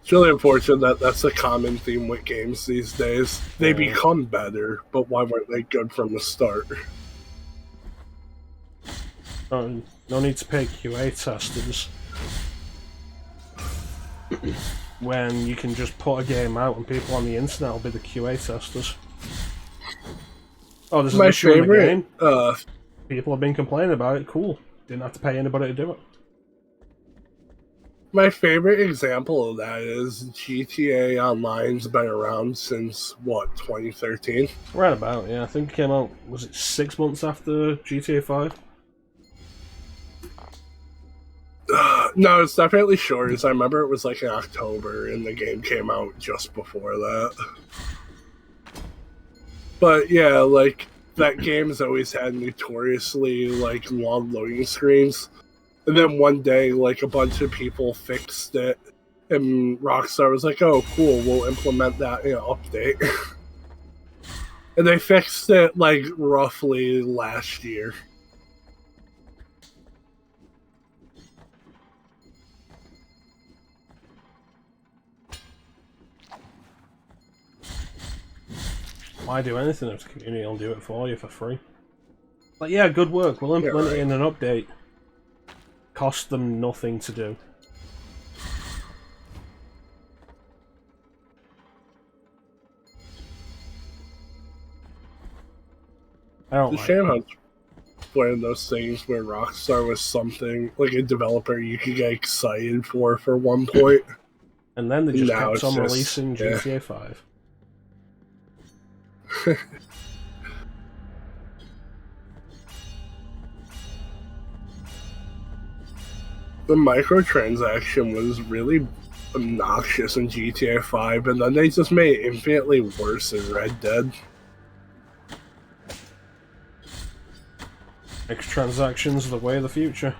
It's really unfortunate that that's a common theme with games these days. They become better, but why weren't they good from the start? No need to pay QA testers when you can just put a game out and people on the internet will be the QA testers. Oh, there's an issue in the game. People have been complaining about it. Cool. Didn't have to pay anybody to do it. My favorite example of that is GTA Online's been around since, what, 2013? Right about, yeah. I think it came out, was it 6 months after GTA 5? No, it's definitely shorter. I remember it was like in October and the game came out just before that. But yeah, like, that game's always had notoriously, like, long loading screens. And then one day, like, a bunch of people fixed it, and Rockstar was like, oh, cool, we'll implement that in an update. And they fixed it, like, roughly last year. Why do anything if the community will do it for you for free? Like, yeah, good work, we'll implement it in an update. cost them nothing to do. I don't The like shame how one of those things where Rockstar was something like a developer you could get excited for one point. And then they just Now kept it's on just- releasing yeah. GTA 5. The microtransaction was really obnoxious in GTA 5, and then they just made it infinitely worse in Red Dead. Microtransactions are the way of the future.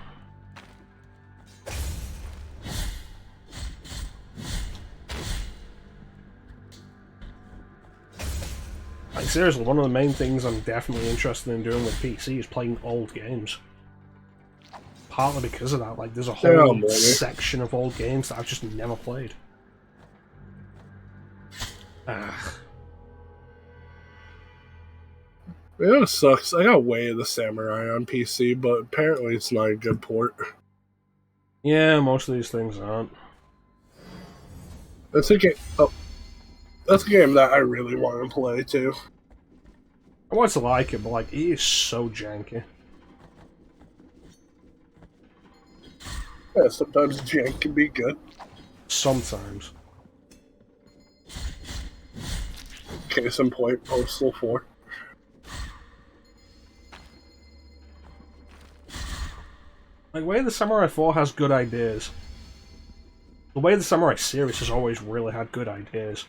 Like, seriously, one of the main things I'm definitely interested in doing with PC is playing old games. Partly because of that, like, there's a whole man. section of old games that I've just never played. Ah. You know, it sucks. I got Way of the Samurai on PC, but apparently it's not a good port. Yeah, most of these things aren't. That's a game. Oh, that's a game that I really want to play too. I want to like it, but like, it is so janky. Yeah, sometimes jank can be good. Sometimes. Case in point, Postal 4. Like, Way of the Samurai 4 has good ideas. The Way of the Samurai series has always really had good ideas.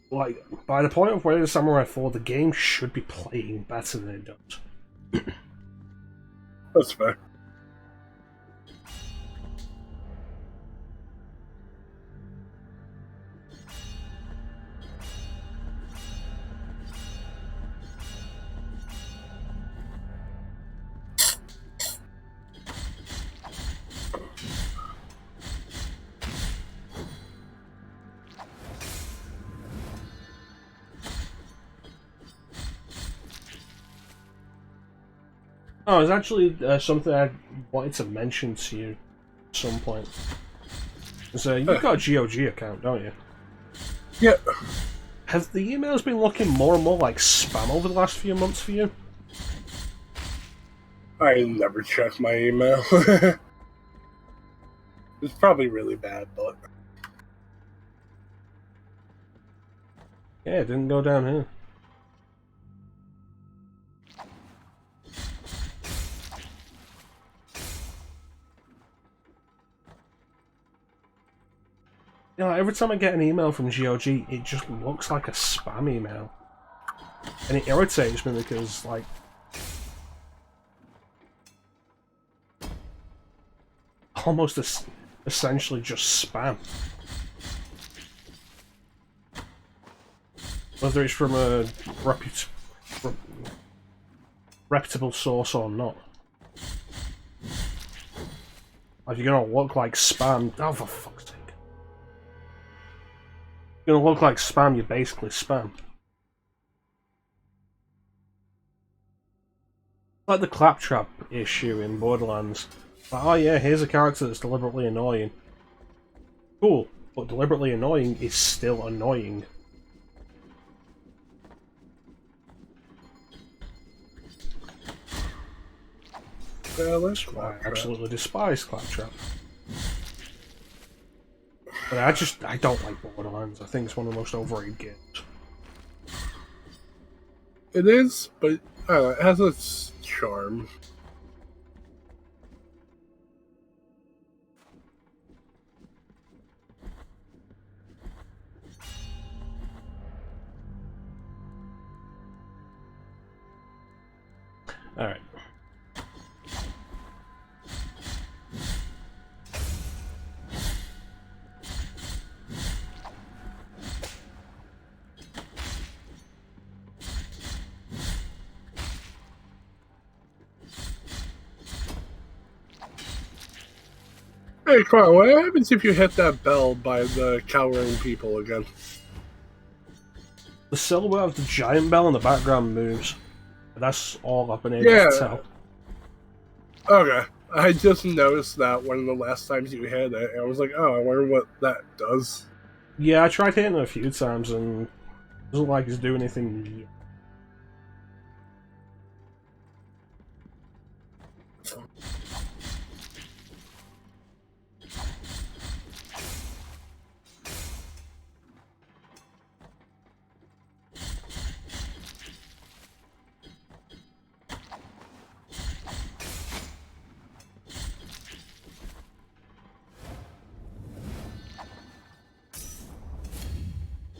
Like, by the point of Way of the Samurai 4, the game should be playing better than it does. That's fair. Oh, it's actually something I wanted to mention to you at some point. So, you've got a GOG account, don't you? Yeah. Have the emails been looking more and more like spam over the last few months for you? I never check my email. It's probably really bad, but Yeah, it didn't go down here. You know, every time I get an email from GOG, it just looks like a spam email. And it irritates me because, like... almost essentially just spam. Whether it's from a reputable source or not. Like, you're gonna look like spam... Oh, for fuck's sake. You're gonna look like spam, you're basically spam. Like the claptrap issue in Borderlands. Like, oh yeah, here's a character that's deliberately annoying. Cool, but deliberately annoying is still annoying. yeah, let's I absolutely despise claptrap. But I don't like Borderlands. I think it's one of the most overrated games. It is, but I don't know, it has its charm. Alright. Hey, Carl, what happens if you hit that bell by the cowering people again? The silhouette of the giant bell in the background moves. That's all I've been able Yeah. to tell. Okay. I just noticed that one of the last times you hit it, and I was like, oh, I wonder what that does. Yeah, I tried hitting it a few times and it doesn't like it's doing anything yet.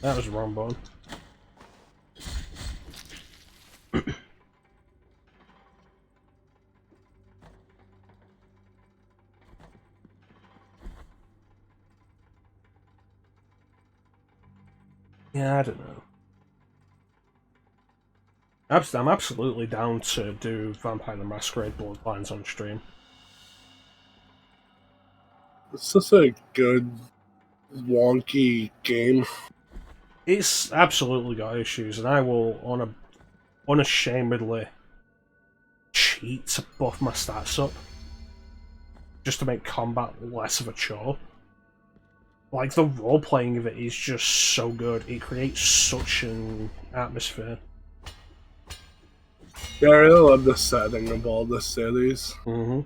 That was the wrong button. Yeah, I don't know. I'm absolutely down to do Vampire the Masquerade Bloodlines on stream. It's just a good, wonky game. It's absolutely got issues, and I will unashamedly cheat to buff my stats up just to make combat less of a chore. Like, the role-playing of it is just so good. It creates such an atmosphere. Yeah, I really love the setting of all the cities. Mm-hmm.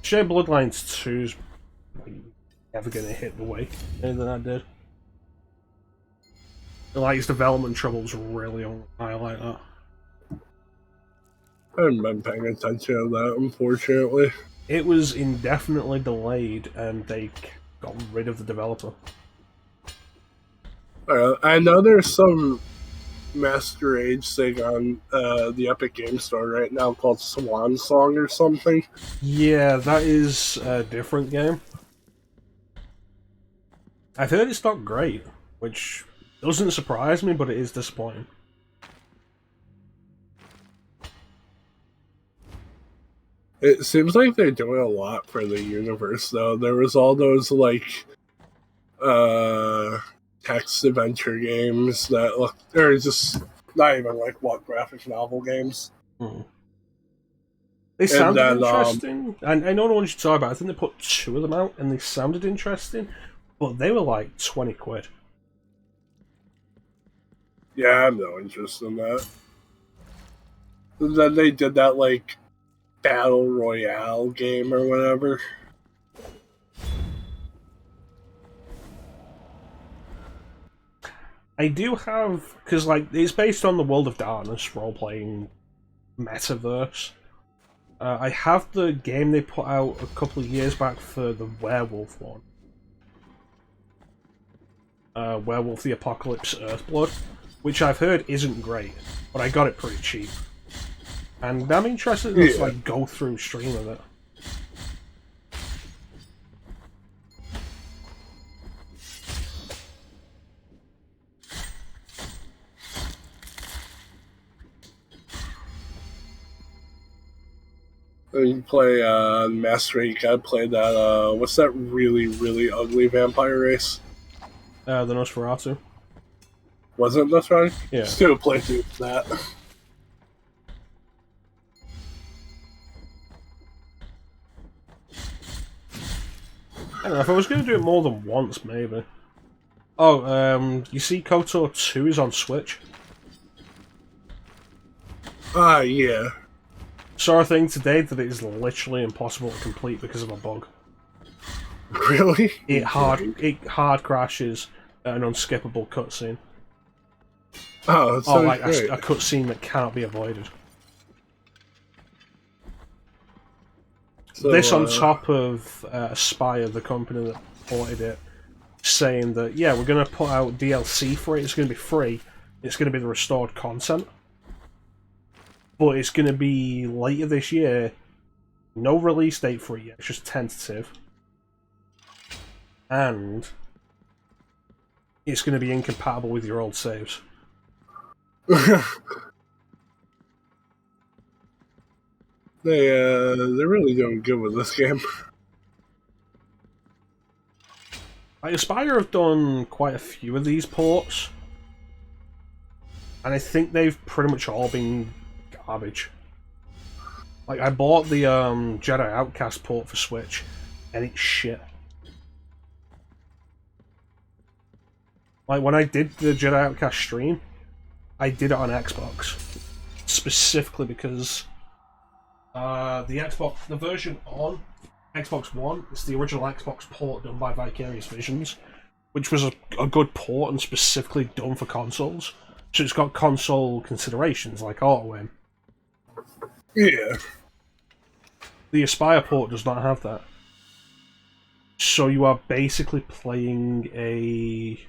Shade Bloodlines 2's never gonna hit the way anything I did. Like, his development troubles really only highlight that. I haven't been paying attention to that, unfortunately. It was indefinitely delayed, and they got rid of the developer. I know there's some Masquerade thing on the Epic Game Store right now called Swan Song or something. Yeah, that is a different game. I've heard it's not great, which doesn't surprise me, but it is disappointing. It seems like they're doing a lot for the universe, though. There was all those, like, text adventure games that look, they're just not even, like, graphic novel games. They sounded interesting. And I know the ones you talk about, I think they put 2 of them out, and they sounded interesting, but they were like 20 quid. Yeah, I have no interest in that. And then they did that, like, Battle Royale game or whatever. I do have, because like it's based on the World of Darkness role-playing metaverse. I have the game they put out a couple of years back for the werewolf one. Werewolf the Apocalypse Earthblood, which I've heard isn't great, but I got it pretty cheap. And I'm interested in like go through stream of it. You play Master, you gotta play that, what's that really, really ugly vampire race? The Nosferatu. Wasn't that right? Yeah. Just do a playthrough of that. I don't know, if I was going to do it more than once, maybe. Oh, you see KOTOR 2 is on Switch? Yeah. Saw a thing today that it is literally impossible to complete because of a bug. Really? It hard crashes an unskippable cutscene. Oh, that's like great. a cutscene that cannot be avoided. So, this on top of Aspire, the company that ported it, saying that, yeah, we're going to put out DLC for it, it's going to be free, it's going to be the restored content, but it's going to be later this year, no release date for it yet, it's just tentative, and it's going to be incompatible with your old saves. They're really doing good with this game. Like, Aspyr have done quite a few of these ports, and I think they've pretty much all been garbage. Like, I bought the Jedi Outcast port for Switch, and it's shit. Like, when I did the Jedi Outcast stream, I did it on Xbox. Specifically because the version on Xbox One is the original Xbox port done by Vicarious Visions, which was a good port and specifically done for consoles. So it's got console considerations like auto-aim. Yeah. The Aspyr port does not have that. So you are basically playing a...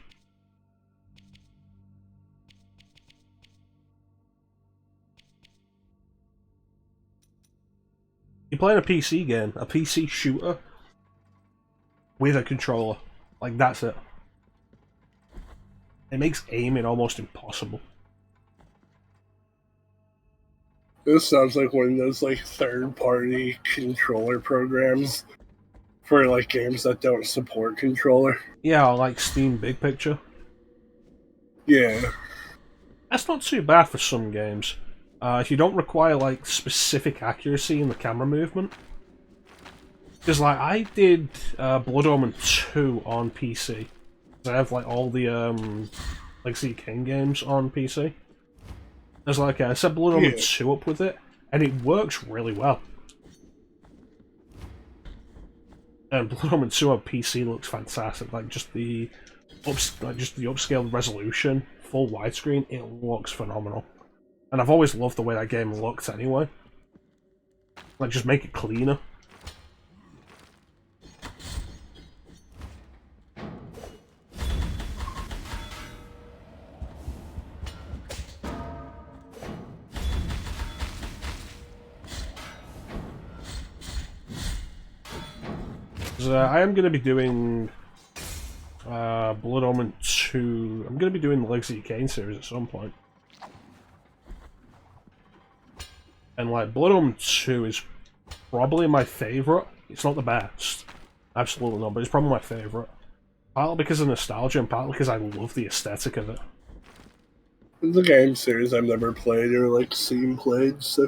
You're playing a PC game, a PC shooter, with a controller. Like, that's it. It makes aiming almost impossible. This sounds like one of those, like, third-party controller programs for, like, games that don't support controller. Yeah, like Steam Big Picture. Yeah. That's not too bad for some games. If you don't require, like, specific accuracy in the camera movement. Because, like, I did Blood Omen 2 on PC. I have, like, all the Legacy King games on PC. There's, like, I set Blood Omen 2 up with it, and it works really well. And Blood Omen 2 on PC looks fantastic. Like, just the upscaled resolution, full widescreen, it looks phenomenal. And I've always loved the way that game looked anyway. Like, just make it cleaner. I am going to be doing Blood Omen 2. I'm going to be doing the Legacy Kane series at some point. And, like, Blood Omen 2 is probably my favourite. It's not the best. Absolutely not, but it's probably my favourite. Partly because of nostalgia, and partly because I love the aesthetic of it. It's a game series I've never played or, like, seen played, so...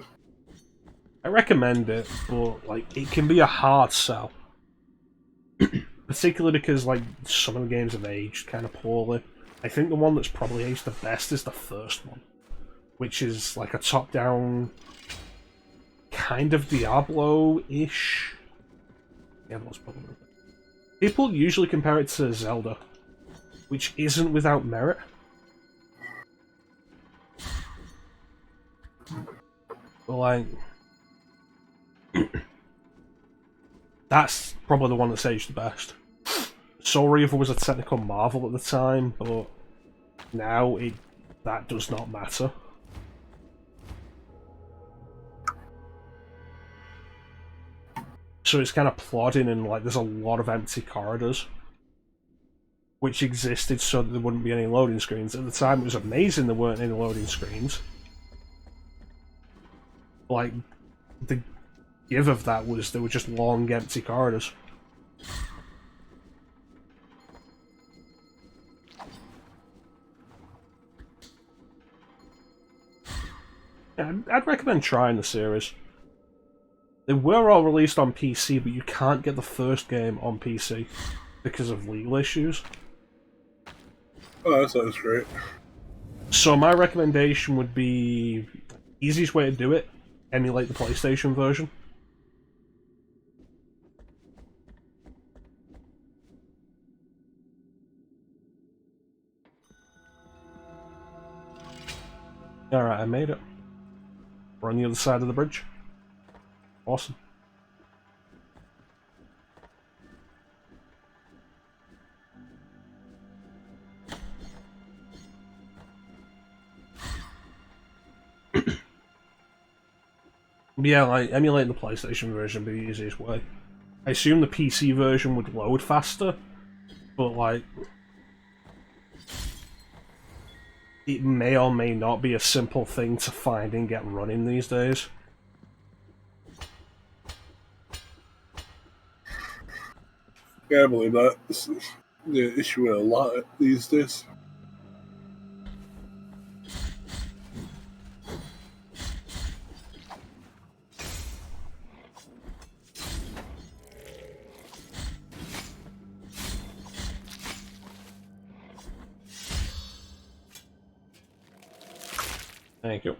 I recommend it, but, like, it can be a hard sell. Particularly because, like, some of the games have aged kind of poorly. I think the one that's probably aged the best is the first one. Which is, like, a top-down... kind of Diablo-ish. Diablo's probably... People usually compare it to Zelda, which isn't without merit. But, like... that's probably the one that's aged the best. Soul Reaver was a technical marvel at the time, but now that does not matter. So it's kind of plodding and, like, there's a lot of empty corridors, which existed so that there wouldn't be any loading screens. At the time, it was amazing there weren't any loading screens. Like, the give of that was there were just long, empty corridors. Yeah, I'd recommend trying the series. They were all released on PC, but you can't get the first game on PC because of legal issues. Oh, that sounds great. So my recommendation would be, easiest way to do it, emulate the PlayStation version. Alright, I made it. We're on the other side of the bridge. Awesome. Yeah, like, emulating the PlayStation version would be the easiest way. I assume the PC version would load faster, but, like, it may or may not be a simple thing to find and get running these days. Yeah, I believe that. the issue with a lot these days. Thank you.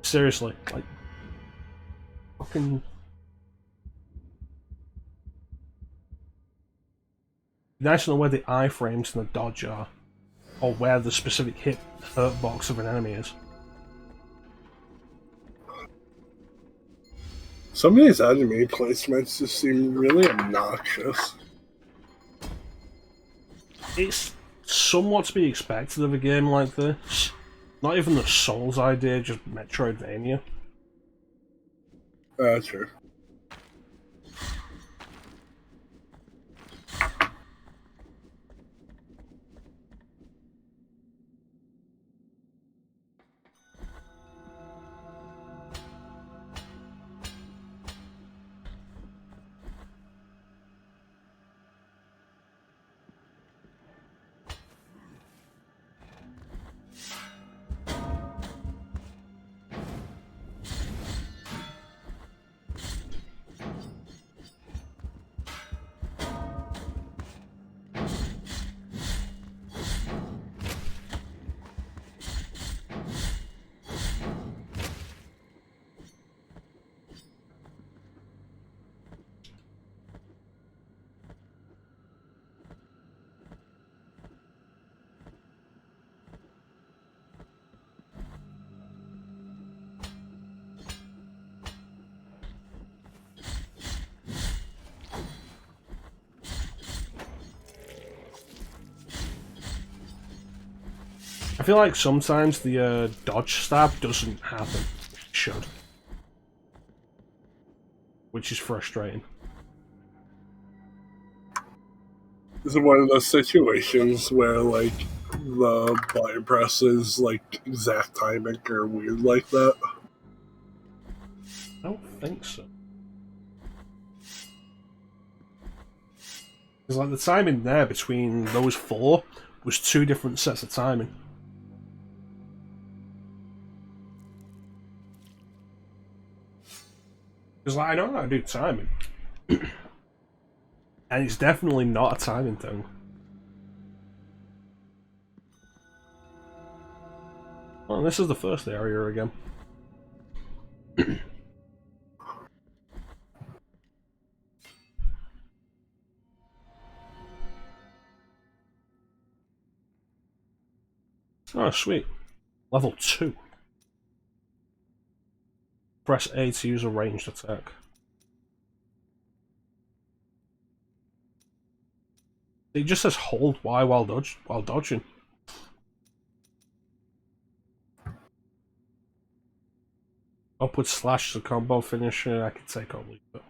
Seriously, like, fucking. Nice to know where the iframes and the dodge are, or where the specific hurt box of an enemy is. Some of these enemy placements just seem really obnoxious. It's somewhat to be expected of a game like this. Not even the Souls idea, just Metroidvania. True. I feel like sometimes the dodge stab doesn't happen. It should. Which is frustrating. This is one of those situations where, like, the button presses, like, exact timing are weird like that. I don't think so. Because, like, the timing there between those four was two different sets of timing. Because, like, I know how to do timing. And it's definitely not a timing thing. Well, this is the first area again. Oh, sweet. Level 2. Press A to use a ranged attack. It just says hold Y while dodging. Upward slash is a combo finisher. I can take or leave it.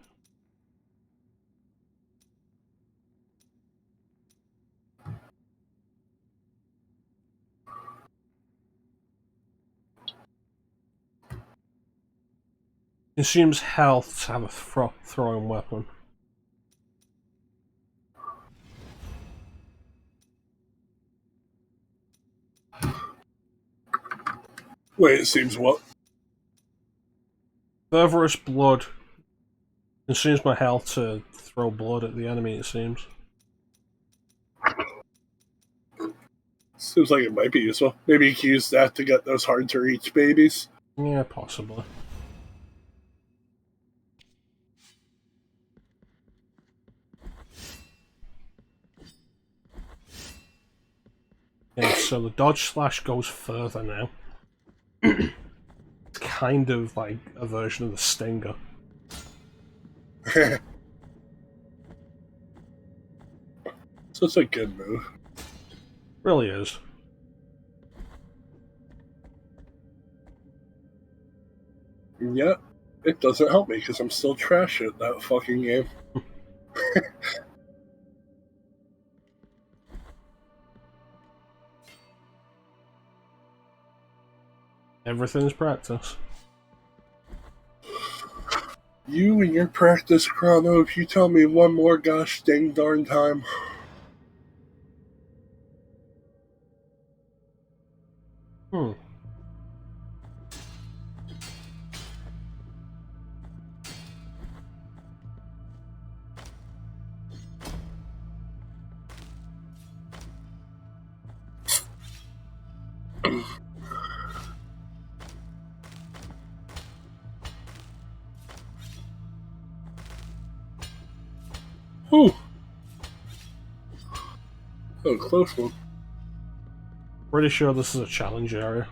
Consumes health to have a throwing weapon. Wait, it seems what? Fervorous blood consumes my health to throw blood at the enemy, it seems. Seems like it might be useful. Maybe you can use that to get those hard to reach babies. Yeah, possibly. Okay, so the dodge slash goes further now. It's kind of like a version of the stinger. Such a good move. Really is. And yet, it doesn't help me because I'm still trash at that fucking game. Everything's practice. You and your practice, Chrono, if you tell me one more gosh dang darn time. Hmm. Whew. Oh, close one. Pretty sure this is a challenge area.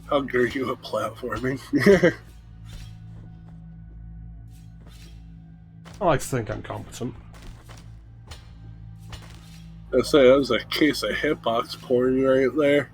How dare you at platforming? I like to think I'm competent. I say that was a case of hitbox porn right there.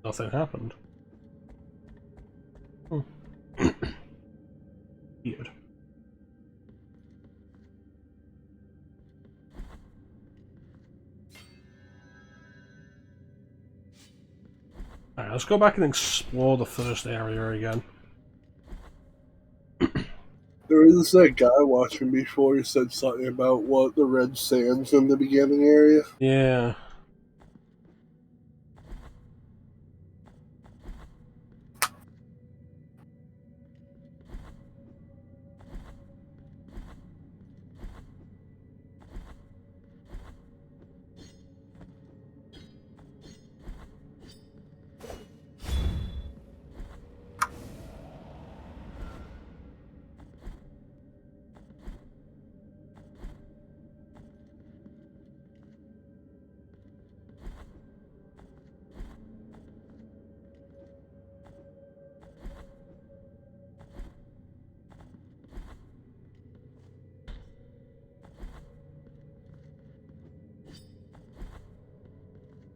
Nothing happened. Weird. Alright, let's go back and explore the first area again. There was that guy watching before who said something about what the red sands in the beginning area. Yeah.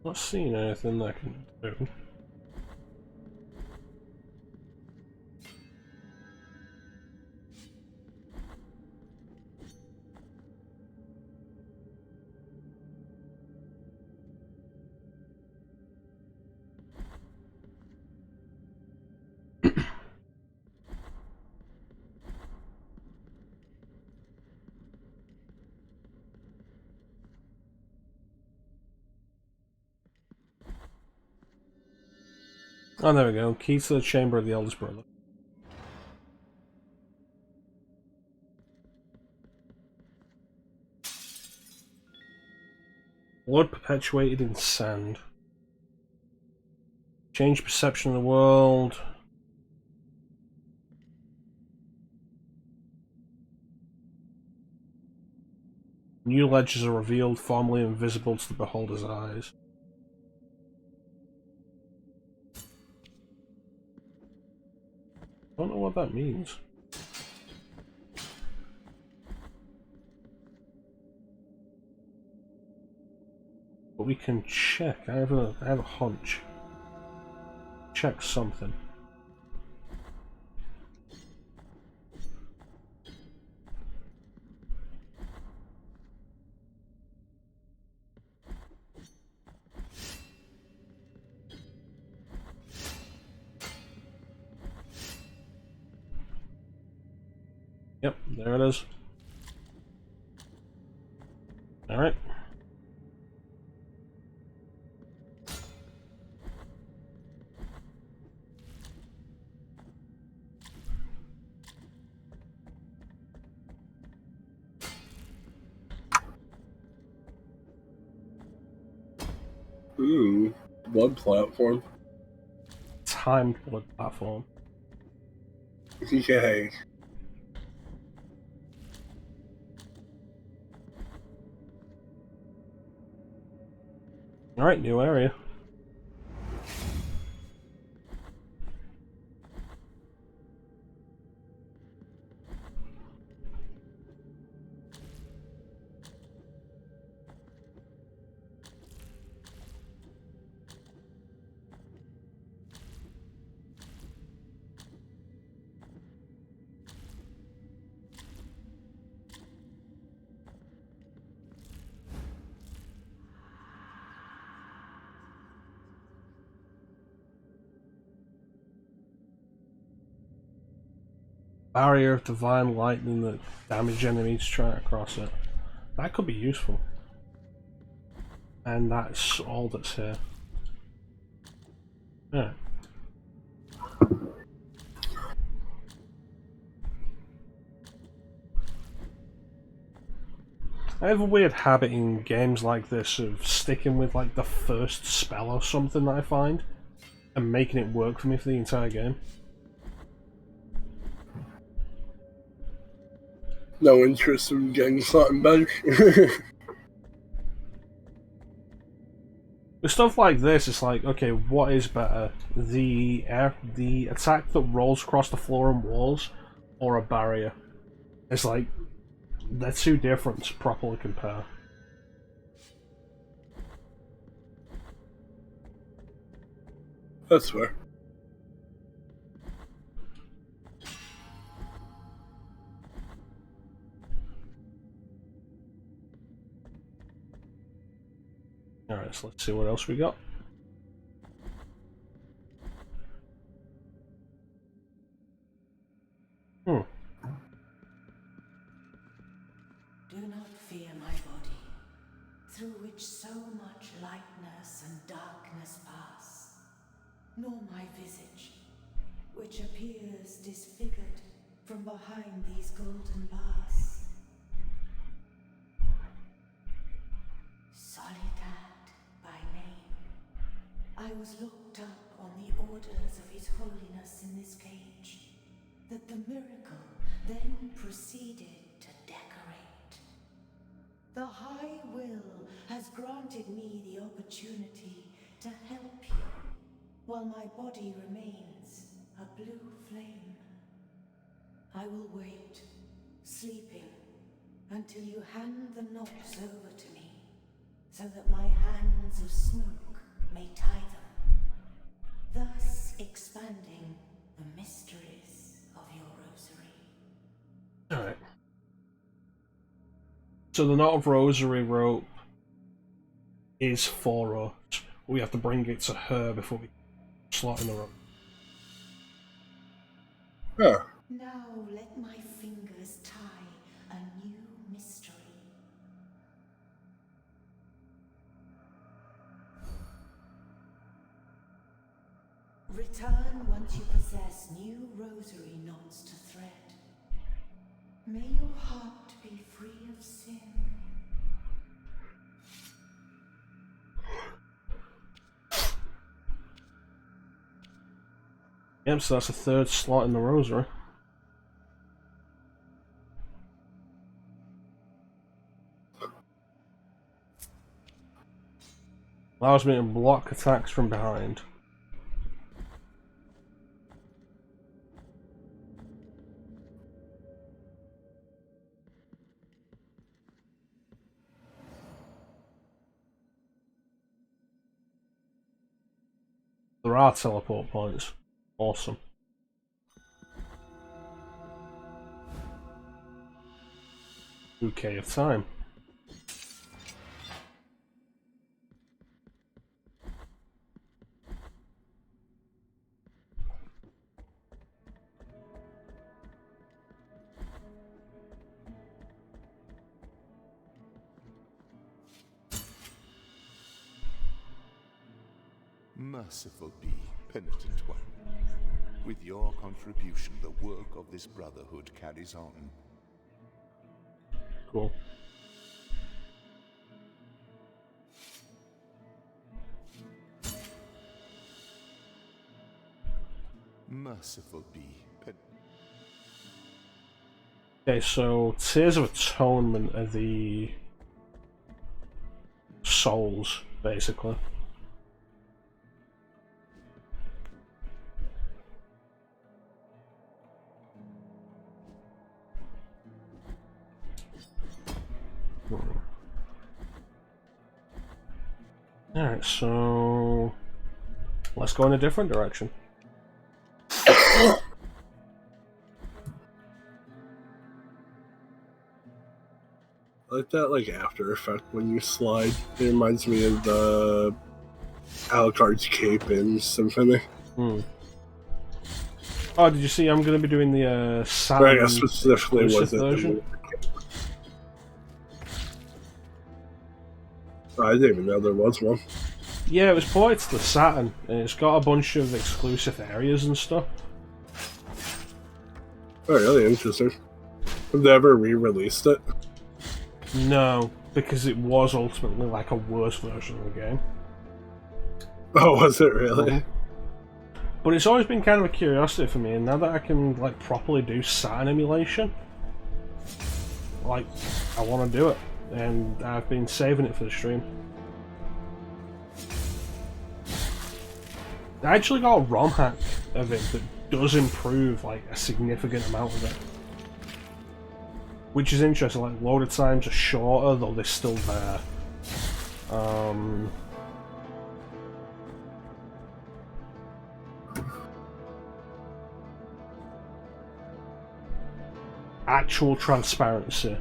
Not seeing anything that I can do. Oh, there we go. Key to the chamber of the eldest brother. Blood perpetuated in sand. Change perception of the world. New ledges are revealed, formerly invisible to the beholder's eyes. I don't know what that means. But we can check. I have a hunch. Check something. Yep, there it is. Alright. Ooh, blood platform. Timed blood platform. Yay. Alright, new area. Barrier of divine lightning that damage enemies trying to cross it. That could be useful. And that's all that's here. Yeah. I have a weird habit in games like this of sticking with like the first spell or something that I find and making it work for me for the entire game. No interest in getting something better. With stuff like this, it's like, okay, what is better? The attack that rolls across the floor and walls, or a barrier? It's like, they're too different to properly compare. That's fair. Alright, so let's see what else we got. Do not fear my body, through which so much lightness and darkness pass, nor my visage, which appears disfigured from behind these golden bars. Soledad by name, I was looked up on the orders of His Holiness in this cage, that the miracle then proceeded to decorate. The High Will has granted me the opportunity to help you, while my body remains a blue flame. I will wait, sleeping, until you hand the knots over to me, so that my hands of smoke may tie them, thus expanding the mysteries of your rosary. Alright. So the knot of rosary rope is for us. We have to bring it to her before we slot in the rope. Yeah. Now let my fingers tie a new mystery. Return once you possess new rosary knots to thread. May your heart be free of sin. Yep, so that's a third slot in the rosary. Allows me to block attacks from behind. There are teleport points. Awesome. Bouquet of time. Merciful be, penitent one. With your contribution, the work of this brotherhood carries on. Cool. Merciful be. Okay, so Tears of Atonement are the souls, basically. Alright, so let's go in a different direction. I like that, like, after effect when you slide. It reminds me of the Alucard's cape in Symphony. Oh, did you see? I'm going to be doing the Saturn Right, I guess specifically was it version. I didn't even know there was one. Yeah, it was ported to the Saturn, and it's got a bunch of exclusive areas and stuff. Oh, really interesting. Have they ever re-released it? No, because it was ultimately like a worse version of the game. Oh, was it really? But it's always been kind of a curiosity for me, and now that I can like properly do Saturn emulation, like, I want to do it, and I've been saving it for the stream. I actually got a ROM hack of it that does improve like a significant amount of it. Which is interesting, like loaded times are shorter, though they're still there. Actual transparency,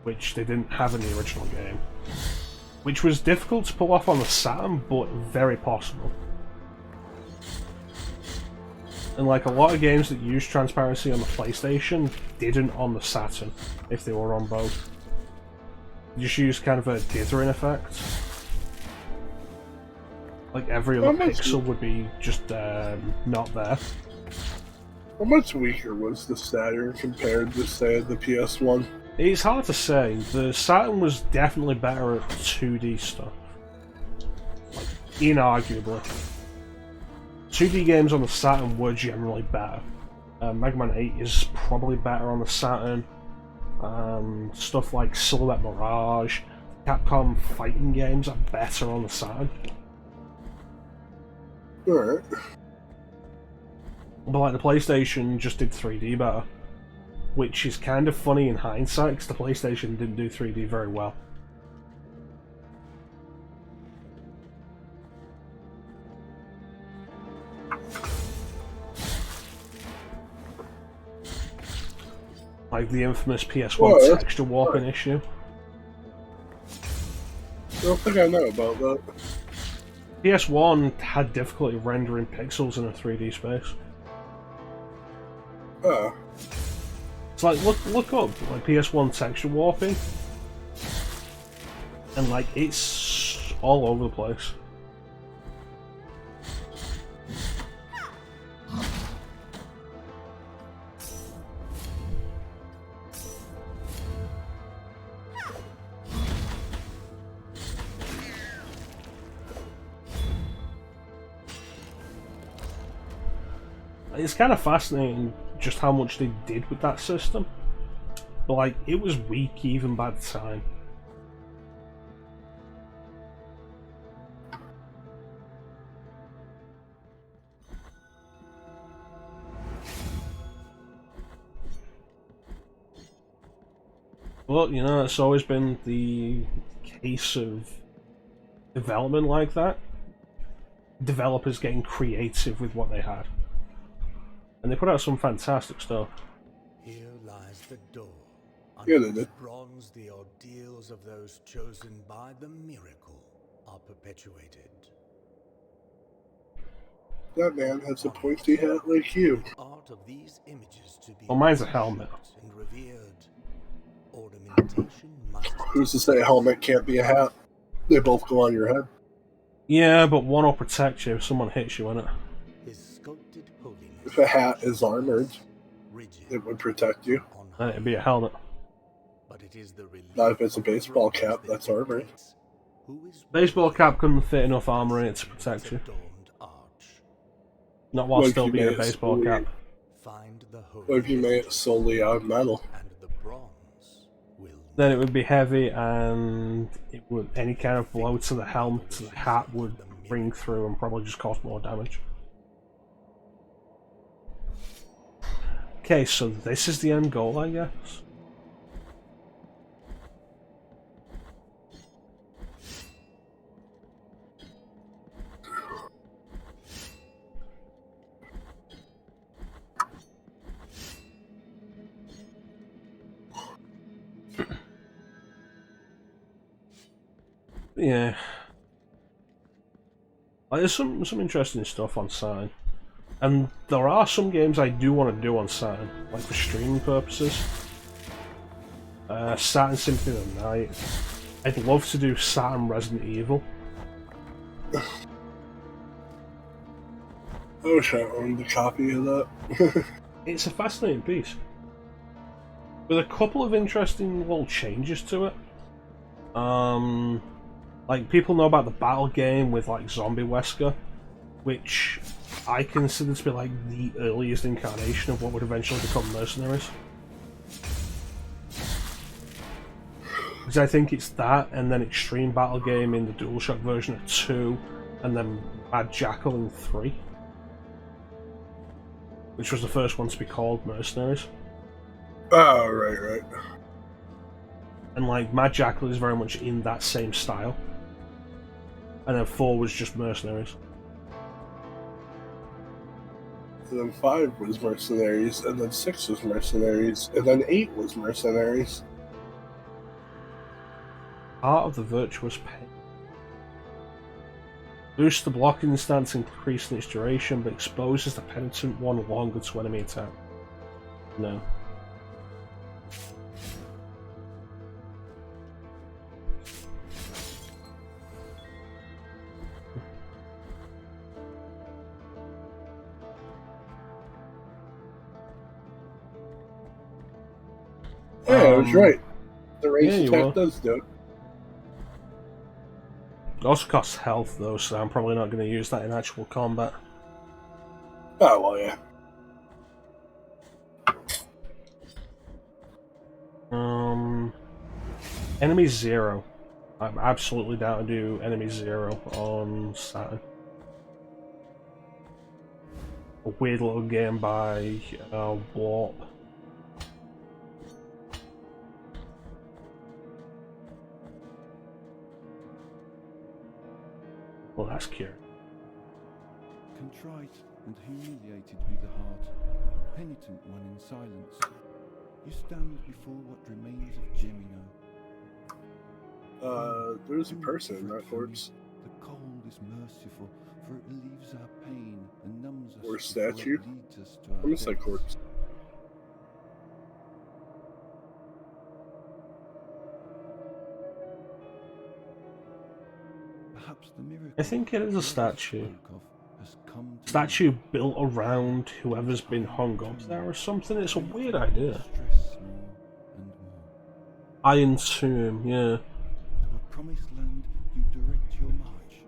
which they didn't have in the original game. Which was difficult to pull off on the Saturn, but very possible. And like a lot of games that use transparency on the PlayStation didn't on the Saturn, if they were on both. You just use kind of a dithering effect. Like every other pixel would be just not there. How much weaker was the Saturn compared to, say, the PS1? It's hard to say. The Saturn was definitely better at 2D stuff. Like, inarguably. 2D games on the Saturn were generally better. Mega Man 8 is probably better on the Saturn. Stuff like Silhouette Mirage, Capcom fighting games are better on the Saturn. Alright. But like the PlayStation just did 3D better. Which is kind of funny in hindsight, because the PlayStation didn't do 3D very well. Like the infamous PS1 texture warping issue. I don't think I know about that. PS1 had difficulty rendering pixels in a 3D space. Oh. It's like, look up, like PS1 texture warping. And like, it's all over the place. It's kind of fascinating just how much they did with that system. But like, it was weak even by the time. But, you know, it's always been the case of development like that. Developers getting creative with what they had. And they put out some fantastic stuff. Here lies the door. Yeah, Under they did. its bronze, the ordeals of those chosen by the miracle are perpetuated. That man has a pointy hat like you. Art of these images to be Well, mine's a helmet. and revered. Ornamentation must Who's to say a helmet can't be a hat? They both go on your head. Yeah, but one will protect you if someone hits you in it. his sculpted holiness. If a hat is armored, rigid it would protect you. on Then high. it'd be a helmet. But it is the relief Not if it's a of the baseball bronze cap that that's armored. dictates who is Baseball cap couldn't fit enough armor in it to protect you. adorned arch. Not while What if still you being a made it baseball solely- cap. Find the holy What if you made it solely out of metal? and the bronze will Then it would be heavy, and it would any kind of blow to the helmet, to the hat would ring through and probably just cause more damage. Okay, so this is the end goal, I guess. Yeah. Like, there's some interesting stuff on Saturn. And there are some games I do want to do on Saturn, like for streaming purposes. Saturn Symphony of the Night. I'd love to do Saturn Resident Evil. I wish I owned a copy of that. It's a fascinating piece. With a couple of interesting little changes to it. Like, people know about the battle game with, like, Zombie Wesker, which I consider to be, like, the earliest incarnation of what would eventually become Mercenaries. Because I think it's that, and then Extreme Battle Game in the DualShock version of 2, and then Mad Jackal in 3. Which was the first one to be called Mercenaries. Oh, right. And, like, Mad Jackal is very much in that same style. And then 4 was just Mercenaries. And then 5 was Mercenaries, and then 6 was Mercenaries, and then 8 was Mercenaries. Art of the Virtuous Pen. Boosts the blocking stance, increasing its duration, but exposes the penitent one longer to enemy attack. No. Yeah, I was right. The range yeah, you attack were. does do it. It also costs health though, so I'm probably not going to use that in actual combat. Oh, well, yeah. Enemy 0. I'm absolutely down to do Enemy 0 on Saturn. A weird little game by Warp. Well, that's cute. Contrite and humiliated be the heart, penitent one in silence. You stand before what remains of Gemino. There's a person in that corpse. The cold is merciful, for it relieves our pain and numbs us. Or before it statue. leads us to our Homicide deaths. corpse. Perhaps the miracle I think it is a Lotus statue. spoke of has come to Statue built around whoever's been hung up there or something. It's a weird idea. stress more and more. Iron Tomb, yeah. To a promised land you direct your march,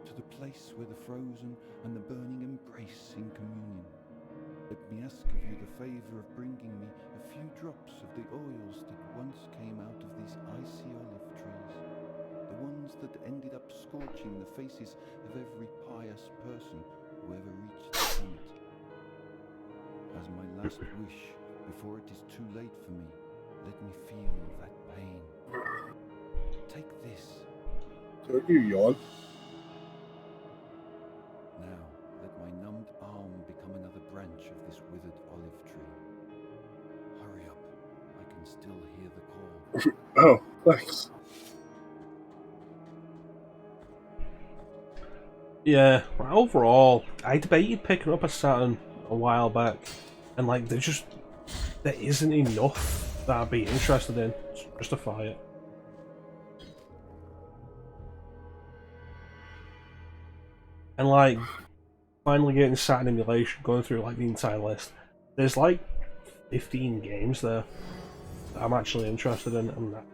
to the place where the frozen and the burning embrace in communion. Let me ask of you the favor of bringing me a few drops of the oils that once came out of these icy olive trees, the ones that ended up scorching the faces of every pious person who ever reached the summit. As my last wish, before it is too late for me, let me feel that pain. Take this. Don't you yawn? Now, let my numbed arm become another branch of this withered olive tree. Hurry up. I can still hear the call. Oh, thanks. Yeah, overall, I debated picking up a Saturn a while back, and like, there isn't enough that I'd be interested in to justify it. And like, finally getting Saturn emulation, going through like the entire list, there's like 15 games there that I'm actually interested in, and that.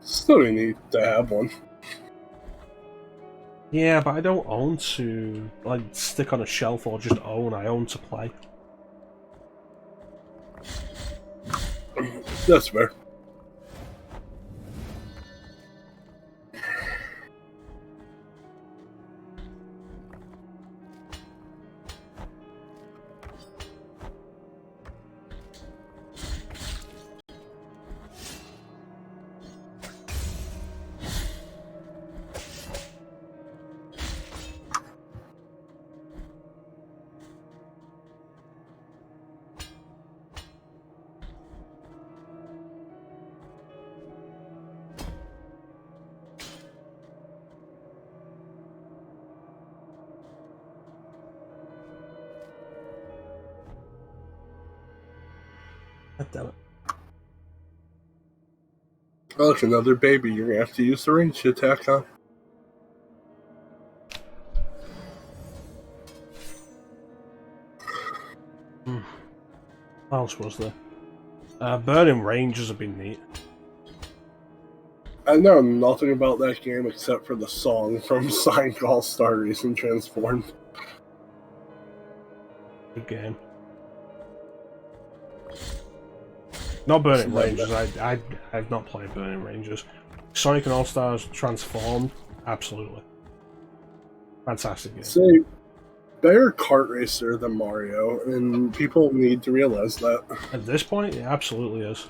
Still need to have one. Yeah, but I don't own to like stick on a shelf or just own. I own to play. That's fair. God damn it. Oh, look, another baby. You're gonna have to use the range attack on. What else was there? Burning Rangers have been neat. I know nothing about that game except for the song from Sonic All-Star Racing Transformed. Good game. Not Burning Rangers. I've not played Burning Rangers. Sonic and All Stars Transformed, absolutely fantastic game. Say, better kart racer than Mario, and people need to realize that. At this point, it absolutely is.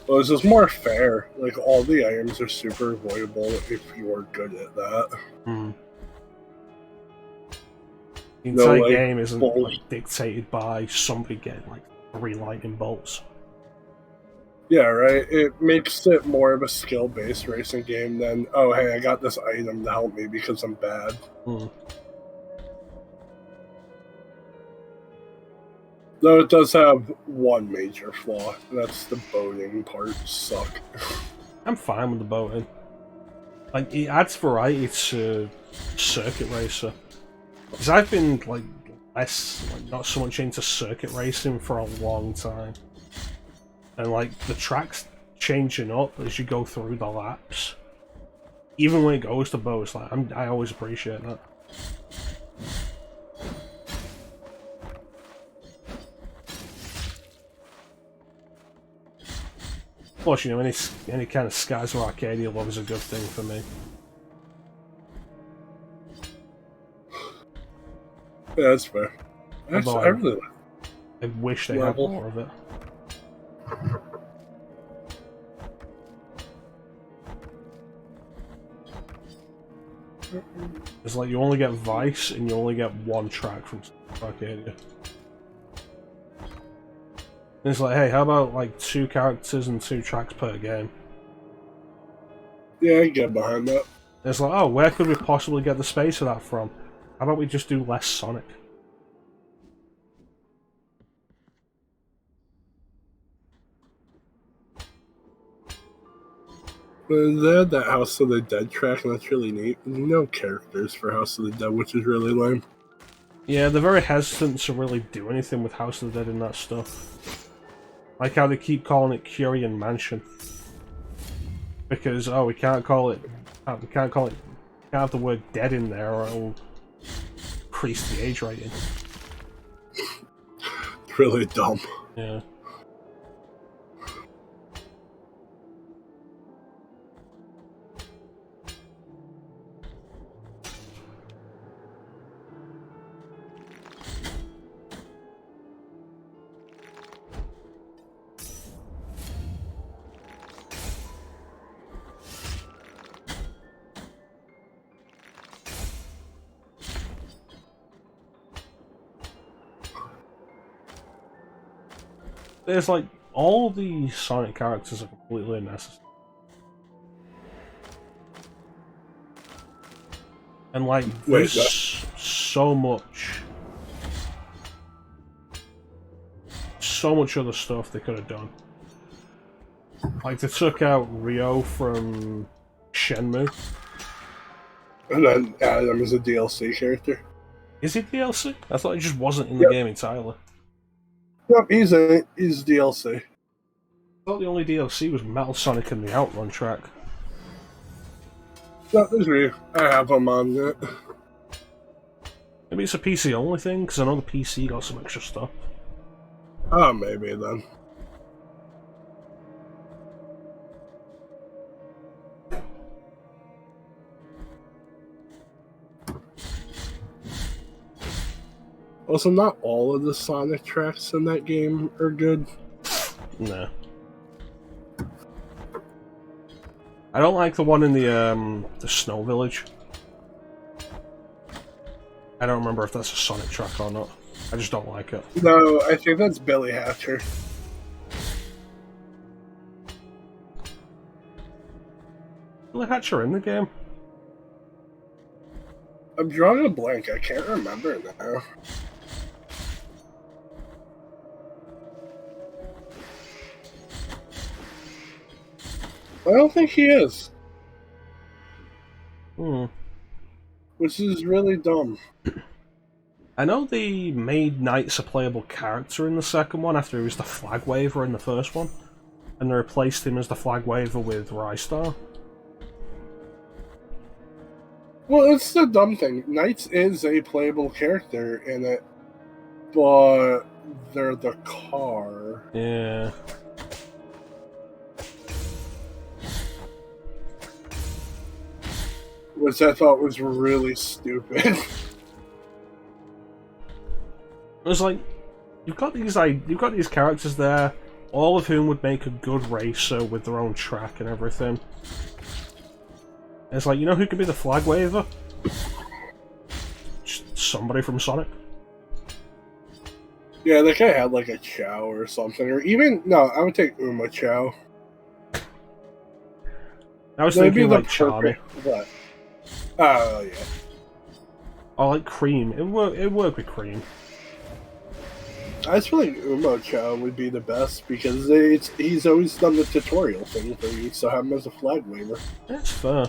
Well, it's just more fair. Like, all the items are super avoidable if you're good at that. The entire game isn't like dictated by somebody getting like 3 lightning bolts. Yeah, right? It makes it more of a skill-based racing game than, oh, hey, I got this item to help me because I'm bad. Though it does have one major flaw, and that's the boating parts suck. I'm fine with the boating. Like, it adds variety to Circuit Racer. Because I've been, like, not so much into circuit racing for a long time. And, like, the track's changing up as you go through the laps. Even when it goes to boats, like, I always appreciate that. Plus, you know, any kind of Skies of Arcadia love is a good thing for me. Yeah, that's fair. I really like I wish they had more of it. It's like you only get Vice and you only get one track from Arcadia. And it's like, hey, how about like 2 characters and 2 tracks per game? Yeah, I get behind that. And it's like, oh, where could we possibly get the space for that from? How about we just do less Sonic? They had that House of the Dead track, and that's really neat. No characters for House of the Dead, which is really lame. Yeah, they're very hesitant to really do anything with House of the Dead and that stuff. Like how they keep calling it Curian Mansion. Because, oh, we can't call it... we can't have the word dead in there or it'll increase the age rating. Really dumb. Yeah. There's like, all the Sonic characters are completely unnecessary. And like, there's so much other stuff they could have done. Like, they took out Ryo from Shenmue. And then added him as a DLC character. Is he DLC? I thought he just wasn't in the game entirely. Yep, he's DLC. I thought the only DLC was Metal Sonic and the Outrun track. That is me. I have them on it. Maybe it's a PC only thing, because I know the PC got some extra stuff. Oh, maybe then. Also, not all of the Sonic tracks in that game are good. No. I don't like the one in the Snow Village. I don't remember if that's a Sonic track or not. I just don't like it. No, I think that's Billy Hatcher. Billy Hatcher in the game? I'm drawing a blank. I can't remember now. I don't think he is. Which is really dumb. I know they made Knights a playable character in the second one after he was the flag waver in the first one, and they replaced him as the flag waver with Rystar. Well, it's the dumb thing. Knights is a playable character in it, but they're the car. Yeah. Which I thought was really stupid. It was like, you've got these characters there, all of whom would make a good racer with their own track and everything. And it's like, you know who could be the flag waver? Just somebody from Sonic. Yeah, that guy had like a Chow or something, or even no, I would take Uma Chow. I was thinking like Charmy. What? Oh yeah. Or like Cream. It'd work with Cream. I just feel like Umo-chan would be the best because he's always done the tutorial thing for you, so have him as a flag waver. That's fair.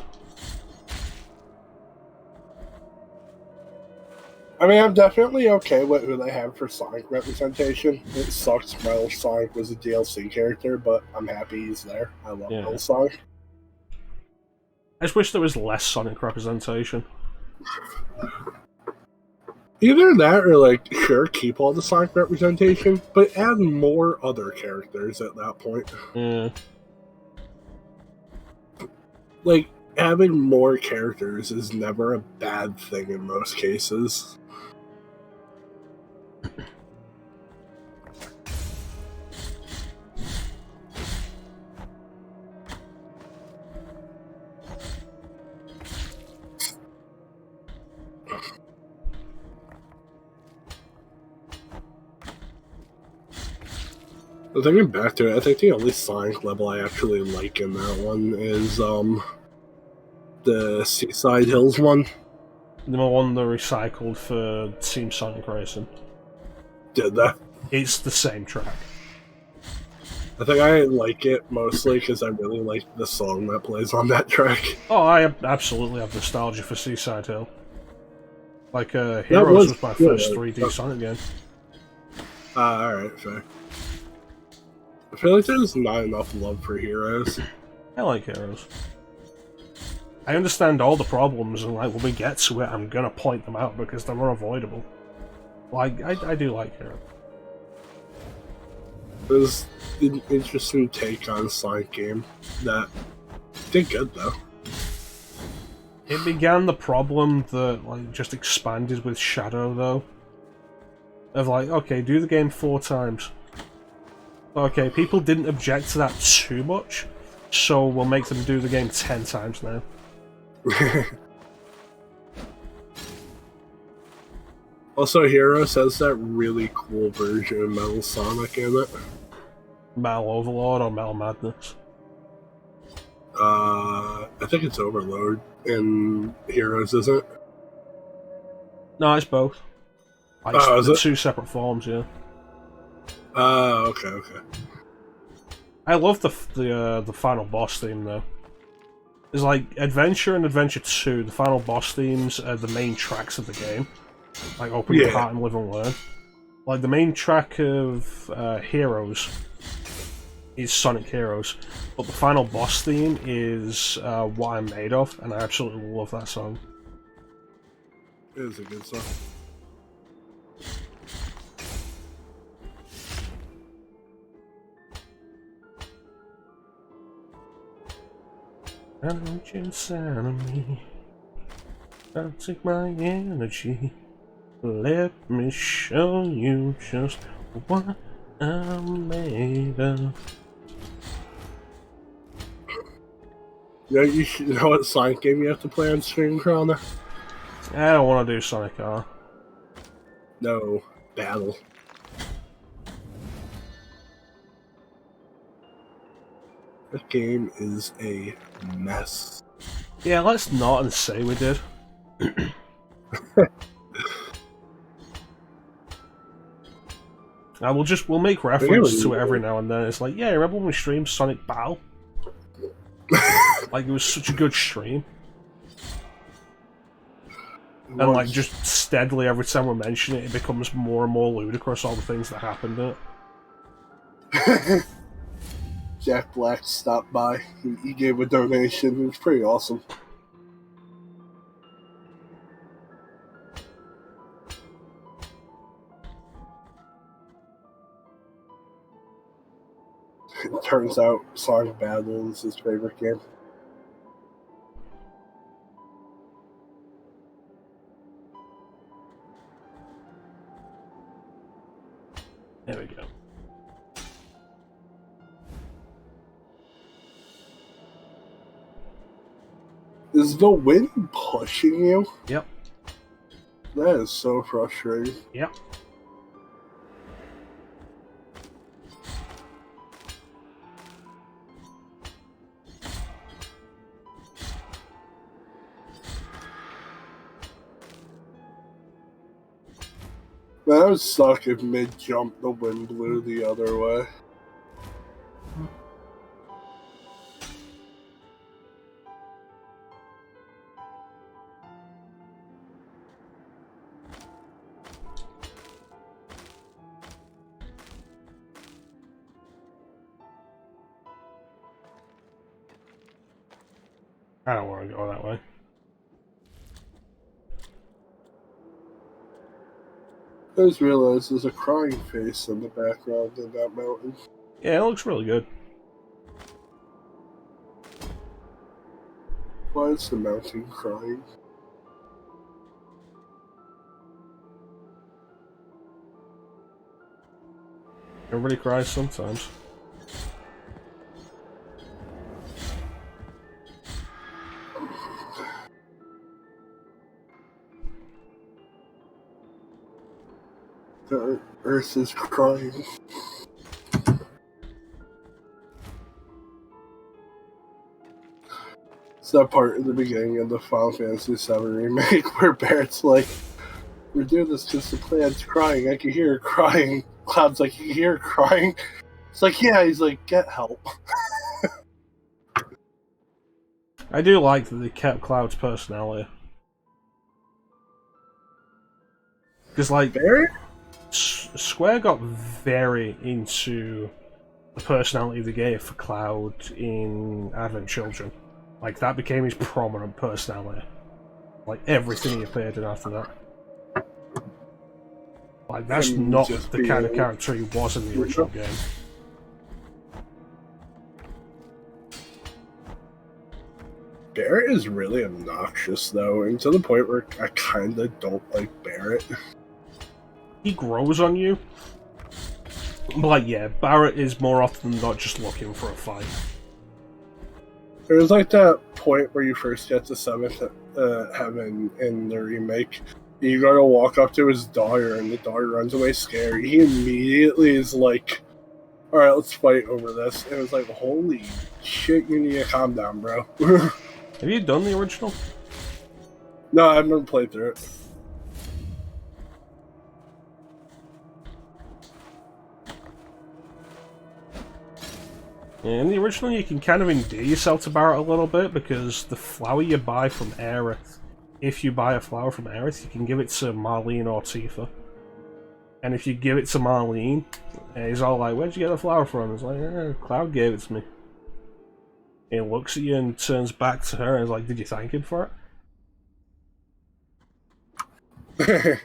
I mean, I'm definitely okay with who they have for Sonic representation. It sucks Metal Sonic was a DLC character, but I'm happy he's there. I love Metal Sonic. I just wish there was less Sonic representation. Either that or, like, sure, keep all the Sonic representation, but add more other characters at that point. Yeah. Like, having more characters is never a bad thing in most cases. Thinking back to it, I think the only Sonic level I actually like in that one is the Seaside Hills one. The one they recycled for Team Sonic Racing. Did that? It's the same track. I think I like it mostly because I really like the song that plays on that track. Oh, I absolutely have nostalgia for Seaside Hill. Like, Heroes was my first 3D Sonic game. Alright, fair. I feel like there's not enough love for Heroes. I like Heroes. I understand all the problems, and like when we get to it, I'm gonna point them out because they're unavoidable. Like, I do like Heroes. There's an interesting take on a Sonic game that did good though. It began the problem that like just expanded with Shadow though. Of like, okay, do the game 4 times. Okay, people didn't object to that too much, so we'll make them do the game 10 times now. Also, Heroes has that really cool version of Metal Sonic in it. Metal Overlord or Metal Madness? I think it's Overlord in Heroes, isn't it? No, it's both. Like, is it? 2 separate forms, yeah. Okay. I love the final boss theme though. It's like Adventure and Adventure 2, the final boss themes are the main tracks of the game. Like Open Your Heart and Live and Learn. Like the main track of Heroes is Sonic Heroes, but the final boss theme is What I'm Made Of, and I absolutely love that song. It is a good song. I want you inside of me. I'll take my energy. Let me show you just what I'm made of. Yeah, you know what Sonic game you have to play on stream, Chrono? I don't want to do Sonic R. No, Battle. That game is a mess. Yeah, let's not and say we did. We'll make reference to it every now and then. It's like, yeah, remember when we streamed Sonic Battle? Like, it was such a good stream. And like, just steadily every time we mention it, it becomes more and more ludicrous, all the things that happened in it. Jack Black stopped by. He gave a donation. It was pretty awesome. It turns out Sonic Battle is his favorite game. There we go. Is the wind pushing you? Yep. That is so frustrating. Yep. That would suck if mid-jump the wind blew the other way. I don't want to go that way. I just realized there's a crying face in the background in that mountain. Yeah, it looks really good. Why is the mountain crying? Everybody cries sometimes. The earth is crying. It's that part in the beginning of the Final Fantasy VII Remake where Barrett's like, we're doing this because the planet's crying. I can hear her crying. Cloud's like, you can hear her crying? It's like, yeah. He's like, get help. I do like that they kept Cloud's personality. Because, like, Barrett? Square got very into the personality they gave for Cloud in Advent Children. Like, that became his prominent personality. Like, everything he appeared in after that. Like, that's not the kind of character he was in the original game. Barrett is really obnoxious, though, and to the point where I kinda don't like Barrett. He grows on you. But, like, yeah, Barrett is more often than not just looking for a fight. There's like that point where you first get to 7th Heaven in the remake. You gotta walk up to his daughter, and the daughter runs away scared. He immediately is like, alright, let's fight over this. And it was like, holy shit, you need to calm down, bro. Have you done the original? No, I haven't played through it. In the original, you can kind of endear yourself to Barrett a little bit, because the flower you buy from Aerith, if you buy a flower from Aerith, you can give it to Marlene or Tifa. And if you give it to Marlene, he's all like, "Where'd you get the flower from?" It's like, Cloud gave it to me. He looks at you and turns back to her and is like, "Did you thank him for it?"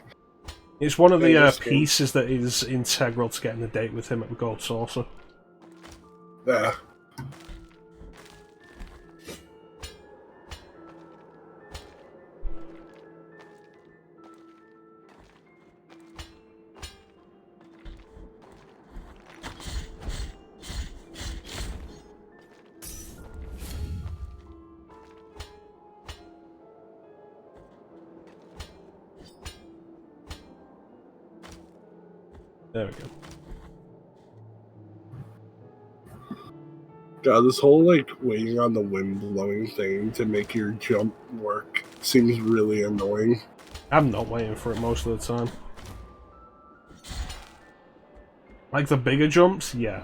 It's one of the pieces that is integral to getting a date with him at the Gold Saucer. Yeah. There we go. God, this whole like waiting on the wind blowing thing to make your jump work seems really annoying. I'm not waiting for it most of the time. Like the bigger jumps, yeah.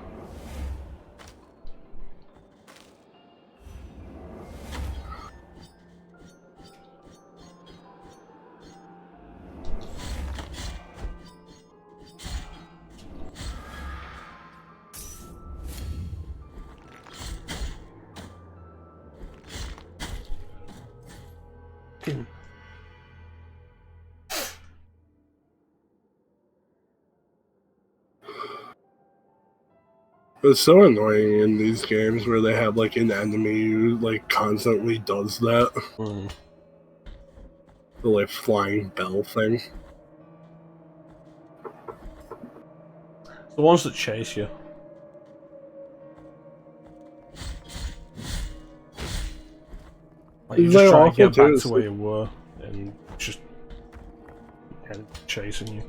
It's so annoying in these games where they have like an enemy who like constantly does that. The like flying bell thing. The ones that chase you. Like you just try to get back to where you were and just chasing you.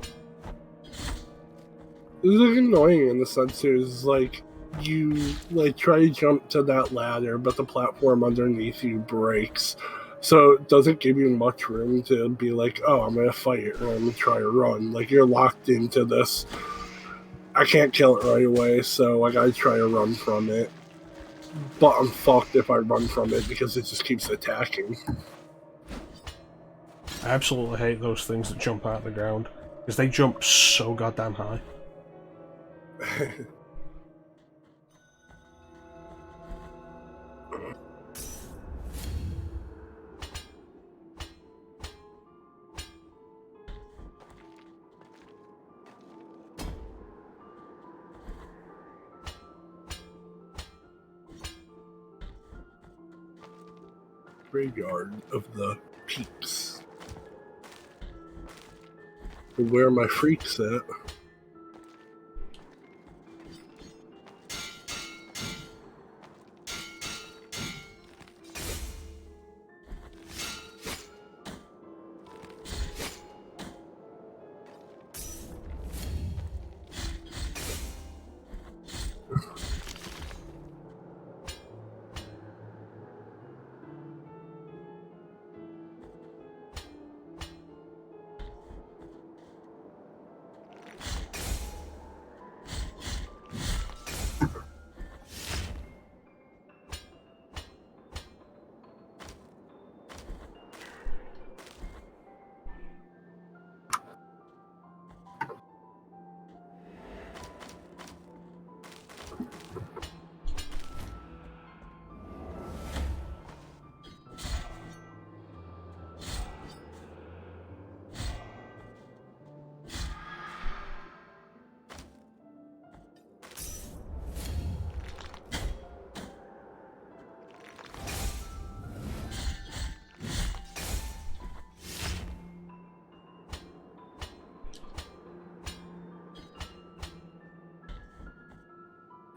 It's like annoying in the sense too, is like you like try to jump to that ladder, but the platform underneath you breaks. So it doesn't give you much room to be like, oh, I'm gonna fight it or I'm gonna try to run. Like you're locked into this. I can't kill it right away, so I gotta try to run from it. But I'm fucked if I run from it because it just keeps attacking. I absolutely hate those things that jump out of the ground. Because they jump so goddamn high. Graveyard of the peeps. Where are my freaks at?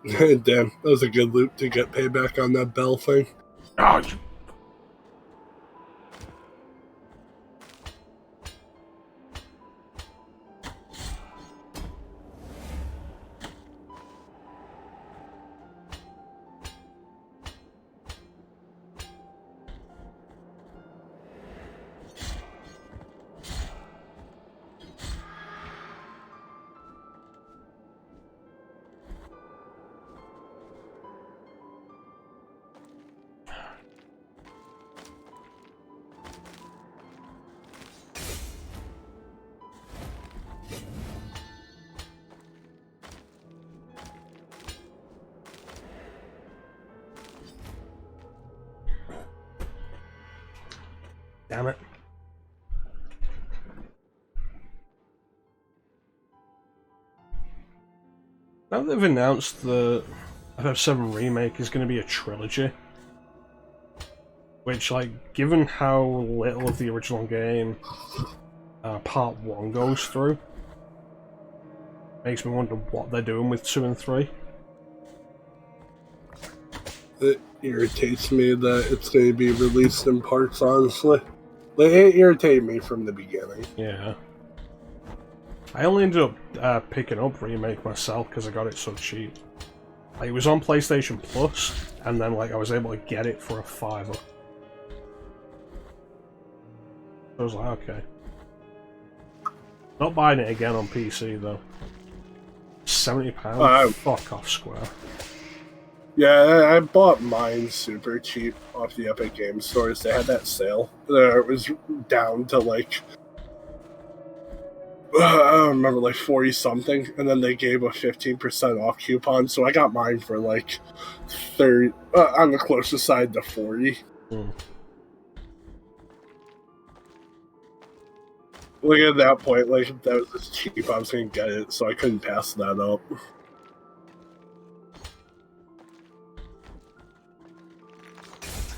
Damn, that was a good loop to get payback on that bell thing. Oh, Damn it. Now they've announced that FF7 Remake is going to be a trilogy, which, like, given how little of the original game Part 1 goes through, makes me wonder what they're doing with 2 and 3. It irritates me that it's going to be released in parts, honestly. Like, it irritated me from the beginning. Yeah. I only ended up picking up Remake myself because I got it so cheap. Like, it was on PlayStation Plus, and then like I was able to get it for a $5. I was like, okay. Not buying it again on PC though. £70? Fuck off, Square. Yeah, I bought mine super cheap off the Epic Games stores. They had that sale. It was down to like, I don't remember, like 40 something, and then they gave a 15% off coupon, so I got mine for like 30, on the closest side to 40. Like at that point, like if that was as cheap, I was gonna get it, so I couldn't pass that up.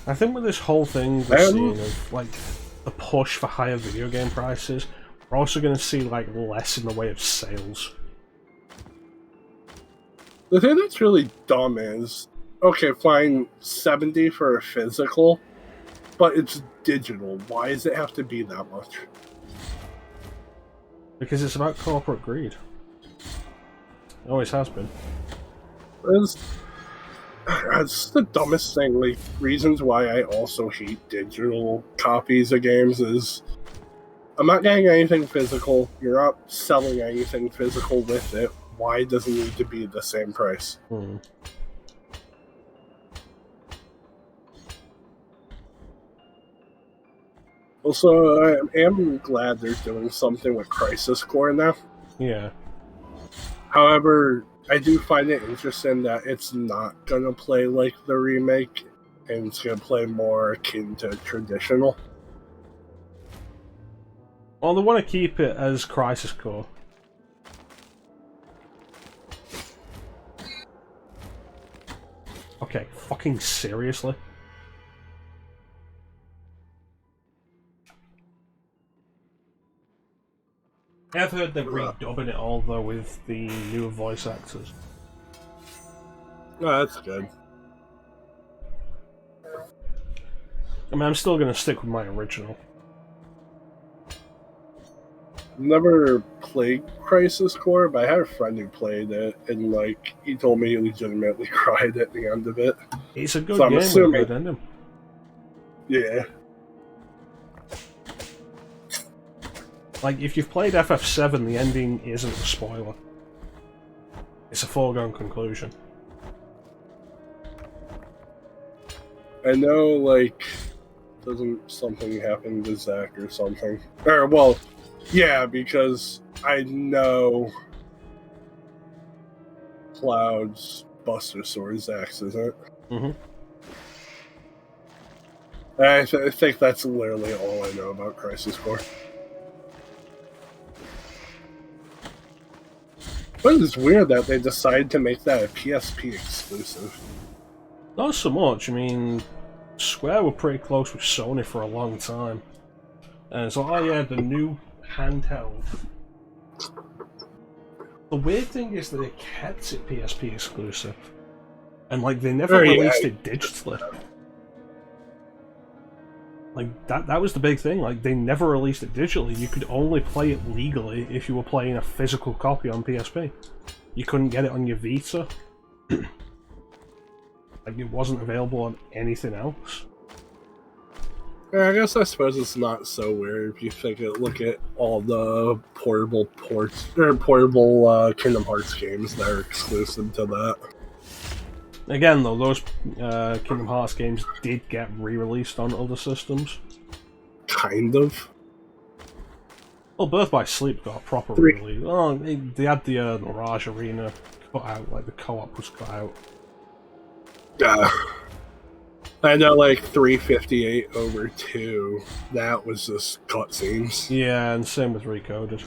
I think with this whole thing we're seeing of like the push for higher video game prices, we're also going to see like less in the way of sales. The thing that's really dumb is, okay, fine, 70 for a physical, but it's digital. Why does it have to be that much? Because it's about corporate greed. It always has been. That's the dumbest thing. Like, reasons why I also hate digital copies of games is I'm not getting anything physical. You're not selling anything physical with it. Why does it need to be the same price? Also, I am glad they're doing something with Crisis Core now. Yeah. However, I do find it interesting that it's not going to play like the remake, and it's going to play more akin to traditional. Well, they want to keep it as Crisis Core. Okay, fucking seriously? I've heard they're redubbing it all though with the newer voice actors. No, that's good. I mean, I'm still going to stick with my original. Never played Crisis Core, but I had a friend who played it, and like he told me he legitimately cried at the end of it. It's a good so game with a good ending. Yeah. Like, if you've played FF7, the ending isn't a spoiler. It's a foregone conclusion. I know, like, doesn't something happen to Zack or something? Or, well, yeah, because I know Cloud's Buster Sword Zack's, isn't it? Mm-hmm. I think that's literally all I know about Crisis Core. But it's weird that they decided to make that a PSP exclusive. Not so much. I mean, Square were pretty close with Sony for a long time. And so, oh yeah, the new handheld. The weird thing is that they kept it PSP exclusive. And like, they never released it digitally. Like, that was the big thing. Like, they never released it digitally. You could only play it legally if you were playing a physical copy on PSP. You couldn't get it on your Vita. Like, it wasn't available on anything else. Yeah, I suppose it's not so weird if you look at all the portable ports or portable Kingdom Hearts games that are exclusive to that. Again, though, those Kingdom Hearts games did get re-released on other systems. Kind of. Well, Birth by Sleep got a proper release. Oh, they had the Mirage Arena cut out, like the co-op was cut out. Yeah. I know, like 358 over 2. That was just cutscenes. Yeah, and same with Recoded.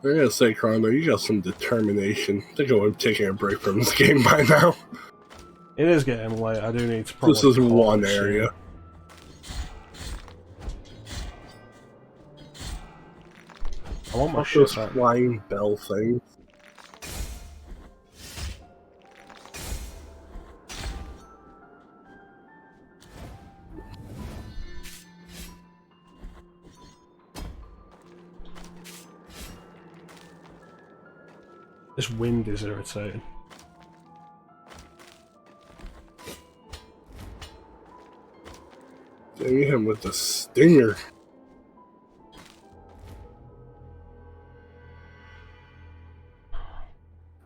I gotta say, Chrono, you got some determination. I think I would have taken a break from this game by now. It is getting late. I do need to probably. This is one pause area. soon. I want my Fuck shit those back. flying bell things. This wind is irritating. Dang him with the stinger.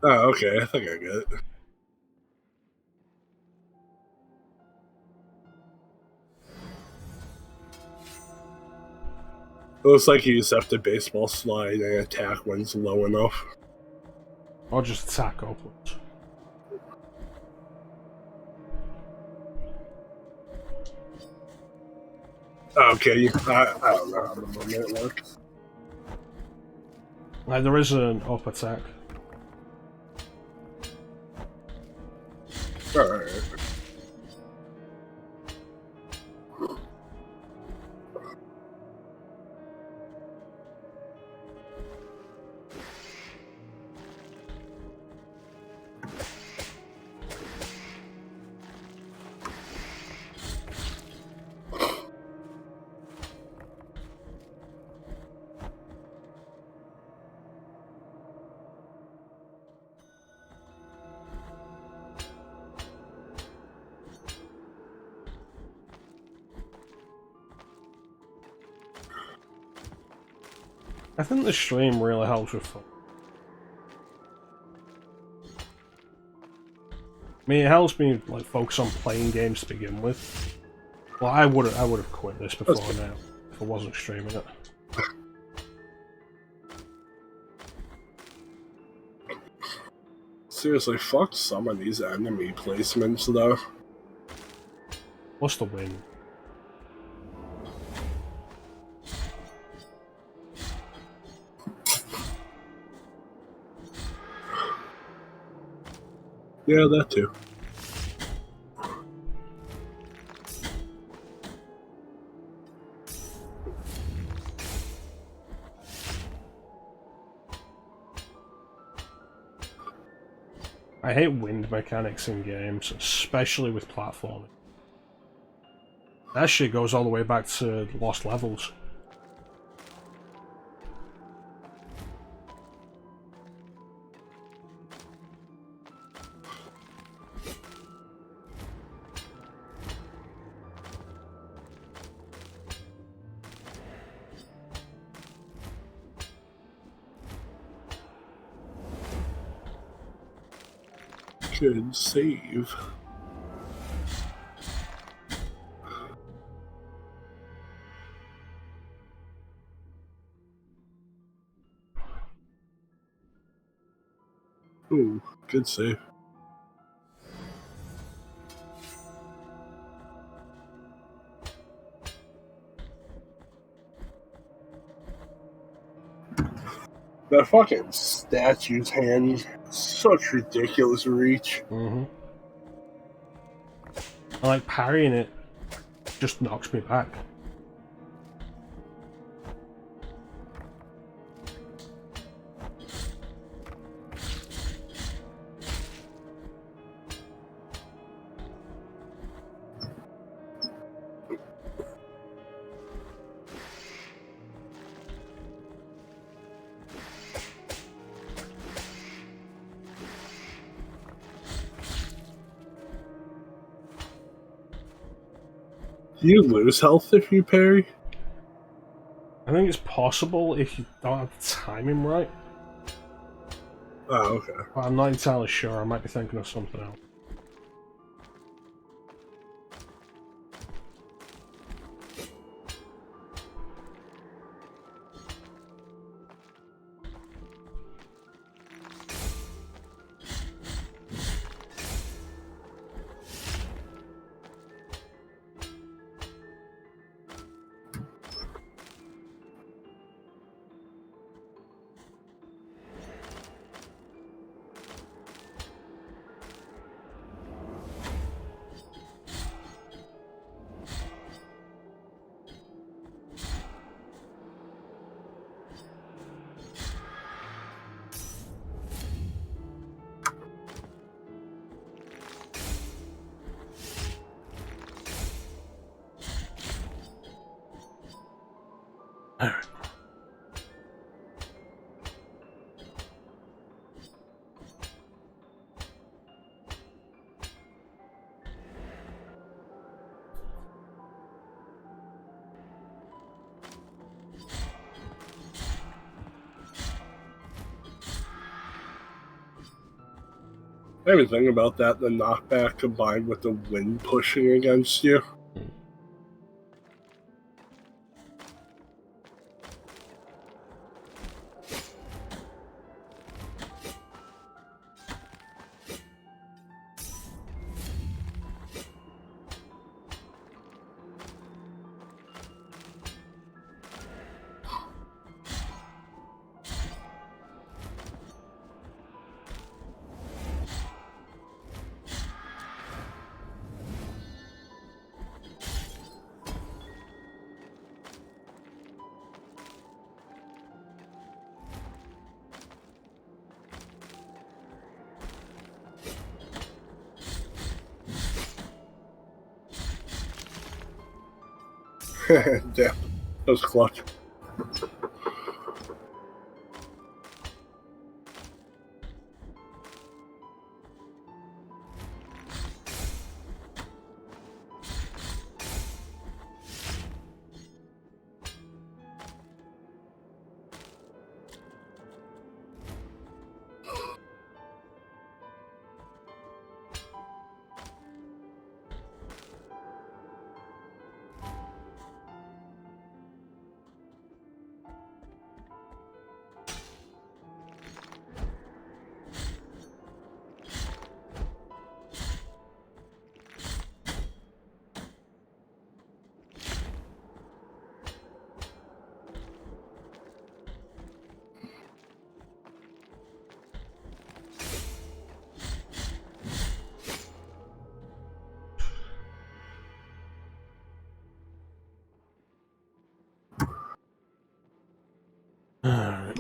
Oh, okay. I think I get it. It looks like you just have to baseball slide and attack when it's low enough. Or just attack upwards. Okay, I don't know how the movement works. Like, there is an up attack. Alright. I think the stream really helps with fun. I mean, it helps me like focus on playing games to begin with. Well, I would have quit this before now if I wasn't streaming it. Seriously, fuck some of these enemy placements, though. What's the win? Yeah, that too. I hate wind mechanics in games, especially with platforming. That shit goes all the way back to Lost Levels. Good save. Ooh, good save. That fucking statue's hand, such ridiculous reach. I like parrying it, just knocks me back. Do you lose health if you parry? I think it's possible if you don't have the timing right. Oh, okay. But I'm not entirely sure. I might be thinking of something else. I even think about that, the knockback combined with the wind pushing against you. Damn, that was clutch. Alright.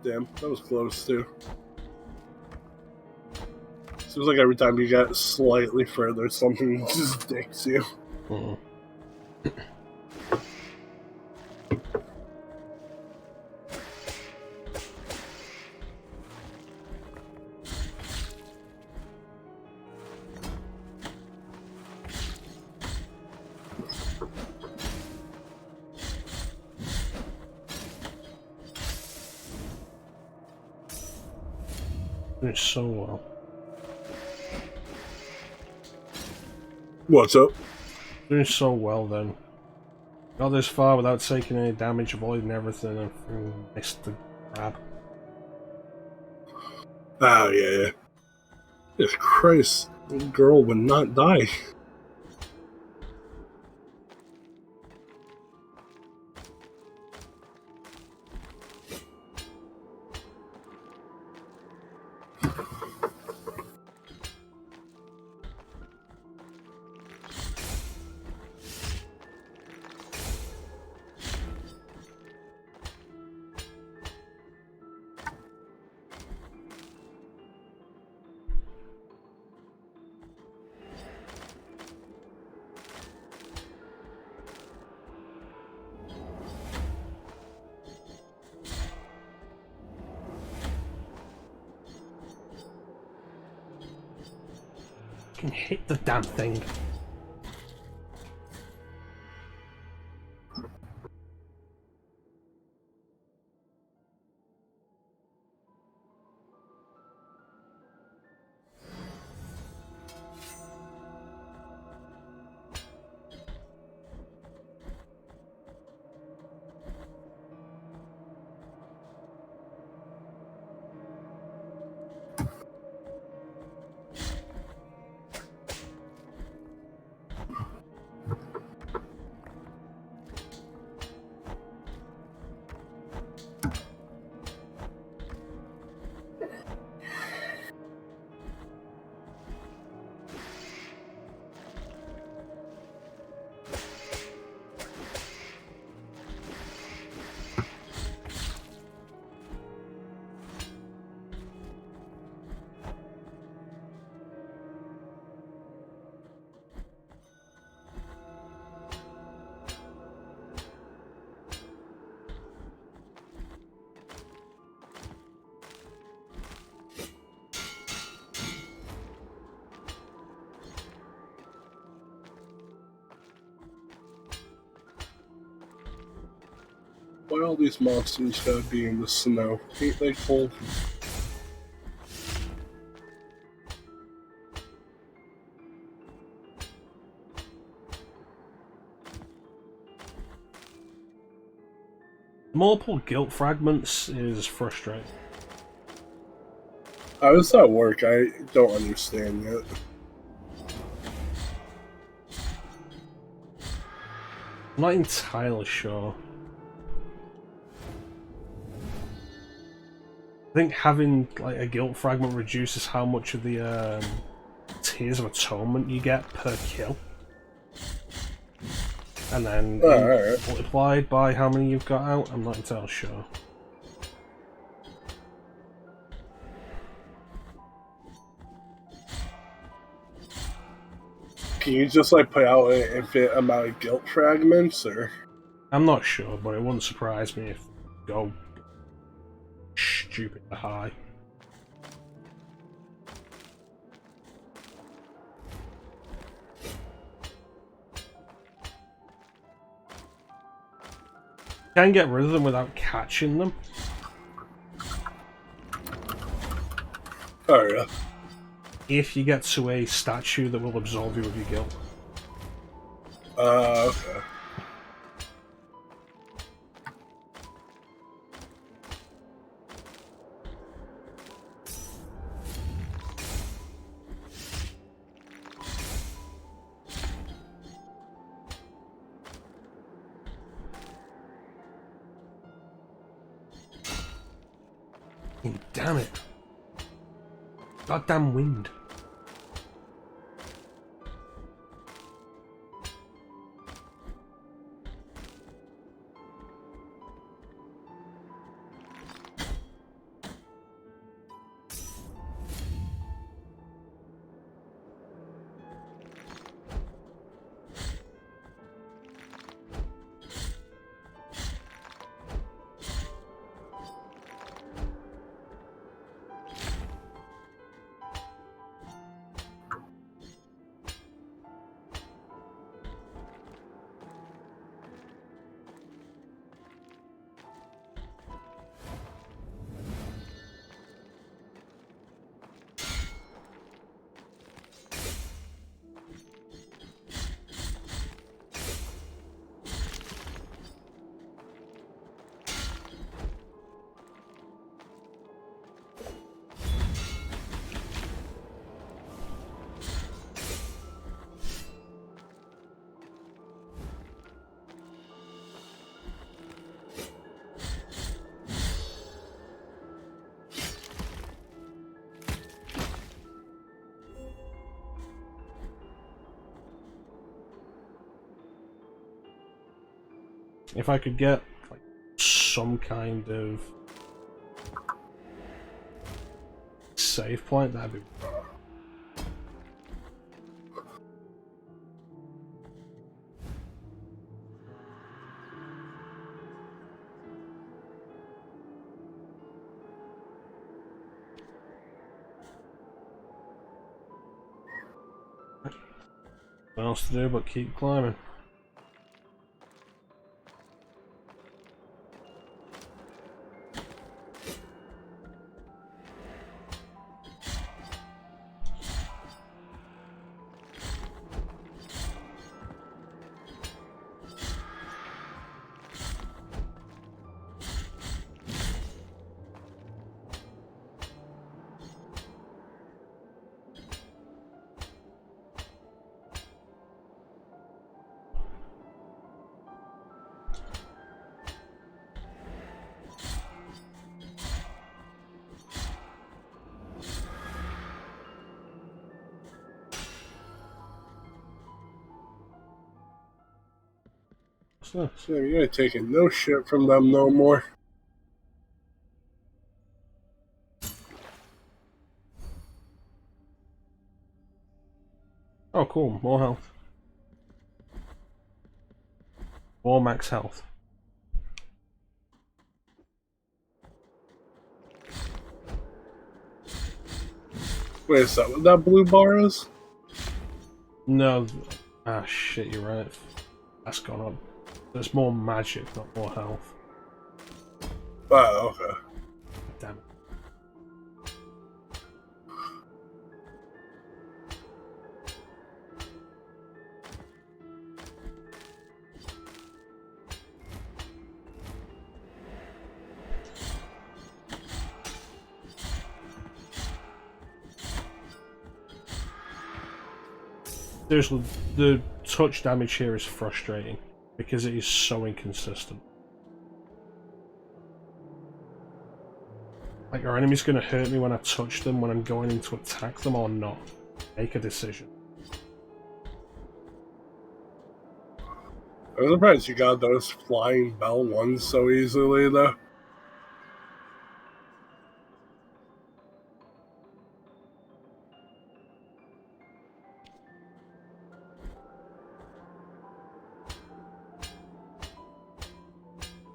Damn, that was close too. Seems like every time you get slightly further, something just dicks you. Doing so well. What's up? Doing so well then. Got this far without taking any damage, avoiding everything, and missed the grab. Oh, yeah. Jesus Christ, the girl would not die. Fucking hit the damn thing. Why all these monsters gotta be in the snow? Ain't they cold? Multiple guilt fragments is frustrating. How does that work? I don't understand yet. I'm not entirely sure. I think having like a guilt fragment reduces how much of the Tears of Atonement you get per kill. And then multiplied by how many you've got out, I'm not entirely sure. Can you just like put out an infinite amount of guilt fragments, or? I'm not sure, but it wouldn't surprise me if you go stupid high. You can get rid of them without catching them. Oh yeah. If you get to a statue that will absolve you of your guilt. Okay. Damn it. Goddamn wind. If I could get like some kind of save point, that'd be. Nothing else to do but keep climbing. So you ain't taking no shit from them no more. Oh, cool. More health. More max health. Wait, is that what that blue bar is? No. Ah, shit, you're right. That's gone up. There's more magic, not more health. Oh, okay. Damn it. Seriously, the touch damage here is frustrating because it is so inconsistent. Like, are enemies going to hurt me when I touch them when I'm going in to attack them or not? Make a decision. I'm surprised you got those flying bell ones so easily, though.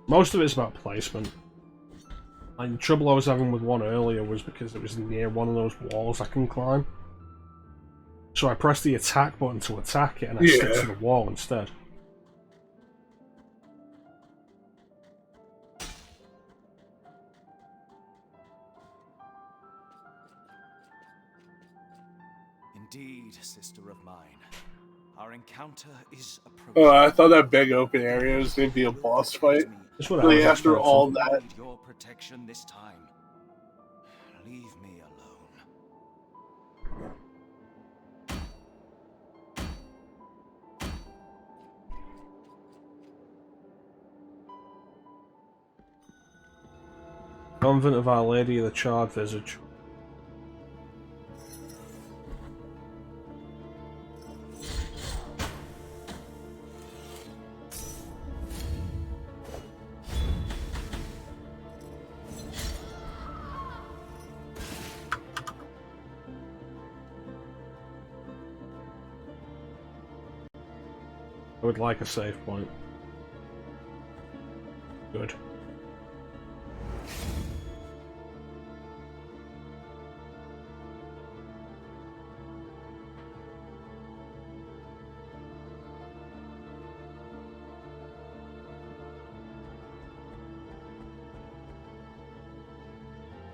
Most of it's about placement. Like, the trouble I was having with one earlier was because it was near one of those walls I can climb. So I pressed the attack button to attack it and I stick to the wall instead. Indeed, sister of mine. Our encounter is approaching. Oh, I thought that big open area was going to be a boss fight. That's what I Really, was after expecting. all that. I need your protection this time. Leave me alone. Convent of Our Lady of the Charred Visage. I would like a save point. Good.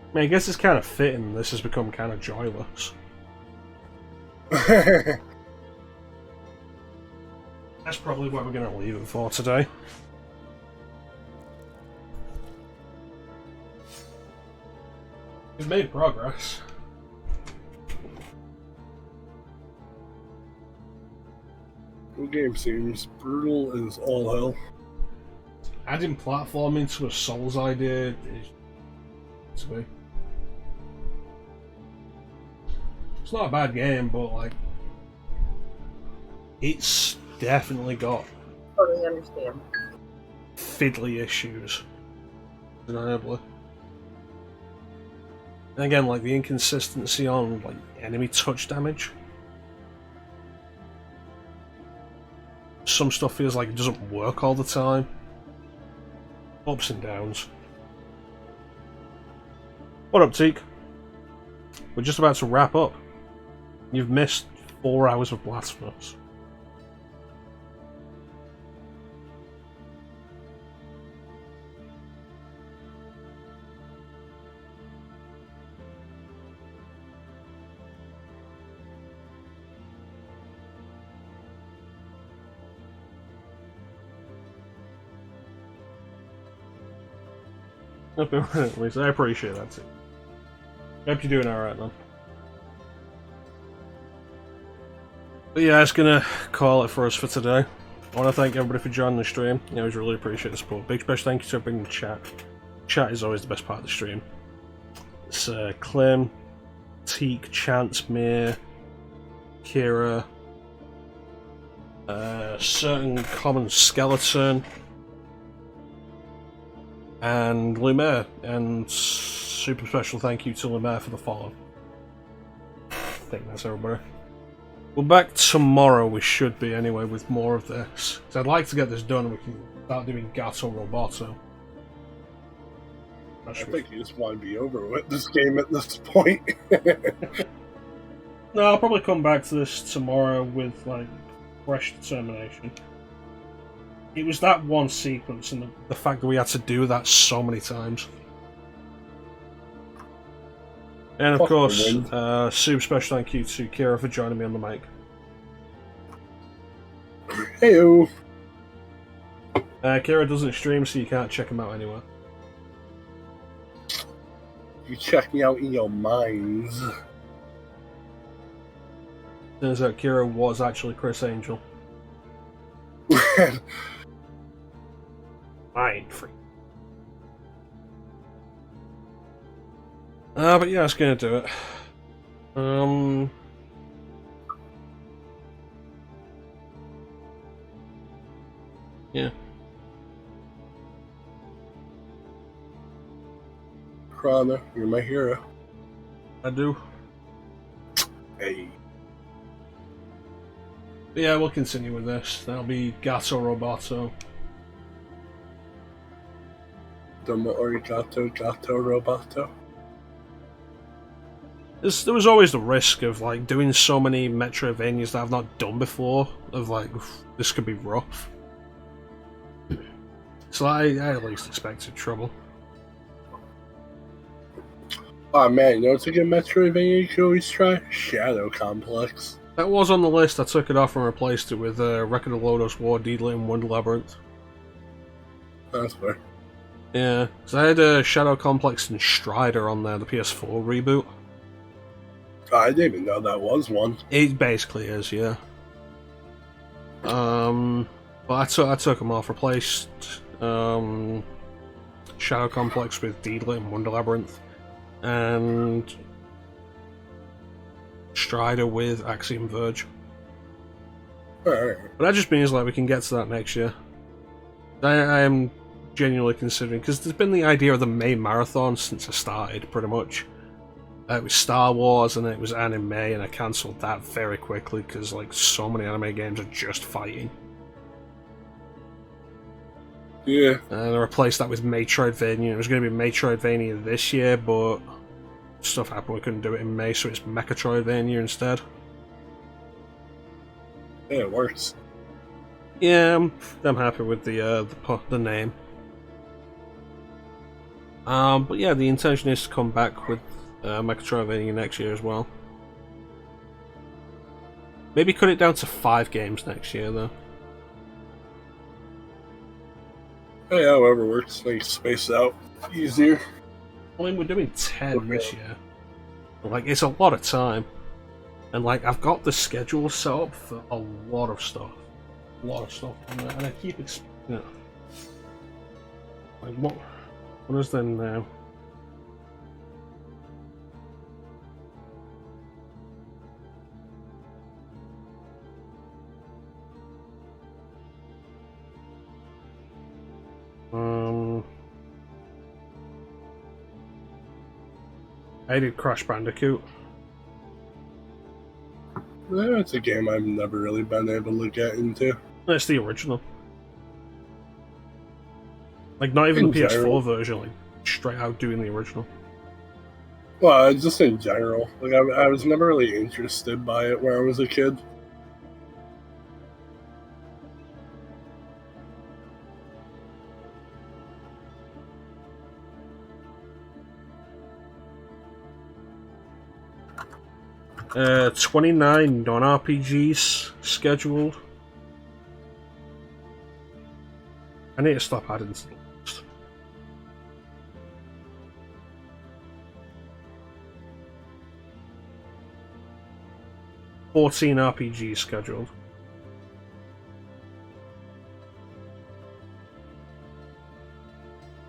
I mean, I guess it's kind of fitting this has become kind of joyless. That's probably what we're going to leave it for today. We've made progress. The game seems brutal as all hell. Adding platforming to a Souls idea is to me. It's not a bad game, but like, it's definitely got Totally understand. fiddly issues. Undeniably. And again, like the inconsistency on like enemy touch damage. Some stuff feels like it doesn't work all the time. Ups and downs. What up, Teak? We're just about to wrap up. You've missed 4 hours of Blasphemous. I've been running, I appreciate that too. Hope you're doing alright, man. But yeah, it's gonna call it for us for today. I want to thank everybody for joining the stream. I always really appreciate the support. Big special thank you to everybody in the chat. Chat is always the best part of the stream. It's Clem, Teak, Chance, Mir, Kira, certain common skeleton, and Lumiere. And super special thank you to Lumiere for the follow. I think that's everybody. We're back tomorrow, we should be anyway, with more of this. So I'd like to get this done and we can start doing Gato Roboto. I think you just want to be over with this game at this point. No, I'll probably come back to this tomorrow with like fresh determination. It was that one sequence and the fact that we had to do that so many times. And of course, super special thank you to Kira for joining me on the mic. Heyo. Kira doesn't stream, so you can't check him out anywhere. You check me out in your minds. Turns out Kira was actually Chris Angel. I ain't free. But yeah, it's gonna do it. Yeah. Chrono, you're my hero. I do. Hey. But yeah, we'll continue with this. That'll be Gato Roboto. Domo Origato Gato Roboto. There was always the risk of like doing so many Metroidvanias that I've not done before. Of like, this could be rough. So I at least expected trouble. Oh man, you know what's a good Metroidvania you could always try? Shadow Complex. That was on the list. I took it off and replaced it with Record of Lodos War, Deedlit, and Wonder Labyrinth. That's fair. Yeah, so I had Shadow Complex and Strider on there, the PS4 reboot. I didn't even know that was one. It basically is, yeah. But I took them off, replaced Shadow Complex with Deedlit and Wonder Labyrinth, and Strider with Axiom Verge. Alright. But that just means like we can get to that next year. I am genuinely considering, because there's been the idea of the May Marathon since I started, pretty much. It was Star Wars and it was anime, and I cancelled that very quickly because like so many anime games are just fighting. Yeah. And I replaced that with Mecha-troidvania. It was going to be Mecha-troidvania this year, but stuff happened, we couldn't do it in May, so it's Mecha-troidvania instead. Yeah, it works. Yeah, I'm happy with the name. But yeah, the intention is to come back with Mecha-troidvania next year as well. Maybe cut it down to 5 games next year, though. Hey, however works, make space out easier. I mean, we're doing 10 this year. Like, it's a lot of time. And, like, I've got the schedule set up for a lot of stuff. A lot of stuff. And I keep like, what is there now? I did Crash Bandicoot. That's a game I've never really been able to get into. That's the original. Like, not even the PS4 general. version, like, straight out doing the original. Well, just in general. Like, I was never really interested by it when I was a kid. Uh, 29 non-RPGs scheduled. I need to stop adding to the list. 14 RPGs scheduled.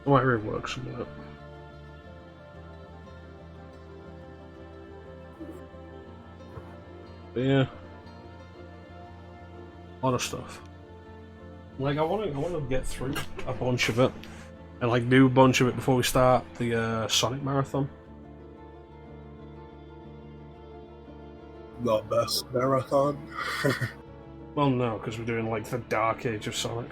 I might rework some of that. But yeah, a lot of stuff. Like I want to get through a bunch of it, and like do a bunch of it before we start the Sonic Marathon. Not best marathon. Well, no, because we're doing like the Dark Age of Sonic.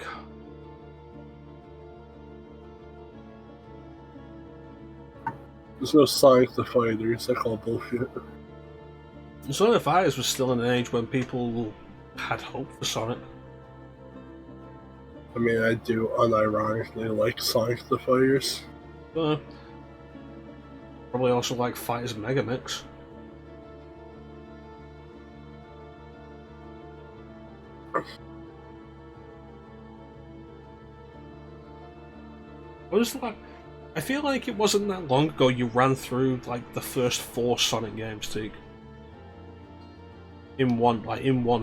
There's no Sonic the Fighters. I call bullshit. Sonic the Fighters was still in an age when people had hope for Sonic. I mean, I do unironically like Sonic the Fighters. Probably also like Fighters Mega Mix. I feel like it wasn't that long ago you ran through like the first 4 Sonic games, Teague. In one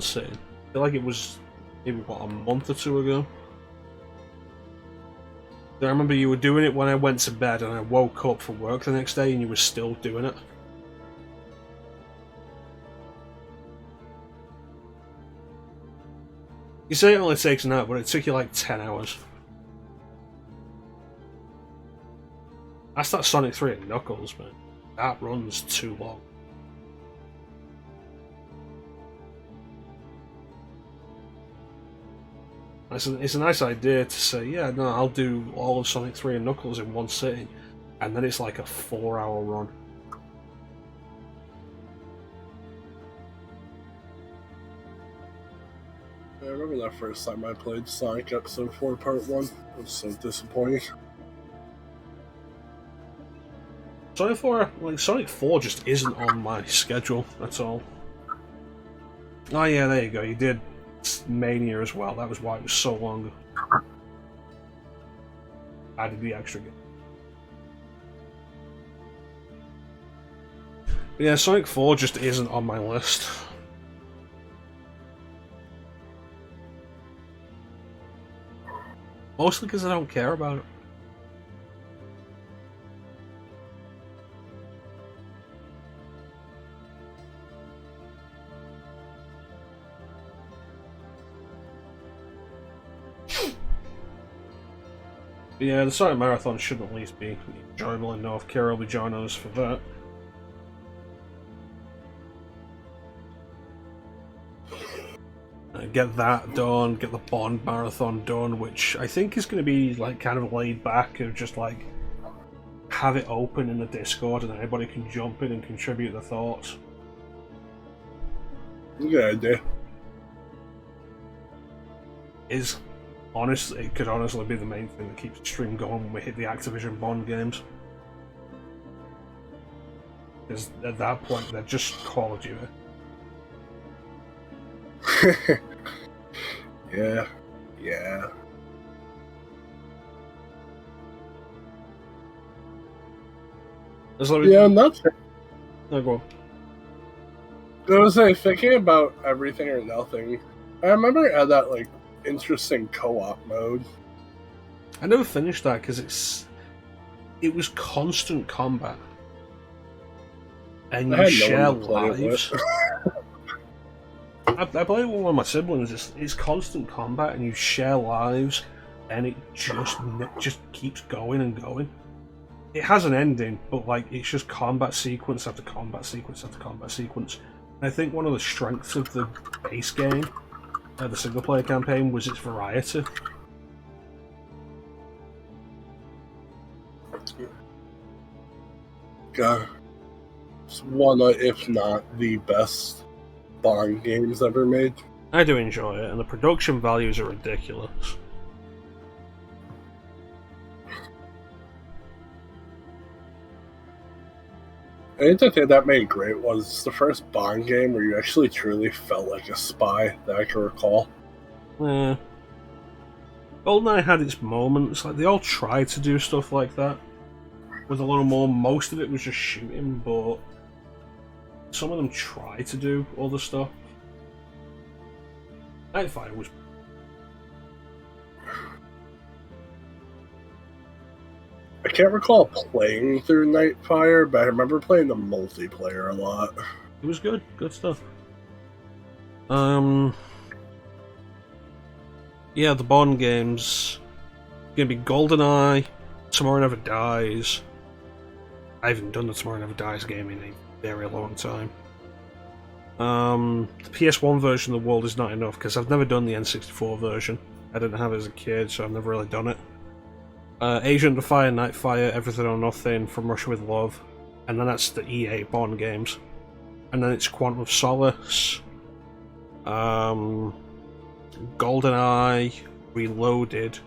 sitting. I feel like it was maybe what, a month or 2 ago. I remember you were doing it when I went to bed and I woke up for work the next day and you were still doing it. You say it only takes an hour, but it took you like 10 hours. That's that Sonic 3 and Knuckles, man. That runs too long. It's a nice idea to say, yeah, no, I'll do all of Sonic 3 and Knuckles in one sitting, and then it's like a 4-hour run. I remember that first time I played Sonic Episode 4 Part 1. It was so disappointing. Sonic 4 just isn't on my schedule at all. Oh yeah, there you go, you did Mania as well, that was why it was so long. I did the extra game. But yeah, Sonic 4 just isn't on my list. Mostly because I don't care about it. But yeah, the Sonic Marathon should at least be enjoyable, and North Kira will be joining us for that. Get that done, get the Bond Marathon done, which I think is going to be like kind of laid back, of just like have it open in the Discord and anybody can jump in and contribute their thoughts. Good idea. It could honestly be the main thing that keeps the stream going when we hit the Activision Bond games. Because at that point, they're just Call of Duty. Yeah. Nothing. No, go on. I was thinking about Everything or Nothing. I remember it had that like interesting co-op mode. I never finished that because it was constant combat, and you share lives. I play it with one of my siblings. It's constant combat, and you share lives, and it just keeps going and going. It has an ending, but like it's just combat sequence after combat sequence after combat sequence. And I think one of the strengths of the base game, the single player campaign, was its variety. God, it's one of, if not the best Bond games ever made. I do enjoy it, and the production values are ridiculous. I think the thing that made great was the first Bond game where you actually truly felt like a spy that I can recall. Yeah. GoldenEye had its moments, like they all tried to do stuff like that with a little more. Most of it was just shooting, but some of them try to do other stuff. Nightfire was. I can't recall playing through Nightfire, but I remember playing the multiplayer a lot. It was good stuff. Yeah, the Bond games. Gonna be GoldenEye, Tomorrow Never Dies. I haven't done the Tomorrow Never Dies game in a very long time. The PS1 version of The World Is Not Enough, because I've never done the N64 version. I didn't have it as a kid, so I've never really done it. Agent of Fire, Nightfire, Everything or Nothing, From Russia With Love, and then that's the EA Bond games. And then it's Quantum of Solace, GoldenEye, Reloaded,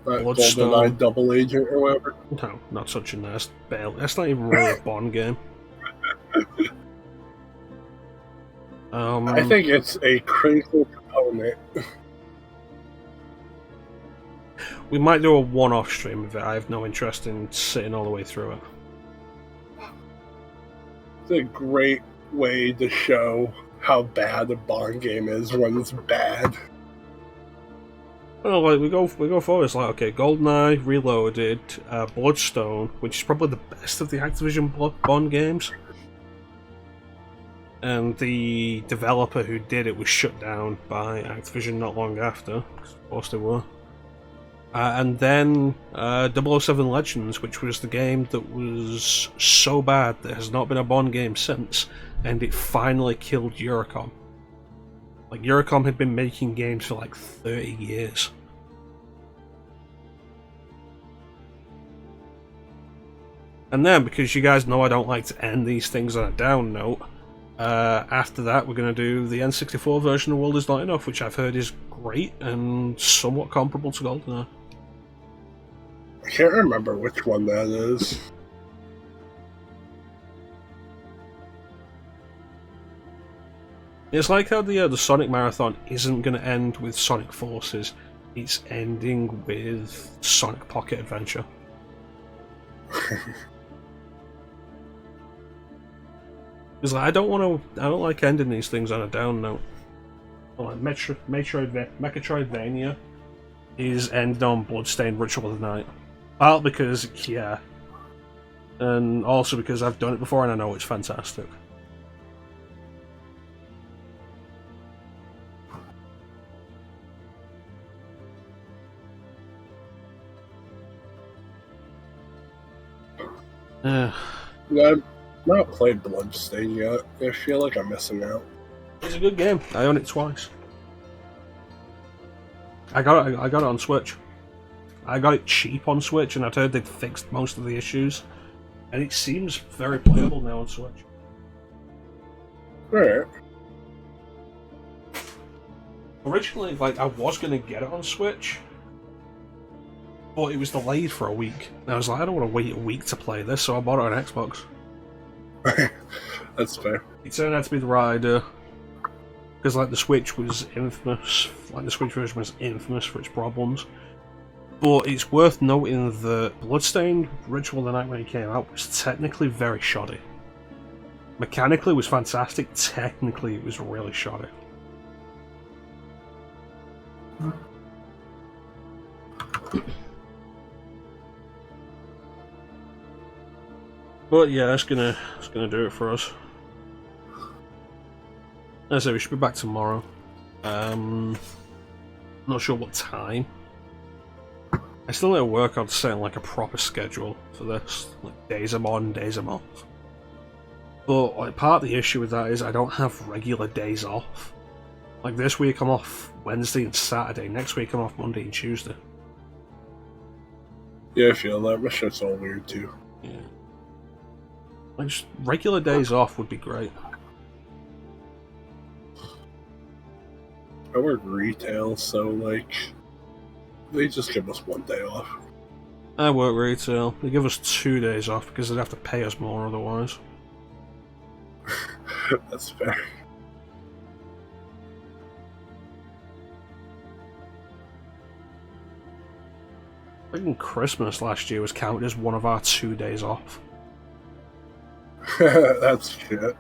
GoldenEye Double Agent or whatever. No, not such a nice bale. That's not even really a Bond game. I think it's a critical component. We might do a one-off stream of it. I have no interest in sitting all the way through it. It's a great way to show how bad a Bond game is when it's bad. Well, like we go forward. It's like, okay, GoldenEye, Reloaded, Bloodstone, which is probably the best of the Activision Bond games. And the developer who did it was shut down by Activision not long after, of course they were. And then 007 Legends, which was the game that was so bad that has not been a Bond game since, and it finally killed Eurocom. Like, Eurocom had been making games for like 30 years. And then, because you guys know I don't like to end these things on a down note, after that we're going to do the N64 version of World Is Not Enough, which I've heard is great and somewhat comparable to GoldenEye. I can't remember which one that is. It's like how the Sonic Marathon isn't going to end with Sonic Forces, it's ending with Sonic Pocket Adventure. It's like, I don't like ending these things on a down note. Like Mecha-troidvania is ending on Bloodstained Ritual of the Night. Partly because, yeah, and also because I've done it before and I know it's fantastic. I've not played Bloodstained yet. I feel like I'm missing out. It's a good game. I own it twice. I got it on Switch. I got it cheap on Switch, and I've heard they've fixed most of the issues, and it seems very playable now on Switch. Alright. Originally, like, I was going to get it on Switch, but it was delayed for a week. And I was like, I don't want to wait a week to play this, so I bought it on Xbox. That's fair. It turned out to be the right idea. Because, like, the Switch was infamous, like, the Switch version was infamous for its problems. But it's worth noting that Bloodstained Ritual of the Night when it came out was technically very shoddy. Mechanically it was fantastic, technically it was really shoddy. But yeah, that's gonna do it for us. As I say, we should be back tomorrow. Not sure what time. I still need to work on setting like a proper schedule for this. Like, days I'm on, days I'm off. But like, part of the issue with that is I don't have regular days off. Like, this week I'm off Wednesday and Saturday, next week I'm off Monday and Tuesday. Yeah, I feel that. My shit's all weird too. Yeah. Like, just regular days off would be great. I work retail, so like, they just give us one day off. I work retail. They give us 2 days off because they'd have to pay us more otherwise. That's fair. I think Christmas last year was counted as one of our 2 days off. That's shit.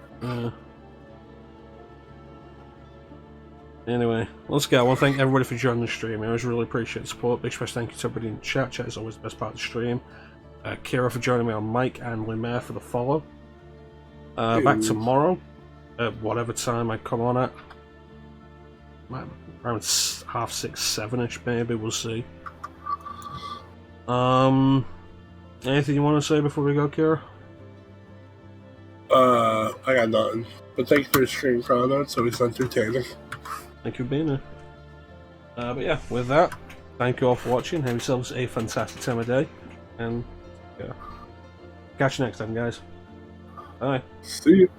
Anyway, let's go. I want to thank everybody for joining the stream. I always really appreciate the support. Big special thank you to everybody in the chat. Chat is always the best part of the stream. Kira for joining me on mic, and Lumiere for the follow. Back tomorrow at whatever time I come on at. Around 6:30, 7ish maybe, we'll see. Anything you want to say before we go, Kira? I got nothing. But thank you for the stream, Chrono. It's always entertaining. Thank you for being here. But yeah, with that, thank you all for watching. Have yourselves a fantastic time of day. And yeah, catch you next time, guys. Bye. See you.